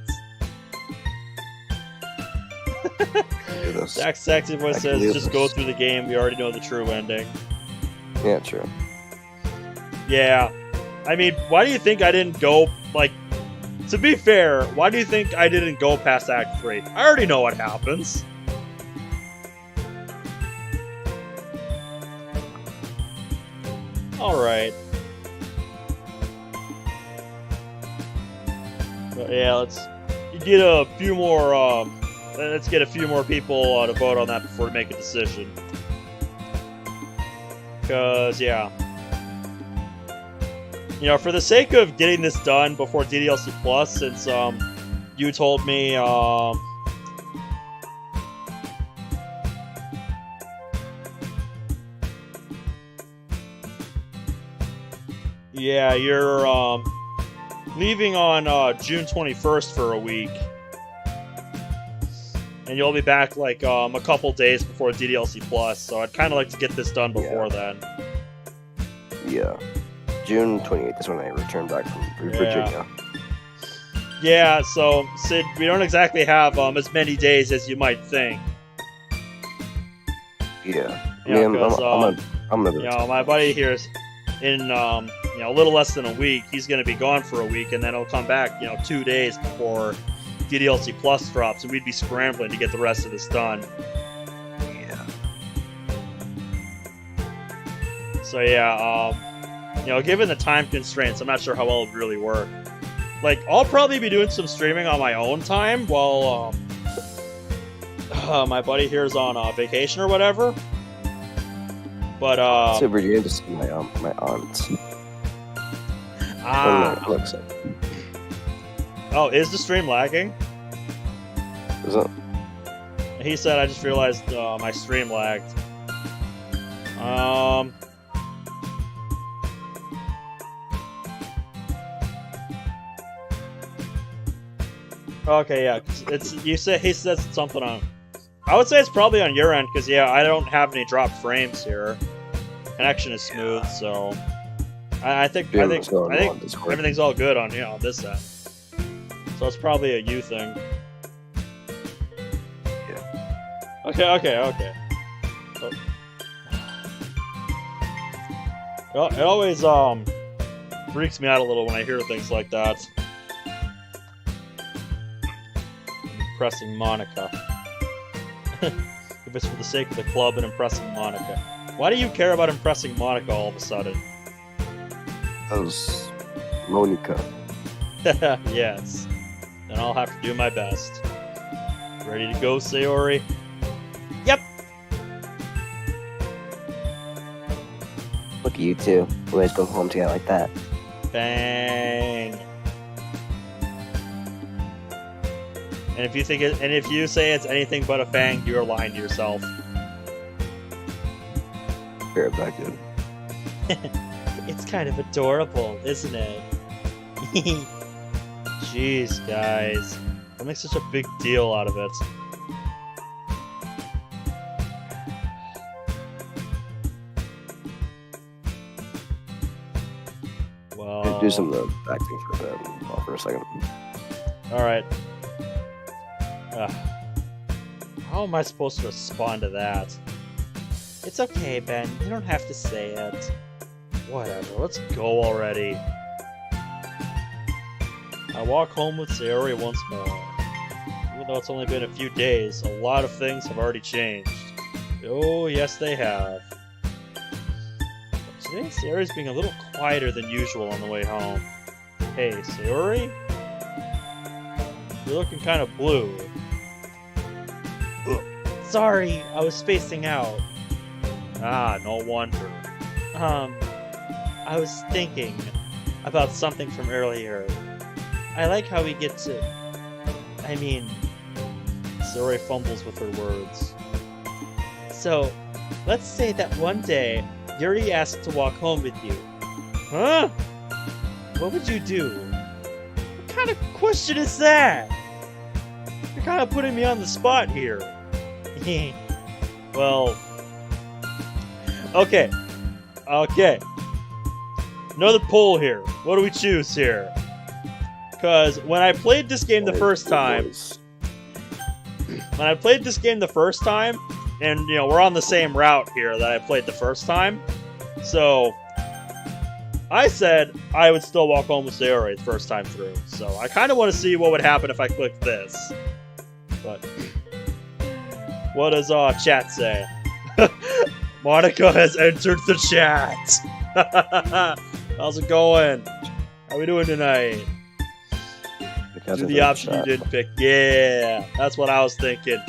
Zach's sexy voice says, just go through the game, we already know the true ending. Yeah, true. Yeah. I mean, why do you think I didn't go, to be fair, why do you think I didn't go past Act 3? I already know what happens. Alright. But yeah, let's get a few more, let's get a few more people to vote on that before we make a decision. Because, yeah. You know, for the sake of getting this done before DDLC Plus, since, you told me, yeah, you're, leaving on, June 21st for a week. And you'll be back, like, a couple days before DDLC Plus, so I'd kind of like to get this done before then. Yeah. June 28th is when I return back from Virginia. Yeah, so, Sid, we don't exactly have, as many days as you might think. Yeah. Yeah, I'm gonna you know, my buddy here is in, you know, a little less than a week. He's going to be gone for a week, and then he'll come back, you know, 2 days before DDLC Plus drops, and we'd be scrambling to get the rest of this done. Yeah. So yeah, you know, given the time constraints, I'm not sure how well it would really work. Like, I'll probably be doing some streaming on my own time while my buddy here is on vacation or whatever. But So Virginia to see my aunt. Oh, is the stream lagging? Is it? He said, I just realized my stream lagged. Okay, yeah, it's he says something on. I would say it's probably on your end, because yeah, I don't have any dropped frames here. Connection is smooth, so I think everything's all good on on this end. So it's probably a you thing. Yeah. Okay. Oh. Well, it always freaks me out a little when I hear things like that. Impressing Monica. If it's for the sake of the club and impressing Monica. Why do you care about impressing Monica all of a sudden? That was Monica. Yes. Then I'll have to do my best. Ready to go, Sayori? Yep! Look at you two. We always go home together like that. Bang! And if you say it's anything but a fang, you are lying to yourself. Fair back, dude. It's kind of adorable, isn't it? Jeez, guys. Don't make such a big deal out of it. Well... Do some of the acting for a bit. For a second. Alright. How am I supposed to respond to that? It's okay, Ben. You don't have to say it. Whatever, let's go already. I walk home with Sayori once more. Even though it's only been a few days, a lot of things have already changed. Oh, yes they have. But today, Sayori's being a little quieter than usual on the way home. Hey, Sayori? You're looking kind of blue. Ugh. Sorry, I was spacing out. Ah, no wonder. I was thinking about something from earlier. I like how we get to... I mean... Sayori fumbles with her words. So, let's say that one day, Yuri asked to walk home with you. Huh? What would you do? What kind of question is that? You're kind of putting me on the spot here. Well... Okay. Another poll here. What do we choose here? Because when I played this game the first time, and, you know, we're on the same route here that I played the first time, so I said I would still walk home with Sayori the first time through. So I kind of want to see what would happen if I clicked this. But what does chat say? Monica has entered the chat. How's it going? How we doing tonight? Do the option you didn't pick. Yeah, that's what I was thinking.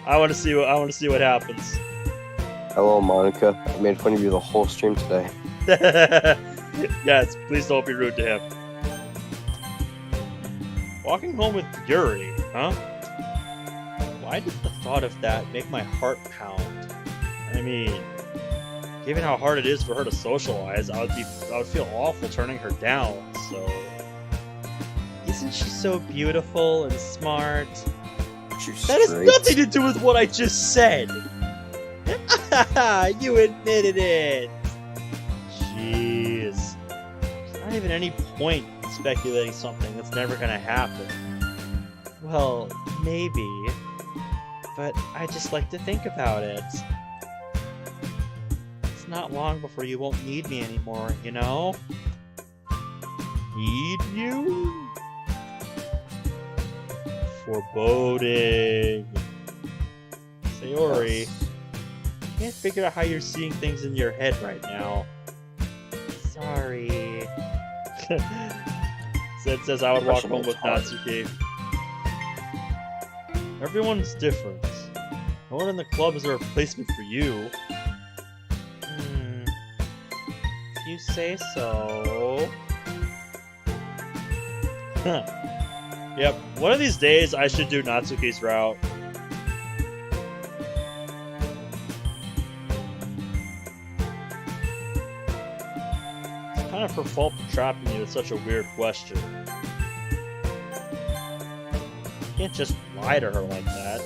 I want to see what happens. Hello, Monica. I made fun of you the whole stream today. Yes, please don't be rude to him. Walking home with Yuri, huh? Why did the thought of that make my heart pound? I mean, given how hard it is for her to socialize, I would feel awful turning her down, so... Isn't she so beautiful and smart? That has nothing to do with what I just said! You admitted it! Jeez. There's not even any point in speculating something that's never gonna happen. Well, maybe. But I just like to think about it. It's not long before you won't need me anymore, you know? Need you? Foreboding. Sayori, I can't figure out how you're seeing things in your head right now. Sorry. Zed says I would walk home with Natsuki. Everyone's different. No one in the club is a replacement for you. If you say so. Huh. Yep, one of these days I should do Natsuki's route. It's kind of her fault for trapping you with such a weird question. You can't just lie to her like that.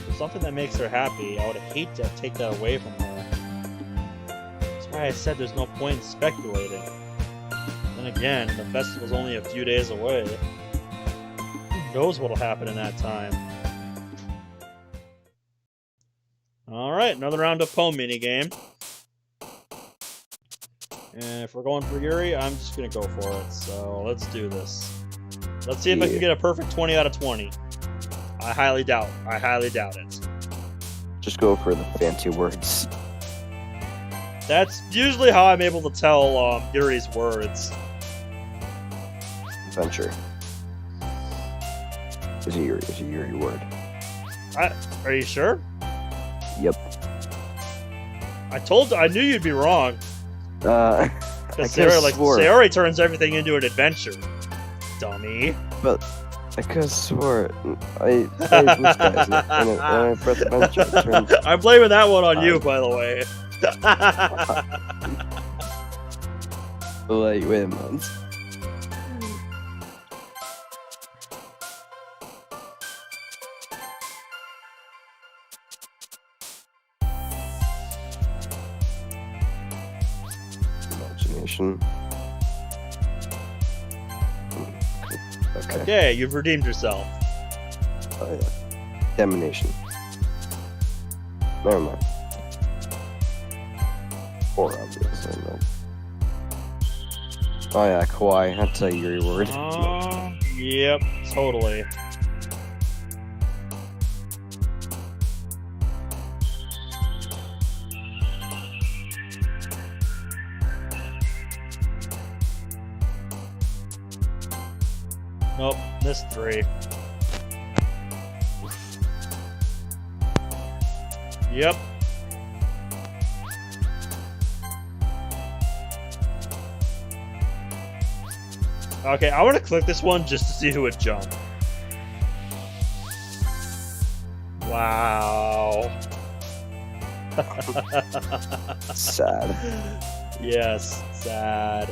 For something that makes her happy, I would hate to take that away from her. That's why I said there's no point in speculating. Then again, the festival's only a few days away. Who knows what'll happen in that time? Alright, another round of Poem minigame. And if we're going for Yuri, I'm just gonna go for it. So let's do this. Let's see if I can get a perfect 20 out of 20. I highly doubt it. Just go for the fancy words. That's usually how I'm able to tell Yuri's words. Adventure. Is a Yuri word. Are you sure? Yep. I knew you'd be wrong. I Because swore. Sayori turns everything into an adventure. Dummy. But I could have swore I played Blue Skies and I pressed adventure. It turned I'm blaming that one on you, by the way. like, wait a minute. Imagination. Okay. Okay, you've redeemed yourself. Oh yeah. Domination. Never mind. Or obvious, I know. Oh yeah, kawaii. That's a Yuri word. Yep, totally. Nope, missed 3. Yep. Okay, I want to click this one just to see who would jump. Wow. Sad. Yes, sad.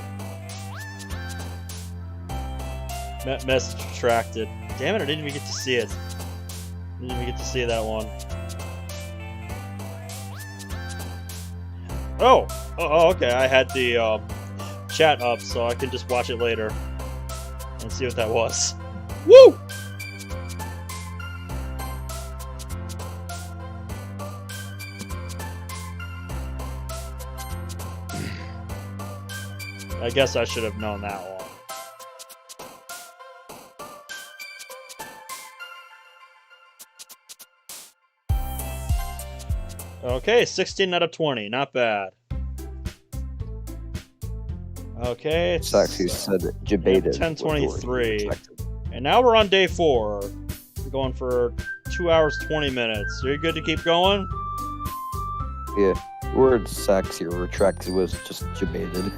Message retracted. Damn it, I didn't even get to see it. Didn't even get to see that one. Oh, okay. I had the chat up, so I can just watch it later and see what that was. Woo! I guess I should have known that one. Okay, 16 out of 20. Not bad. Okay. Saxy said debated. 10:23. And now we're on day 4. We're going for 2 hours 20 minutes. Are you good to keep going? Yeah. Word Saxy retracted was just debated.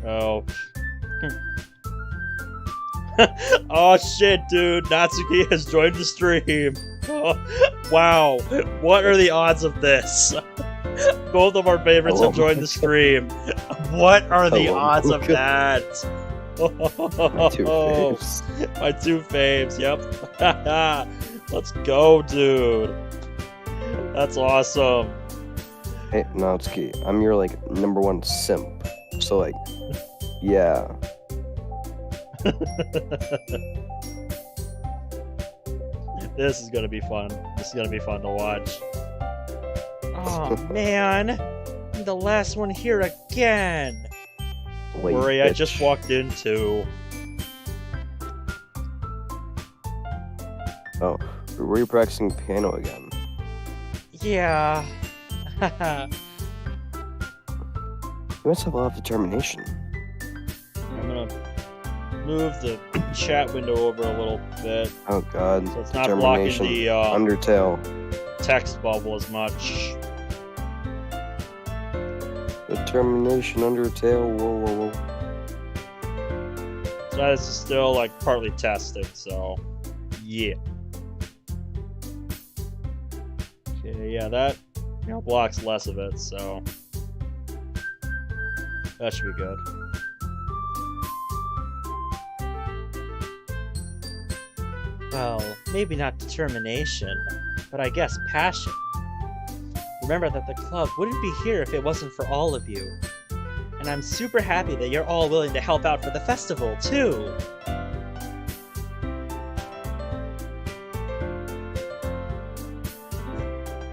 Oh. Oh shit, dude. Natsuki has joined the stream. Oh, wow. What are the odds of this? Both of our favorites have joined the stream. What are the odds of that? My two faves. My 2 faves, yep. Let's go, dude. That's awesome. Hey, Natsuki, I'm your like #1 simp. So like, yeah. This is gonna be fun. This is gonna be fun to watch. Oh man, I'm the last one here again. Wait, Worry, I bitch. just walked into. Oh, were you practicing piano again? Yeah. You must have a lot of determination. I'm gonna move the chat window over a little bit Oh god, so it's not blocking determination. the Undertale. text bubble as much. Determination, Undertale, whoa, whoa, whoa. So this is still like partly testing, so yeah. Okay, yeah, that blocks less of it, so that should be good. Well, maybe not determination, but I guess passion. Remember that the club wouldn't be here if it wasn't for all of you. And I'm super happy that you're all willing to help out for the festival, too.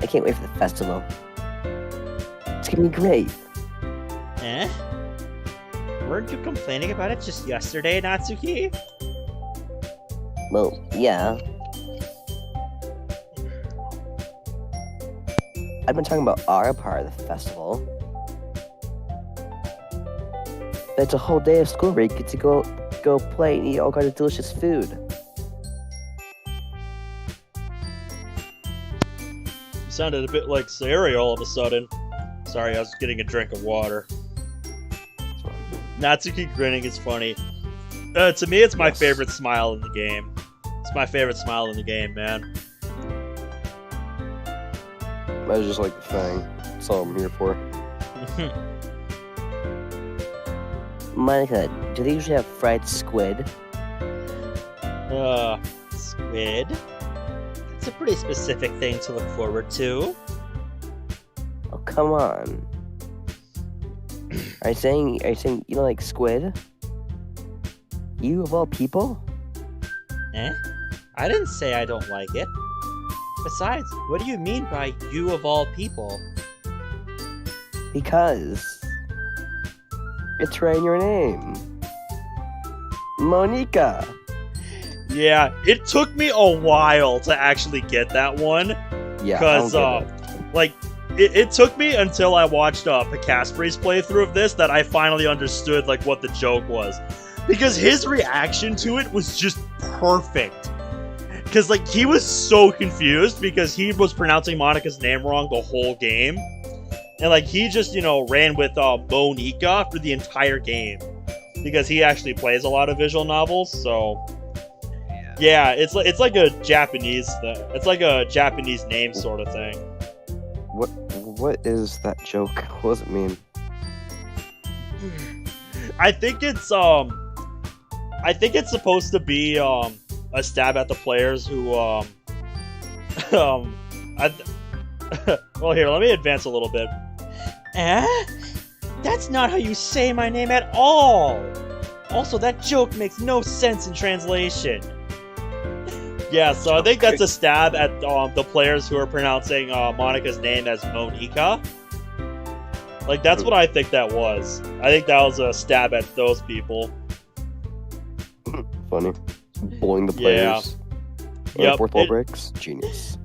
I can't wait for the festival. It's gonna be great. Eh? Weren't you complaining about it just yesterday, Natsuki? Well, yeah. I've been talking about our part of the festival. It's a whole day of school where you get to go play and eat all kinds of delicious food. You sounded a bit like Sayori all of a sudden. Sorry, I was getting a drink of water. Natsuki grinning is funny. To me, it's my favorite smile in the game. It's my favorite smile in the game, man. I just like the thing. That's all I'm here for. Monica, do they usually have fried squid? Squid? It's a pretty specific thing to look forward to. Oh, come on. Are you saying you don't like squid? You of all people? Eh? I didn't say I don't like it. Besides, what do you mean by you of all people? Because it's right in your name. Monica. Yeah, it took me a while to actually get that one. Yeah, Because, I don't get it. like, it took me until I watched Picaspri's playthrough of this that I finally understood, like, what the joke was. Because his reaction to it was just perfect. Because, like, he was so confused because he was pronouncing Monica's name wrong the whole game. And, like, he just, ran with Monica for the entire game. Because he actually plays a lot of visual novels, so... Yeah, it's like a Japanese thing. It's like a Japanese name sort of thing. What is that joke? What does it mean? I think it's supposed to be a stab at the players who well, here, let me advance a little bit. Eh? That's not how you say my name at all. Also, that joke makes no sense in translation. Yeah, so I think that's a stab at the players who are pronouncing Monica's name as Monica. Like, that's what I think that was. I think that was a stab at those people. Funny. Bullying the Yeah. players. Yep, Fourth wall it- breaks. Genius.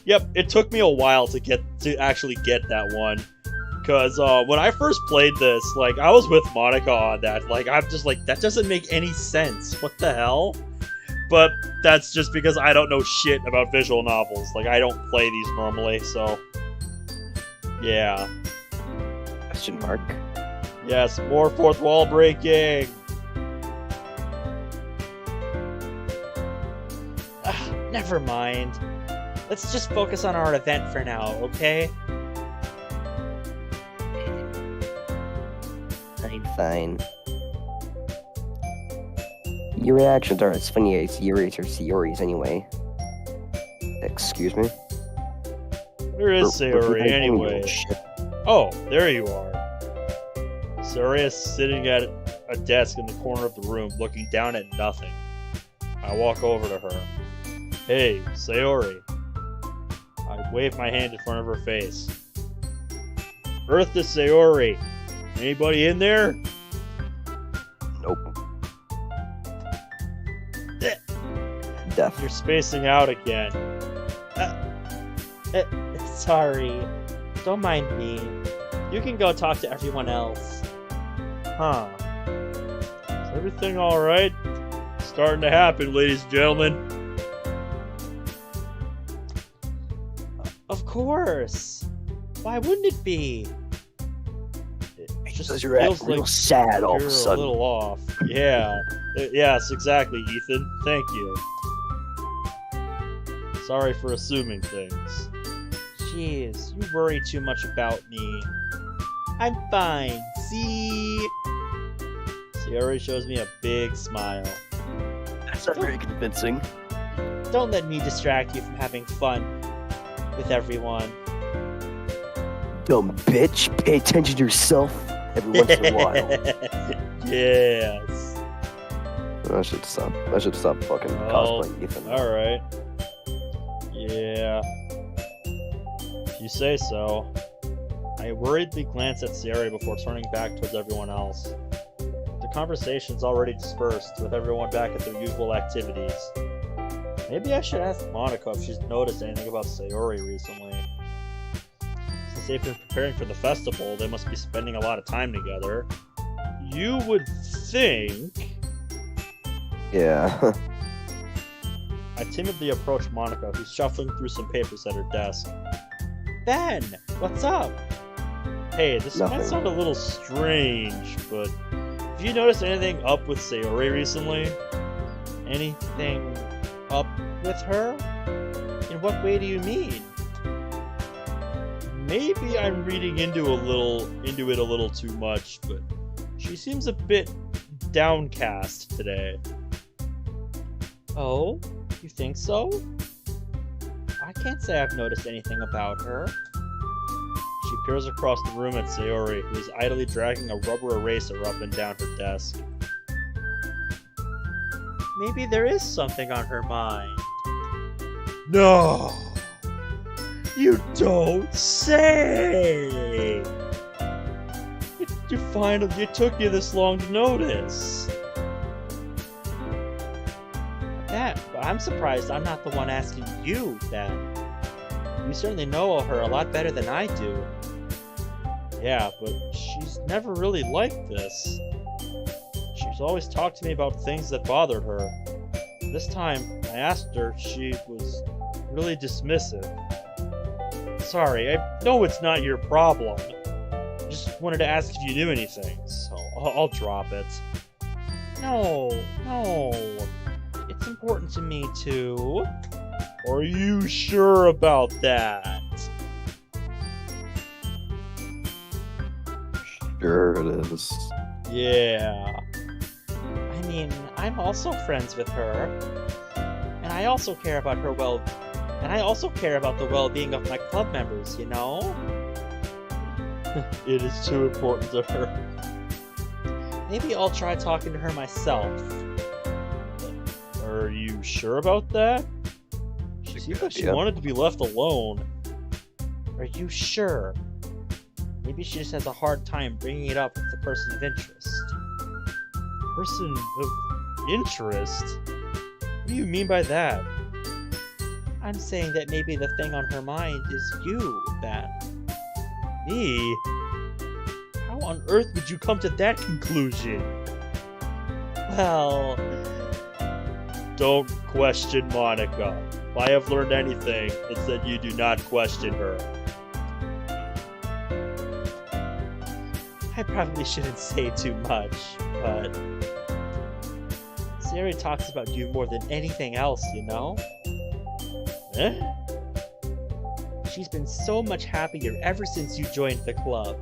Yep, it took me a while to actually get that one. Because when I first played this, like, I was with Monica on that. Like, I'm just like, that doesn't make any sense. What the hell? But that's just because I don't know shit about visual novels. Like, I don't play these normally, so... Yeah. Question mark. Yes, more fourth wall breaking! Never mind. Let's just focus on our event for now, okay? Fine. Your reactions are as funny as Yuri's or Sayori's anyway. Excuse me? Where is We're Sayori, doing anyway? shit. Oh, there you are. Sayori is sitting at a desk in the corner of the room, looking down at nothing. I walk over to her. Hey, Sayori. I wave my hand in front of her face. Earth to Sayori. Anybody in there? Nope. Death. You're spacing out again. Sorry. Don't mind me. You can go talk to everyone else. Huh. Is everything alright? Starting to happen, ladies and gentlemen. Of course. Why wouldn't it be? Because you're acting real sad all of you're a sudden. a little off. Yeah. Yes, exactly, Ethan. Thank you. Sorry for assuming things. Jeez, you worry too much about me. I'm fine. See? Sayori shows me a big smile. That's not very convincing. Don't let me distract you from having fun with everyone. Dumb bitch. Pay attention to yourself every once in a while. Yes. I should stop. I should stop fucking cosplaying Ethan. Alright. Yeah. If you say so. I worriedly glance at Sayori before turning back towards everyone else. The conversation's already dispersed, with everyone back at their usual activities. Maybe I should ask Monica if she's noticed anything about Sayori recently. Since they've been preparing for the festival, they must be spending a lot of time together. You would think... Yeah. I timidly approach Monica, who's shuffling through some papers at her desk. Ben, what's up? Hey, this might Nothing. sound a little strange, but have you noticed anything up with Sayori recently? Anything up with her? In what way do you mean? Maybe I'm reading into it a little too much, but she seems a bit downcast today. Oh, you think so? I can't say I've noticed anything about her. She peers across the room at Sayori, who is idly dragging a rubber eraser up and down her desk. Maybe there is something on her mind. No! You don't say! It took you this long to notice. But I'm surprised I'm not the one asking you, Ben. You certainly know her a lot better than I do. Yeah, but she's never really like this. She's always talked to me about things that bothered her. This time, I asked her, she was really dismissive. Sorry, I know it's not your problem. I just wanted to ask if you knew anything, so I'll drop it. No. It's important to me too. Are you sure about that? Sure it is. Yeah. I mean, I'm also friends with her. And I also care about her the well-being of my club members, you know? It is too important to her. Maybe I'll try talking to her myself. Are you sure about that? She seems like she wanted to be left alone. Are you sure? Maybe she just has a hard time bringing it up with the person of interest. Person of interest? What do you mean by that? I'm saying that maybe the thing on her mind is you, Ben. Me? on earth would you come to that conclusion? Well, Don't question Monica. If I have learned anything, it's that you do not question her. I probably shouldn't say too much, but Sayori talks about you more than anything else, you know? Eh? She's been so much happier ever since you joined the club.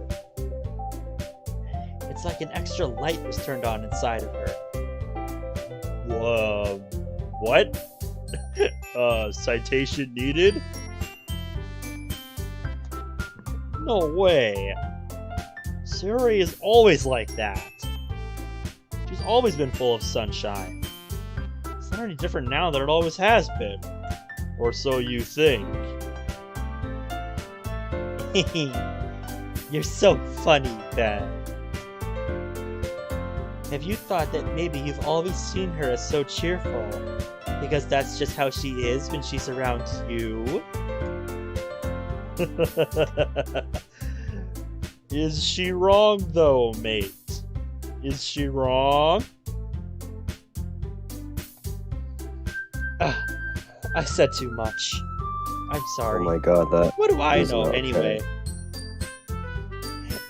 It's like an extra light was turned on inside of her. What? Citation needed? No way. Sayori is always like that. She's always been full of sunshine. It's not any different now than it always has been. Or so you think. You're so funny, Ben. Have you thought that maybe you've always seen her as so cheerful? Because that's just how she is when she's around you? Is she wrong, though, mate? Is she wrong? I said too much. I'm Oh sorry. my god, that. What do I is know not anyway?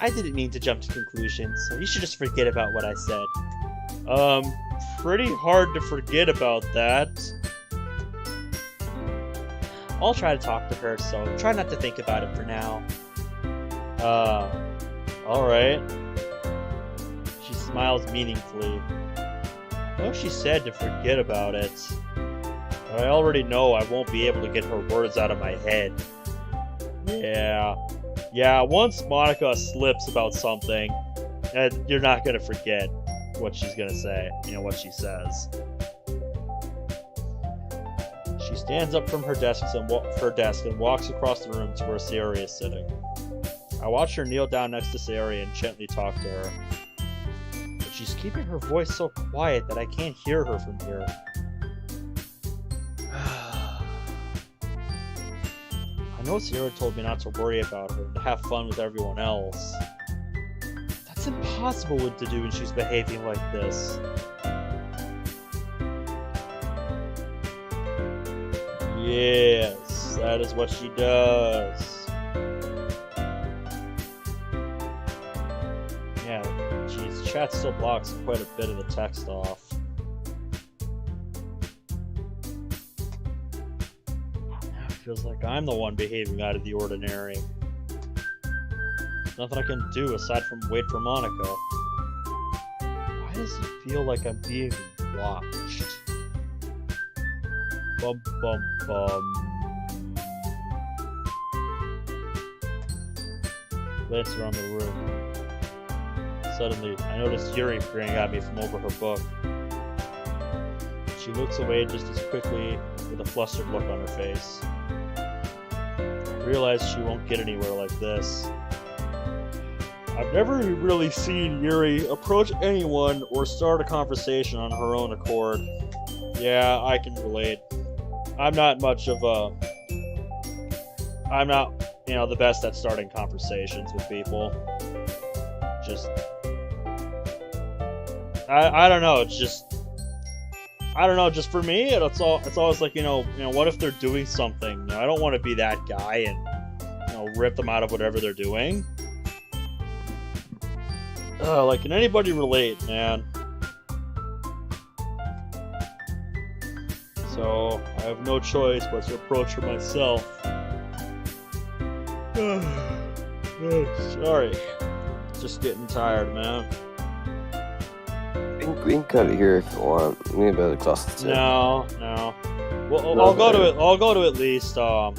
I didn't mean to jump to conclusions, so you should just forget about what I said. Pretty hard to forget about that. I'll try to talk to her, so try not to think about it for now. Alright. She smiles meaningfully. I know she said to forget about it, but I already know I won't be able to get her words out of my head. Yeah, once Monica slips about something, you're not gonna forget what she's gonna say, what she says. She stands up from her desk and walks across the room to where Sayori is sitting. I watch her kneel down next to Sayori and gently talk to her. But she's keeping her voice so quiet that I can't hear her from here. I know Sayori told me not to worry about her and to have fun with everyone else. That's impossible to do when she's behaving like this. Yes, that is what she does. Yeah, geez, chat still blocks quite a bit of the text off. Now it feels like I'm the one behaving out of the ordinary. There's nothing I can do aside from wait for Monica. Why does it feel like I'm being watched? Bum bum bum. Glance around the room. Suddenly, I notice Yuri peering at me from over her book. She looks away just as quickly with a flustered look on her face. I realize she won't get anywhere like this. I've never really seen Yuri approach anyone or start a conversation on her own accord. Yeah, I can relate. I'm not much of a... I'm not, the best at starting conversations with people. Just... I don't know, it's just... I don't know, just for me, it's always like, what if they're doing something? I don't want to be that guy and, rip them out of whatever they're doing. Can anybody relate, man? So, I have no choice but to approach her myself. Sorry. Just getting tired, man. We can cut it here if you want. Maybe better across the tip. No. Well, No, I'll go to at least the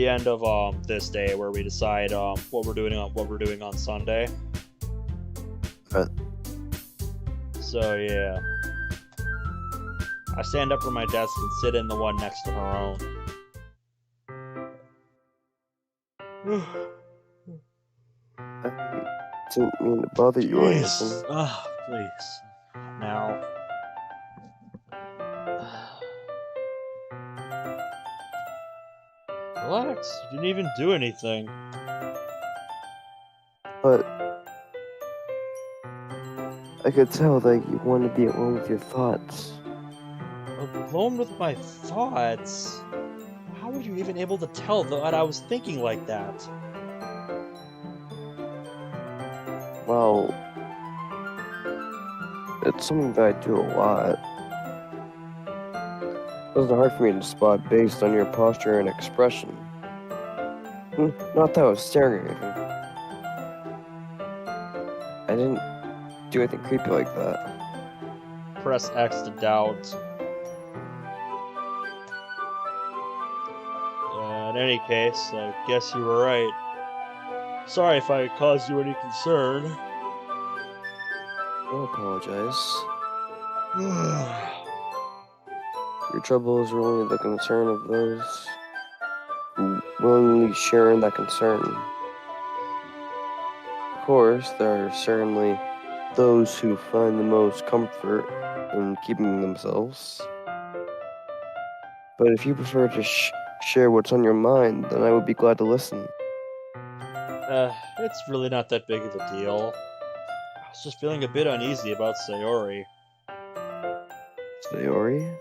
end of this day where we decide what we're doing on Sunday. Right. So yeah. I stand up from my desk and sit in the one next to her own. I didn't mean to bother you or anything. Please. Now. Relax. You didn't even do anything. But I could tell that you want to be alone with your thoughts. Alone with my thoughts? How were you even able to tell that I was thinking like that? Well, it's something that I do a lot. It wasn't hard for me to spot based on your posture and expression. Not that I was staring at anything. I didn't do anything creepy like that. Press X to doubt. In any case, I guess you were right. Sorry if I caused you any concern. Don't apologize. Your troubles are only the concern of those who willingly share in that concern. Of course, there are certainly those who find the most comfort in keeping themselves. But if you prefer to share what's on your mind, then I would be glad to listen. It's really not that big of a deal. I was just feeling a bit uneasy about Sayori. Sayori?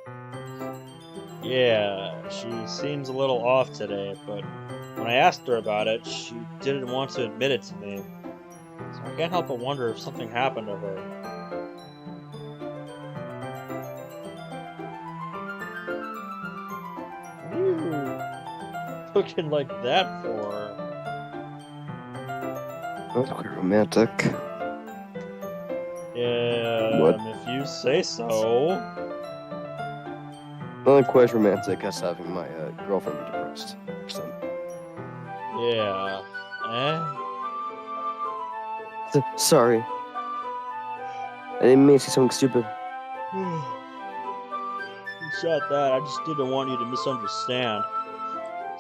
Yeah, she seems a little off today, but when I asked her about it, she didn't want to admit it to me. So I can't help but wonder if something happened to her. What are you looking like that for? That's quite romantic. Yeah, What? if you say so. Not quite as romantic as having my girlfriend be depressed. Yeah. Sorry. I didn't mean to say something stupid. You shot that. I just didn't want you to misunderstand.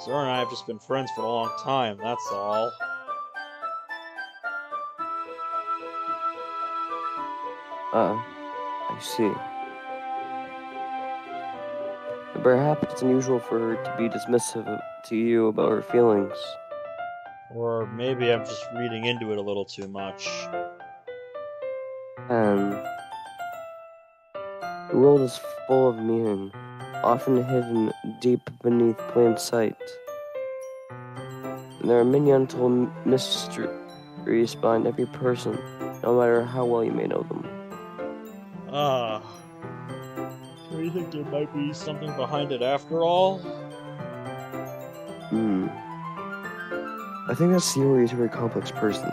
Zora and I have just been friends for a long time, that's all. I see. Perhaps it's unusual for her to be dismissive to you about her feelings. Or maybe I'm just reading into it a little too much. And the world is full of meaning, often hidden deep beneath plain sight. And there are many untold mysteries behind every person, no matter how well you may know them. Do you think there might be something behind it after all? I think that Sayori is a very complex person.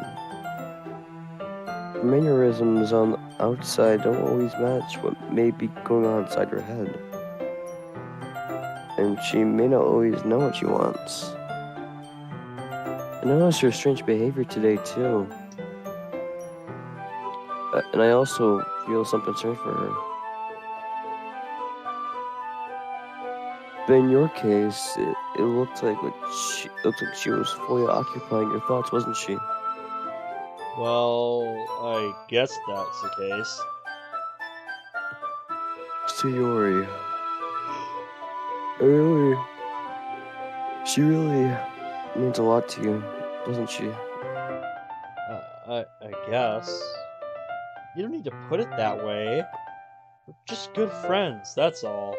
Her mannerisms on the outside don't always match what may be going on inside her head. And she may not always know what she wants. I noticed her strange behavior today, too. And I also feel some concern for her. But in your case, it looked like she was fully occupying your thoughts, wasn't she? Well, I guess that's the case. Sayori. She really means a lot to you, doesn't she? I guess. You don't need to put it that way. We're just good friends, that's all.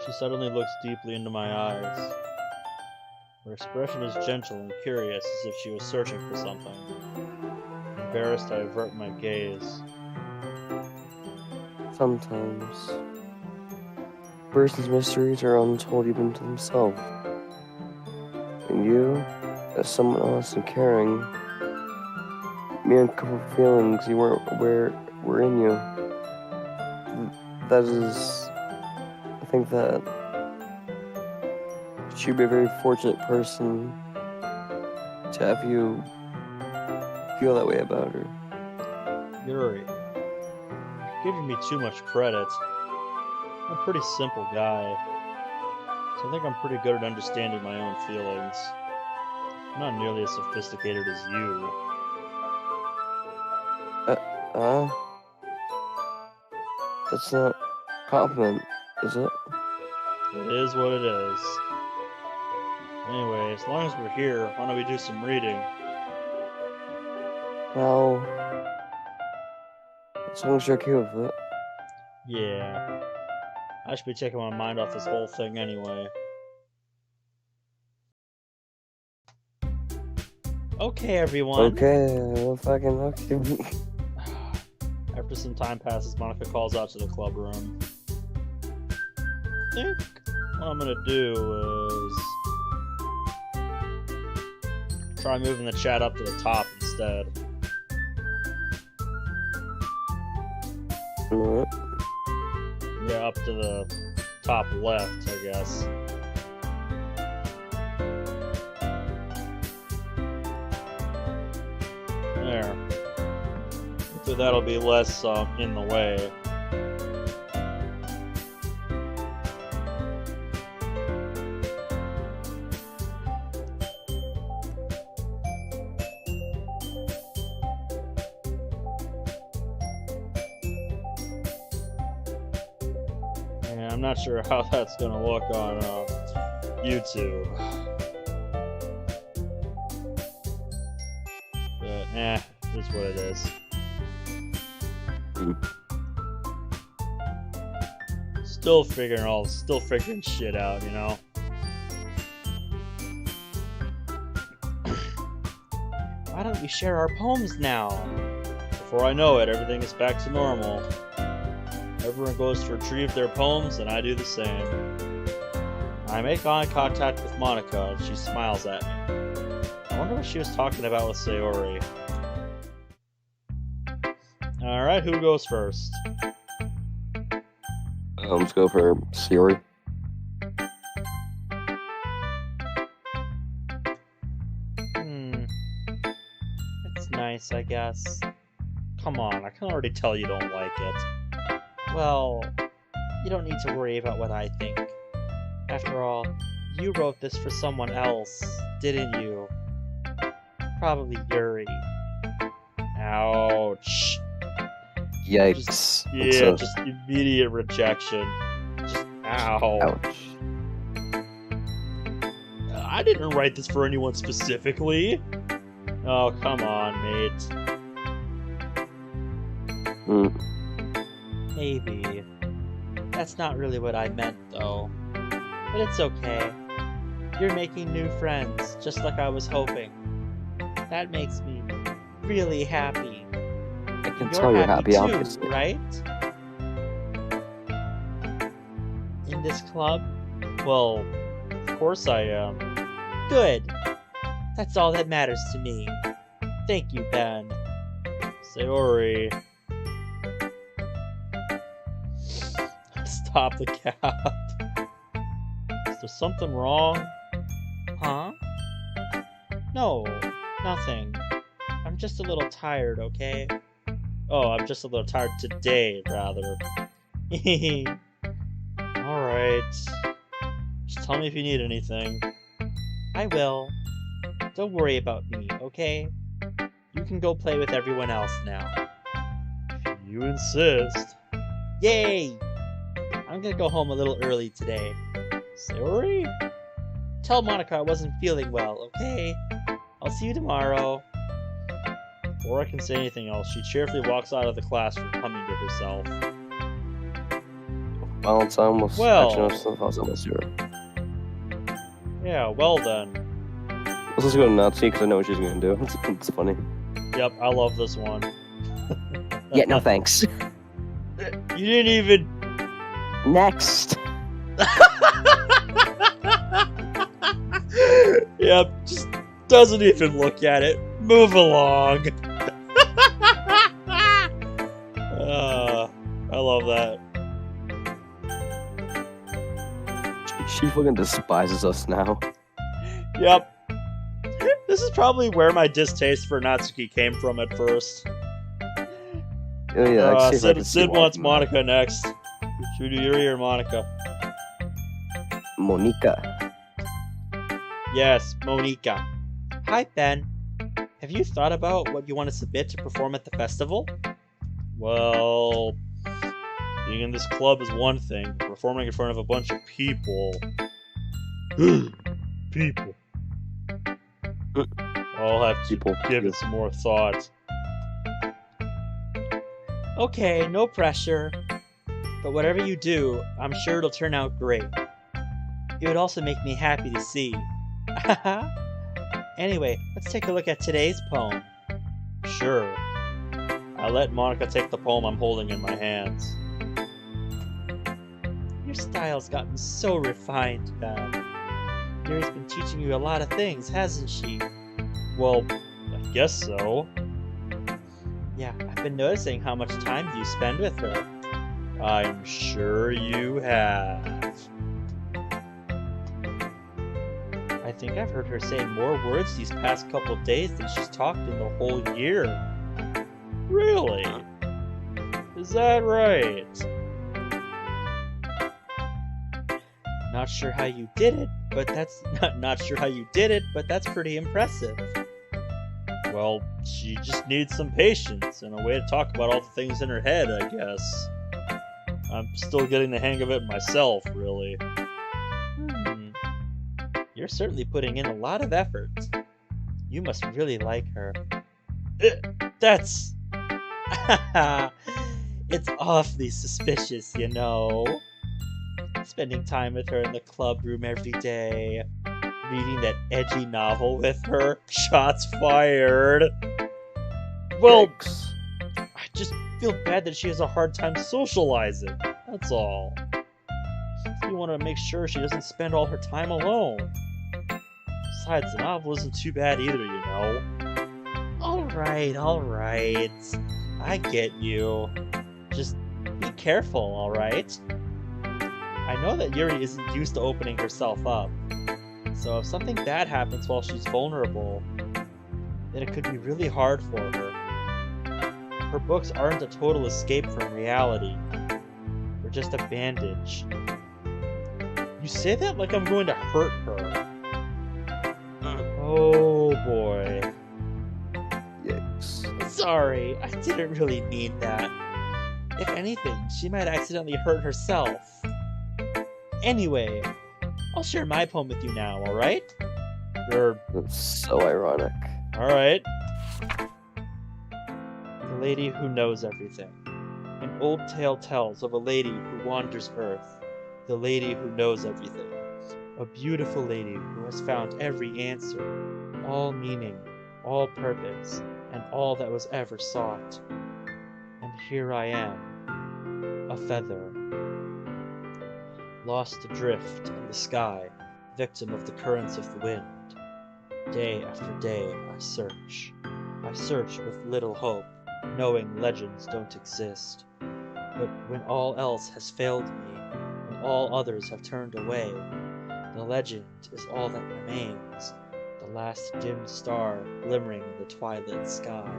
She suddenly looks deeply into my eyes. Her expression is gentle and curious, as if she was searching for something. Embarrassed, I avert my gaze. Sometimes. A person's mysteries are untold even to themselves. And you, as someone honest and caring, may uncover feelings you weren't aware were in you. That is, I think that she'd be a very fortunate person to have you feel that way about her. Yuri, you're giving me too much credit. I'm a pretty simple guy, so I think I'm pretty good at understanding my own feelings. I'm not nearly as sophisticated as you. That's not a compliment, is it? It is what it is. Anyway, as long as we're here, why don't we do some reading? Well, as long as you're okay with it. Yeah. I should be taking my mind off this whole thing anyway. Okay, everyone. Okay, well, fucking okay. After some time passes, Monica calls out to the club room. I think what I'm gonna do is try moving the chat up to the top instead. Alright. Yeah, up to the top left, I guess. There. So that'll be less in the way. And I'm not sure how that's gonna look on YouTube. But it's what it is. Still figuring shit out, you know. Why don't we share our poems now? Before I know it, everything is back to normal. Everyone goes to retrieve their poems, and I do the same. I make eye contact with Monica, and she smiles at me. I wonder what she was talking about with Sayori. Alright, who goes first? Let's go for Siri. It's nice, I guess. Come on, I can already tell you don't like it. Well, you don't need to worry about what I think. After all, you wrote this for someone else, didn't you? Probably Yuri. Ouch. Yikes. Just immediate rejection. Just ow. Ouch. I didn't write this for anyone specifically. Oh, come on, mate. Maybe. That's not really what I meant, though. But it's okay. You're making new friends, just like I was hoping. That makes me really happy. I can tell you're happy, too, obviously. Right? In this club? Well, of course I am. Good. That's all that matters to me. Thank you, Ben. Sayori. Stop the cab. Is there something wrong? Huh? No, nothing. I'm just a little tired, okay? Oh, I'm just a little tired today, rather. Alright. Just tell me if you need anything. I will. Don't worry about me, okay? You can go play with everyone else now. If you insist. Yay! I'm gonna go home a little early today. Sorry? Tell Monica I wasn't feeling well, okay? I'll see you tomorrow. Before I can say anything else, she cheerfully walks out of the classroom, humming to herself. Well, it's almost... Well... Actually, no, it's almost zero. Yeah, well then. Let's just go to Nazi, because I know what she's going to do. It's funny. Yep, I love this one. Yeah, no thanks. You didn't even... Next. Yep, just doesn't even look at it. Move along. I love that. She fucking despises us now. Yep. This is probably where my distaste for Natsuki came from at first. Oh, yeah, Sid wants Monica next. Should we do Yuri or Monica? Monica. Yes, Monica. Hi, Ben. Have you thought about what you want to submit to perform at the festival? Well, being in this club is one thing, but performing in front of a bunch of people... people. I'll have to give it some more thought. Okay, no pressure. But whatever you do, I'm sure it'll turn out great. It would also make me happy to see. Anyway, let's take a look at today's poem. Sure. I let Monica take the poem I'm holding in my hands. Your style's gotten so refined, Ben. Yuri's been teaching you a lot of things, hasn't she? Well, I guess so. Yeah, I've been noticing how much time you spend with her. I'm sure you have. I think I've heard her say more words these past couple of days than she's talked in the whole year. Really? Is that right? Not sure how you did it, but that's not sure how you did it, but that's pretty impressive. Well, she just needs some patience and a way to talk about all the things in her head, I guess. I'm still getting the hang of it myself, really. You're certainly putting in a lot of effort. You must really like her. That's... It's awfully suspicious, you know. Spending time with her in the club room every day, reading that edgy novel with her. Shots fired. Well, Yikes. I just feel bad that she has a hard time socializing. That's all. You want to make sure she doesn't spend all her time alone. Besides, the novel isn't too bad either, you know. Alright. I get you. Just be careful, alright? I know that Yuri isn't used to opening herself up. So if something bad happens while she's vulnerable, then it could be really hard for her. Her books aren't a total escape from reality. They're just a bandage. You say that like I'm going to hurt her. Oh boy. Yikes. Sorry, I didn't really mean that. If anything, she might accidentally hurt herself. Anyway, I'll share my poem with you now, alright? Sure. That's so ironic. Alright. The Lady Who Knows Everything. An old tale tells of a lady who wanders earth. The lady who knows everything. A beautiful lady who has found every answer, all meaning, all purpose, and all that was ever sought. And here I am, a feather, lost adrift in the sky, victim of the currents of the wind. Day after day I search with little hope, knowing legends don't exist. But when all else has failed me, when all others have turned away, the legend is all that remains, the last dim star glimmering in the twilight sky,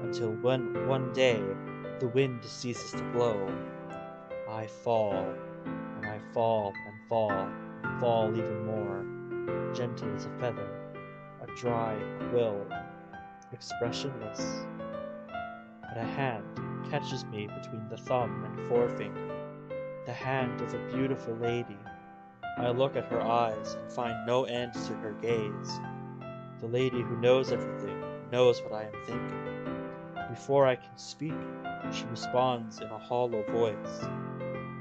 until one day the wind ceases to blow. I fall, and I fall and fall, and fall even more, gentle as a feather, a dry quill, expressionless. But a hand catches me between the thumb and forefinger, the hand of a beautiful lady. I look at her eyes and find no end to her gaze. The lady who knows everything knows what I am thinking. Before I can speak, she responds in a hollow voice.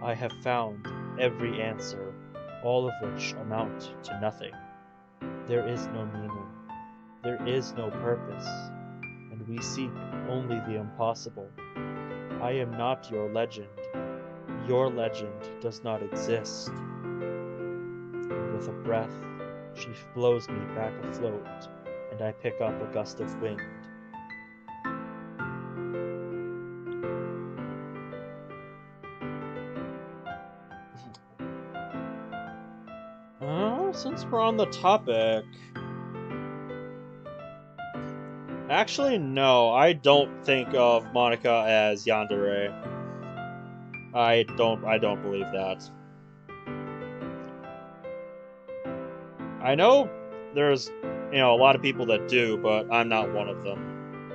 I have found every answer, all of which amount to nothing. There is no meaning. There is no purpose. And we seek only the impossible. I am not your legend. Your legend does not exist. And with a breath, she blows me back afloat, and I pick up a gust of wind. Since we're on the topic... Actually, no, I don't think of Monica as yandere. I don't believe that. I know there's, a lot of people that do, but I'm not one of them.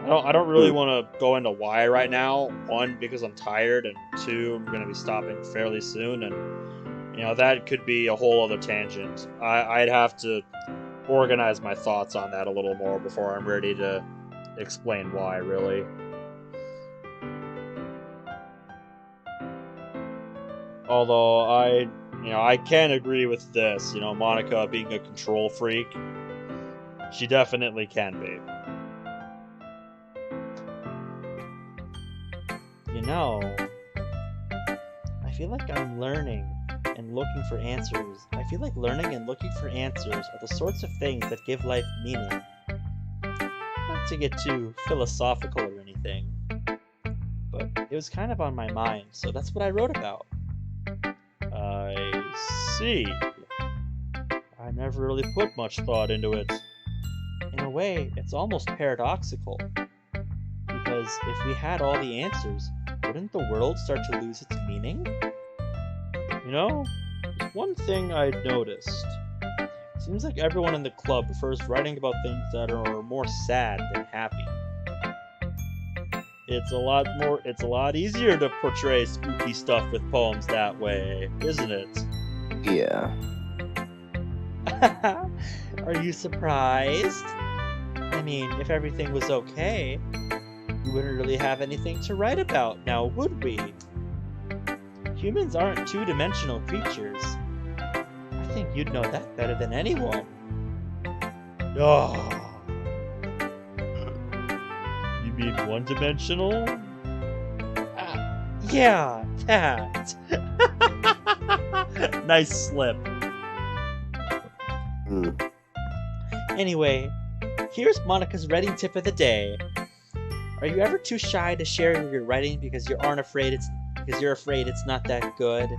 I don't really want to go into why right now. One, because I'm tired, and two, I'm going to be stopping fairly soon, and that could be a whole other tangent. I'd have to organize my thoughts on that a little more before I'm ready to explain why, really. Although I can agree with this. Monica being a control freak, she definitely can be. I feel like I'm learning and looking for answers. I feel like learning and looking for answers are the sorts of things that give life meaning. Not to get too philosophical or anything, but it was kind of on my mind, so that's what I wrote about. I see. I never really put much thought into it. In a way, it's almost paradoxical. Because if we had all the answers, wouldn't the world start to lose its meaning? There's one thing I noticed. Seems like everyone in the club prefers writing about things that are more sad than happy. It's a lot easier to portray spooky stuff with poems that way, isn't it? Yeah. Are you surprised? I mean, if everything was okay, we wouldn't really have anything to write about now, would we? Humans aren't two-dimensional creatures. I think you'd know that better than anyone. Oh. You mean one-dimensional? Yeah, that. Nice slip. Anyway, here's Monica's writing tip of the day. Are you ever too shy to share your writing because you're afraid it's not that good?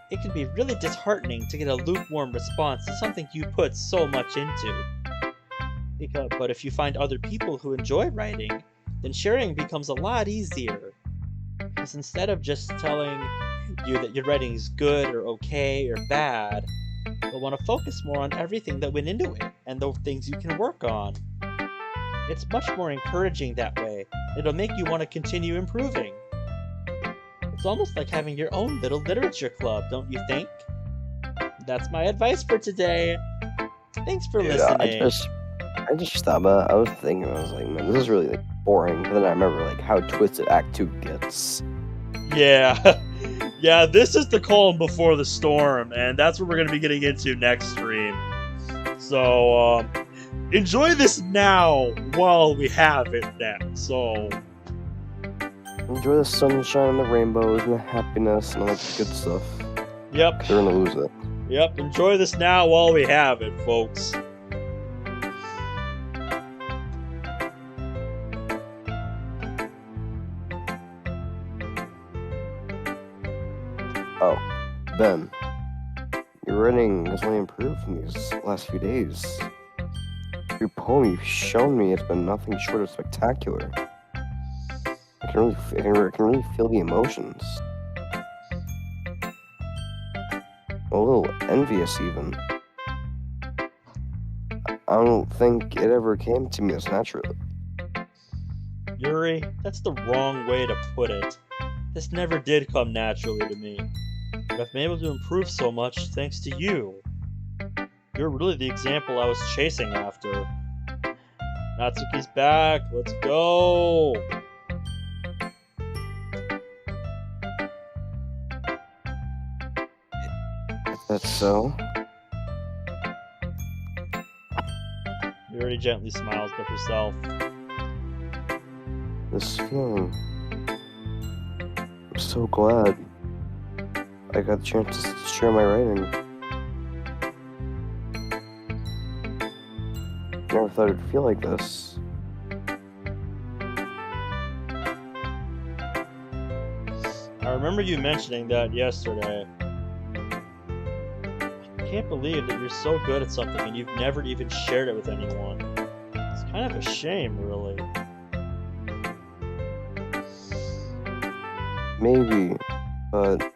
It can be really disheartening to get a lukewarm response to something you put so much into. But if you find other people who enjoy writing, then sharing becomes a lot easier. Because instead of just telling you that your writing is good or okay or bad, you'll want to focus more on everything that went into it and the things you can work on. It's much more encouraging that way. It'll make you want to continue improving. It's almost like having your own little literature club, don't you think? That's my advice for today. Thanks for listening. I just thought about it. I was thinking, I was like, man, this is really boring. But then I remember how twisted Act 2 gets. Yeah. Yeah, this is the calm before the storm, and that's what we're going to be getting into next stream. So, enjoy this now while we have it now. So, enjoy the sunshine and the rainbows and the happiness and all that good stuff. Yep. They're gonna lose it. Yep, enjoy this now while we have it, folks. Oh, Ben, your writing has only improved in these last few days. Your poem you've shown me has been nothing short of spectacular. I can really feel the emotions. A little envious, even. I don't think it ever came to me as naturally. Yuri, that's the wrong way to put it. This never did come naturally to me. But I've been able to improve so much thanks to you. You're really the example I was chasing after. Natsuki's back. Let's go. If that's so. Yuri gently smiles to herself. This feeling. I'm so glad I got the chance to share my writing. Never thought it'd feel like this. I remember you mentioning that yesterday. I can't believe that you're so good at something and you've never even shared it with anyone. It's kind of a shame, really. Maybe, but...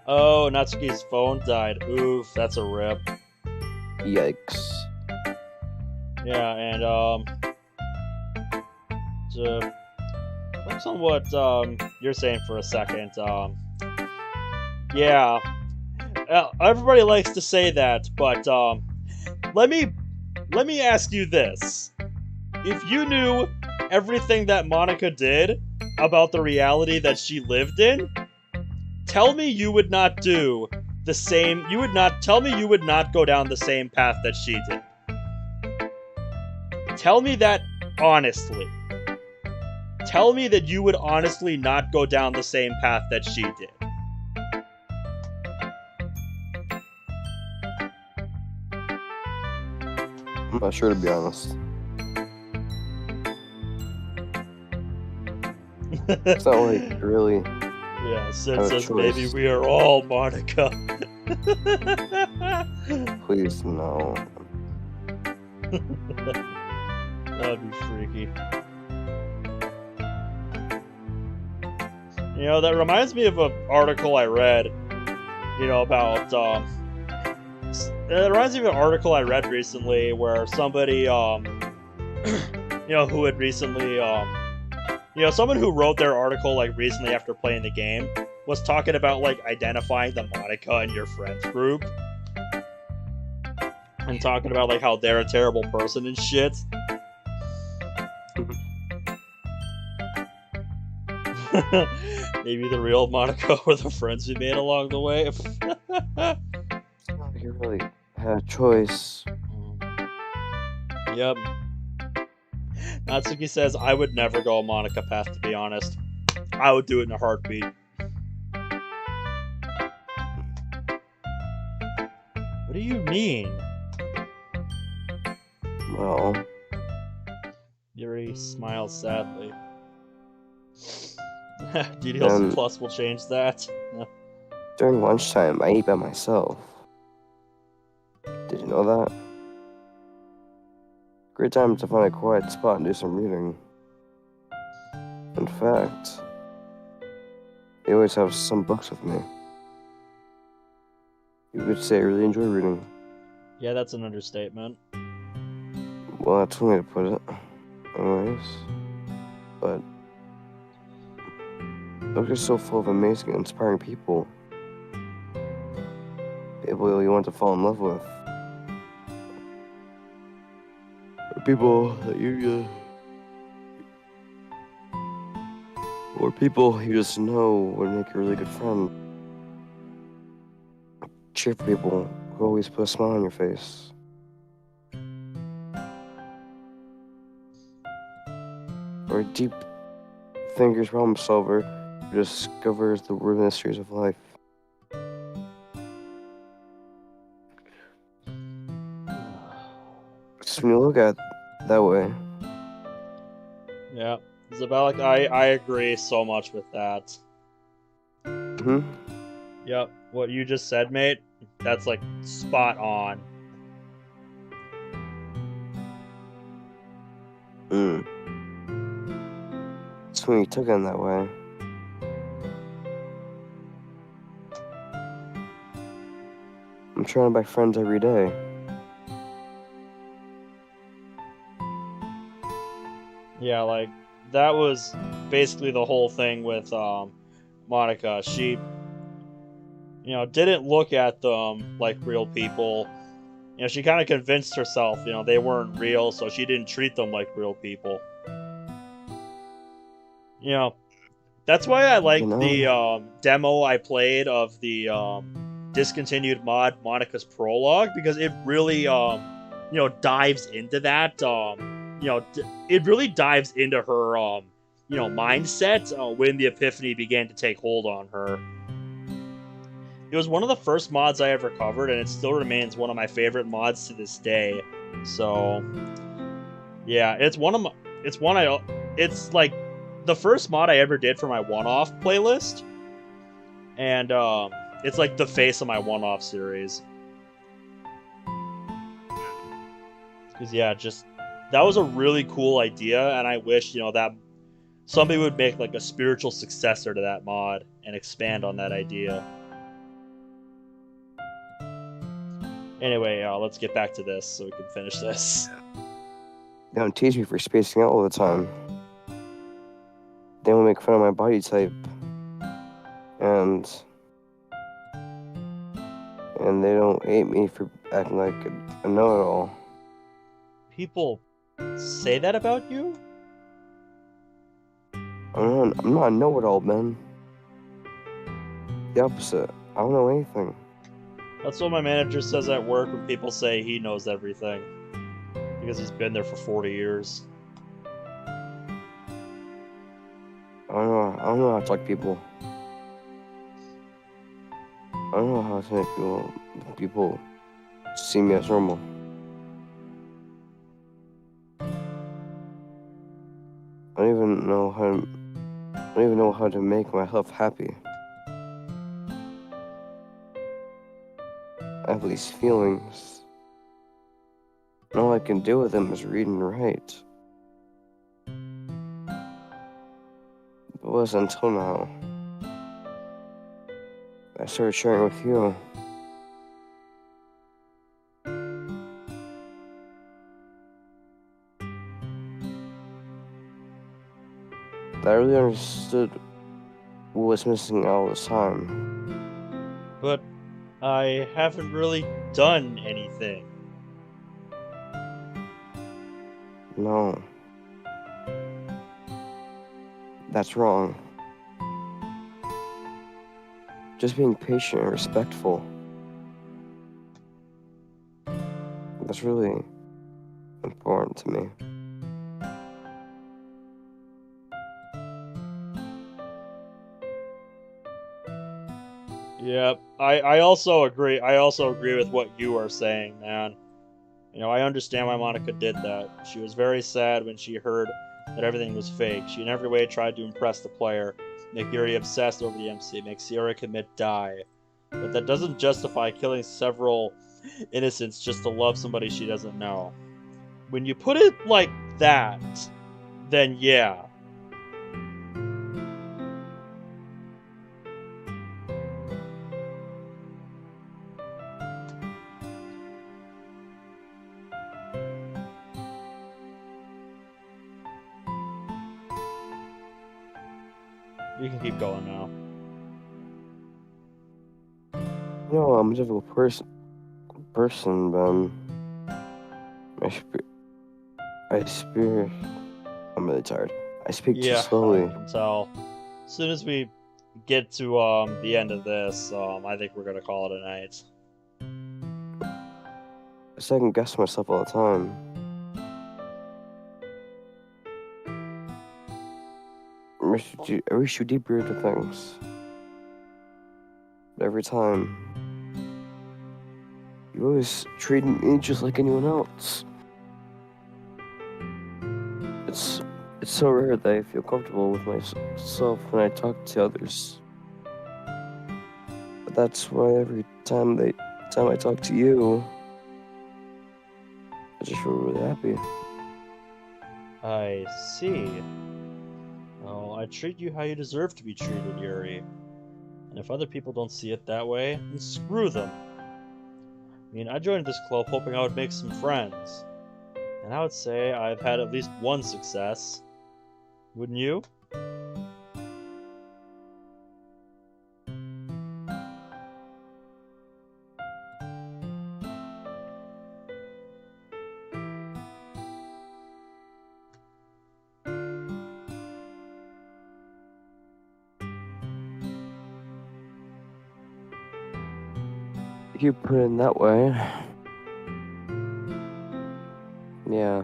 Oh, Natsuki's phone died. Oof, that's a rip. Yikes. Yeah, and, to focus on what, you're saying for a second, yeah, everybody likes to say that, but, let me ask you this. If you knew everything that Monica did about the reality that she lived in, tell me you would not do the same. You would not tell me you would not go down the same path that she did. Tell me that honestly. Tell me that you would honestly not go down the same path that she did. I'm not sure, to be honest. It's not like really. Yeah, Sid Have a says choice. maybe we are all Monica. Please, no. That'd be freaky. You know, that reminds me of an article I read, you know, about, it reminds me of an article I read recently where somebody, you know, who had recently, you know, someone who wrote their article, like, recently after playing the game was talking about, like, identifying the Monica in your friends group. And talking about, like, how they're a terrible person and shit. Maybe the real Monica were the friends we made along the way. It's not like you really had a choice. Yep. Natsuki says, I would never go a Monica path, to be honest. I would do it in a heartbeat. What do you mean? Well, Yuri smiles sadly. DDLC Plus will change that. during lunchtime, I eat by myself. Did you know that? Great time to find a quiet spot and do some reading. In fact, I always have some books with me. You could say I really enjoy reading. Yeah, that's an understatement. Well, that's one way to put it. Anyways. But books are so full of amazing and inspiring people. People you want to fall in love with. Or people that or people you just know would make a really good friend. Cheerful people who always put a smile on your face. Or a deep thinker's problem solver who discovers the weird mysteries of life. Just when you look at it that way, Yeah. Isabella, I agree so much with that. Yep. What you just said, mate, that's like spot on. It's when you took it in that way. I'm trying to buy friends every day. Yeah, like that was basically the whole thing with Monica. She, you know, didn't look at them like real people. You know, she kind of convinced herself, you know, they weren't real, so she didn't treat them like real people. You know, that's why I like the demo I played of the discontinued mod Monica's Prologue, because it really, you know, dives into that. You know, it really dives into her, you know, mindset when the epiphany began to take hold on her. It was one of the first mods I ever covered, and it still remains one of my favorite mods to this day. So, yeah, it's like the first mod I ever did for my one-off playlist, and it's like the face of my one-off series. Because yeah, just that was a really cool idea, and I wish, you know, that somebody would make like a spiritual successor to that mod and expand on that idea. Anyway, let's get back to this so we can finish this. They don't tease me for spacing out all the time. They don't make fun of my body type. And they don't hate me for acting like a know-it-all. People say that about you? I'm not a know-it-all, man. The opposite. I don't know anything. That's what my manager says at work when people say he knows everything. Because he's been there for 40 years. I don't know how to talk to people. I don't know how to make people see me as normal. I don't even know how to make myself happy. I have these feelings. And all I can do with them is read and write. It was until now. I started sharing with you. That I really understood what was missing all this time. But I haven't really done anything. No. That's wrong. Just being patient and respectful. That's really important to me. Yeah, I also agree. I also agree with what you are saying, man. You know, I understand why Monica did that. She was very sad when she heard that everything was fake. She in every way tried to impress the player, make Yuri obsessed over the MC, make Sierra commit die. But that doesn't justify killing several innocents just to love somebody she doesn't know. When you put it like that, then yeah. You can keep going now. No, I'm a difficult person, but I'm really tired. I speak too slowly. I can tell. As soon as we get to the end of this, I think we're gonna call it a night. I second guess myself all the time. I wish you deeper into things. But every time, you always treat me just like anyone else. It's so rare that I feel comfortable with myself when I talk to others. But that's why every time I talk to you, I just feel really happy. I see. Well, I treat you how you deserve to be treated, Yuri. And if other people don't see it that way, then screw them. I mean, I joined this club hoping I would make some friends. And I would say I've had at least one success. Wouldn't you? If you put it in that way, yeah.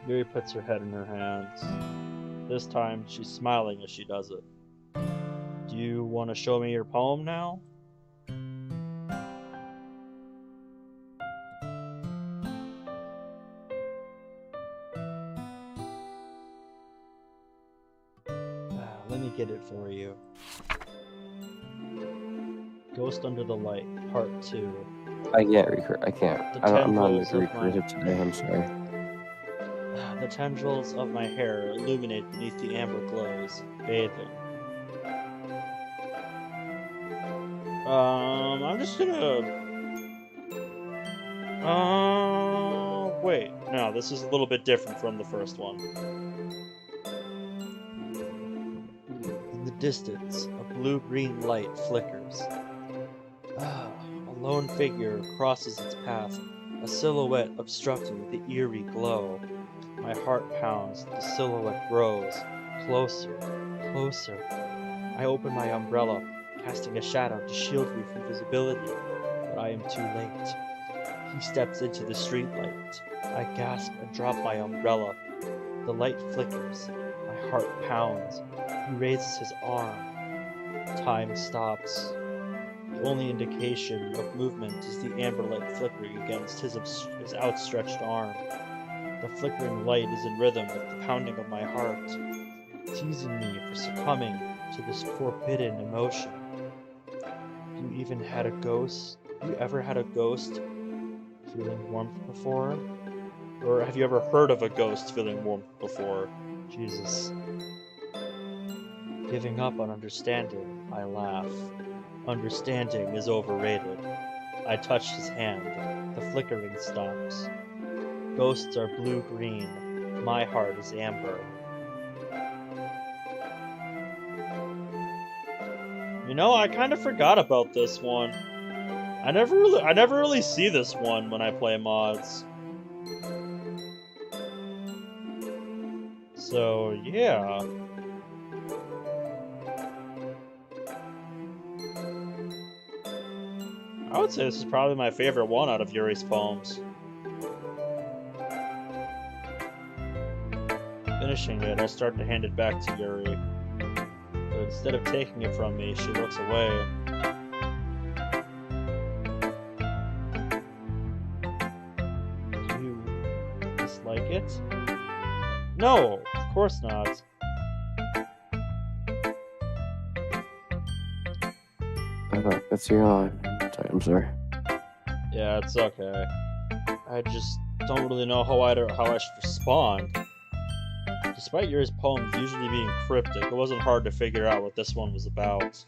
Yuri puts her head in her hands. This time, she's smiling as she does it. Do you want to show me your poem now? Let me get it for you. Ghost Under the Light, Part 2. I can't. I'm not in the tendrils of recreative today, I'm sorry. The tendrils of my hair illuminate beneath the amber glows, bathing. I'm just gonna... wait. No, this is a little bit different from the first one. In the distance, a blue-green light flickers. A lone figure crosses its path, a silhouette obstructing the eerie glow. My heart pounds, the silhouette grows. Closer, closer. I open my umbrella, casting a shadow to shield me from visibility, but I am too late. He steps into the streetlight. I gasp and drop my umbrella. The light flickers. My heart pounds. He raises his arm. Time stops. The only indication of movement is the amber light flickering against his outstretched arm. The flickering light is in rhythm with the pounding of my heart, teasing me for succumbing to this forbidden emotion. You ever had a ghost feeling warmth before? Or have you ever heard of a ghost feeling warmth before? Jesus. Giving up on understanding, I laugh. Understanding is overrated. I touch his hand. The flickering stops. Ghosts are blue-green. My heart is amber. You know, I kind of forgot about this one. I never really see this one when I play mods. So, yeah. I would say this is probably my favorite one out of Yuri's poems. Finishing it, I start to hand it back to Yuri. But instead of taking it from me, she looks away. Do you dislike it? No, of course not. That's your on. I'm sorry. Yeah, it's okay. I just don't really know how I should respond. Despite Yuri's poems usually being cryptic, it wasn't hard to figure out what this one was about.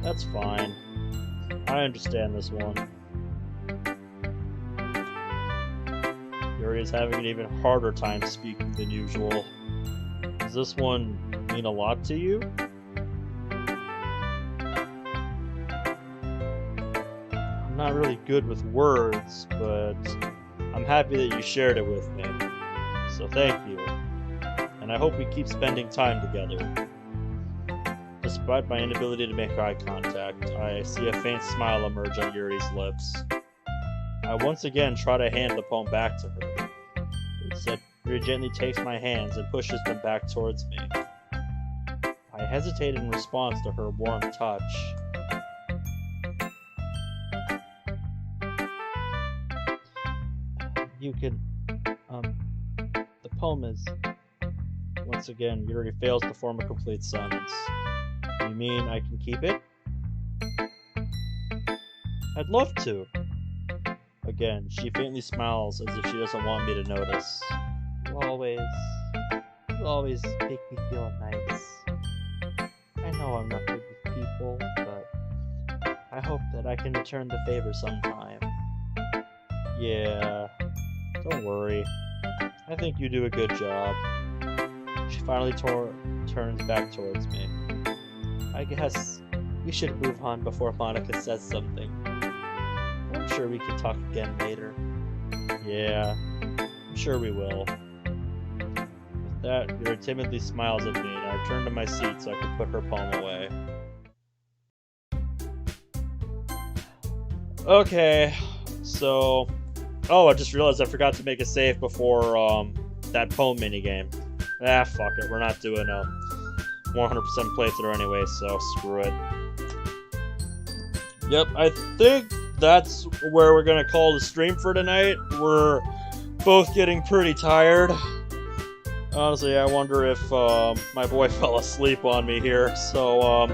That's fine. I understand this one. Yuri is having an even harder time speaking than usual. Does this one mean a lot to you? I'm not really good with words, but I'm happy that you shared it with me. So thank you. And I hope we keep spending time together. Despite my inability to make eye contact, I see a faint smile emerge on Yuri's lips. I once again try to hand the poem back to her. Instead, Yuri gently takes my hands and pushes them back towards me. I hesitate in response to her warm touch. You can, the poem is... Once again, Yuri fails to form a complete sentence. You mean I can keep it? I'd love to. Again, she faintly smiles as if she doesn't want me to notice. You always make me feel nice. I know I'm not good with people, but I hope that I can return the favor sometime. Yeah, don't worry. I think you do a good job. She finally turns back towards me. I guess we should move on before Monica says something. I'm sure we can talk again later. Yeah, I'm sure we will. With that, Yuri timidly smiles at me, and I return to my seat so I can put her poem away. Okay, so... Oh, I just realized I forgot to make a save before that poem minigame. Ah, fuck it, we're not doing a 100% playthrough anyway, so screw it. Yep, I think that's where we're gonna call the stream for tonight. We're both getting pretty tired. Honestly, I wonder if my boy fell asleep on me here. So,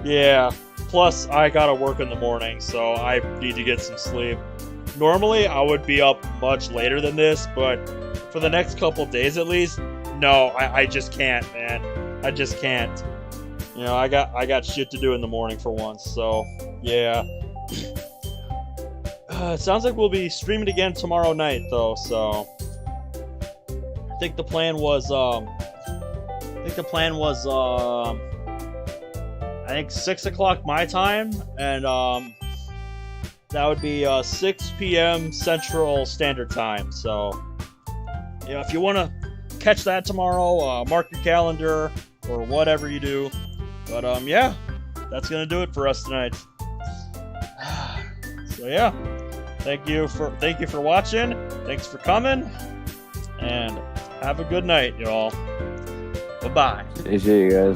yeah. Plus, I gotta work in the morning, so I need to get some sleep. Normally, I would be up much later than this, but for the next couple days at least, no, I just can't, man. I just can't. You know, I got shit to do in the morning for once, so yeah. It sounds like we'll be streaming again tomorrow night, though. So I think the plan was, I think 6 o'clock my time, and that would be 6 p.m. Central Standard Time. So yeah, if you want to catch that tomorrow, mark your calendar or whatever you do. But yeah, that's gonna do it for us tonight. So yeah, thank you for watching. Thanks for coming, and have a good night, y'all. Bye bye. See you guys.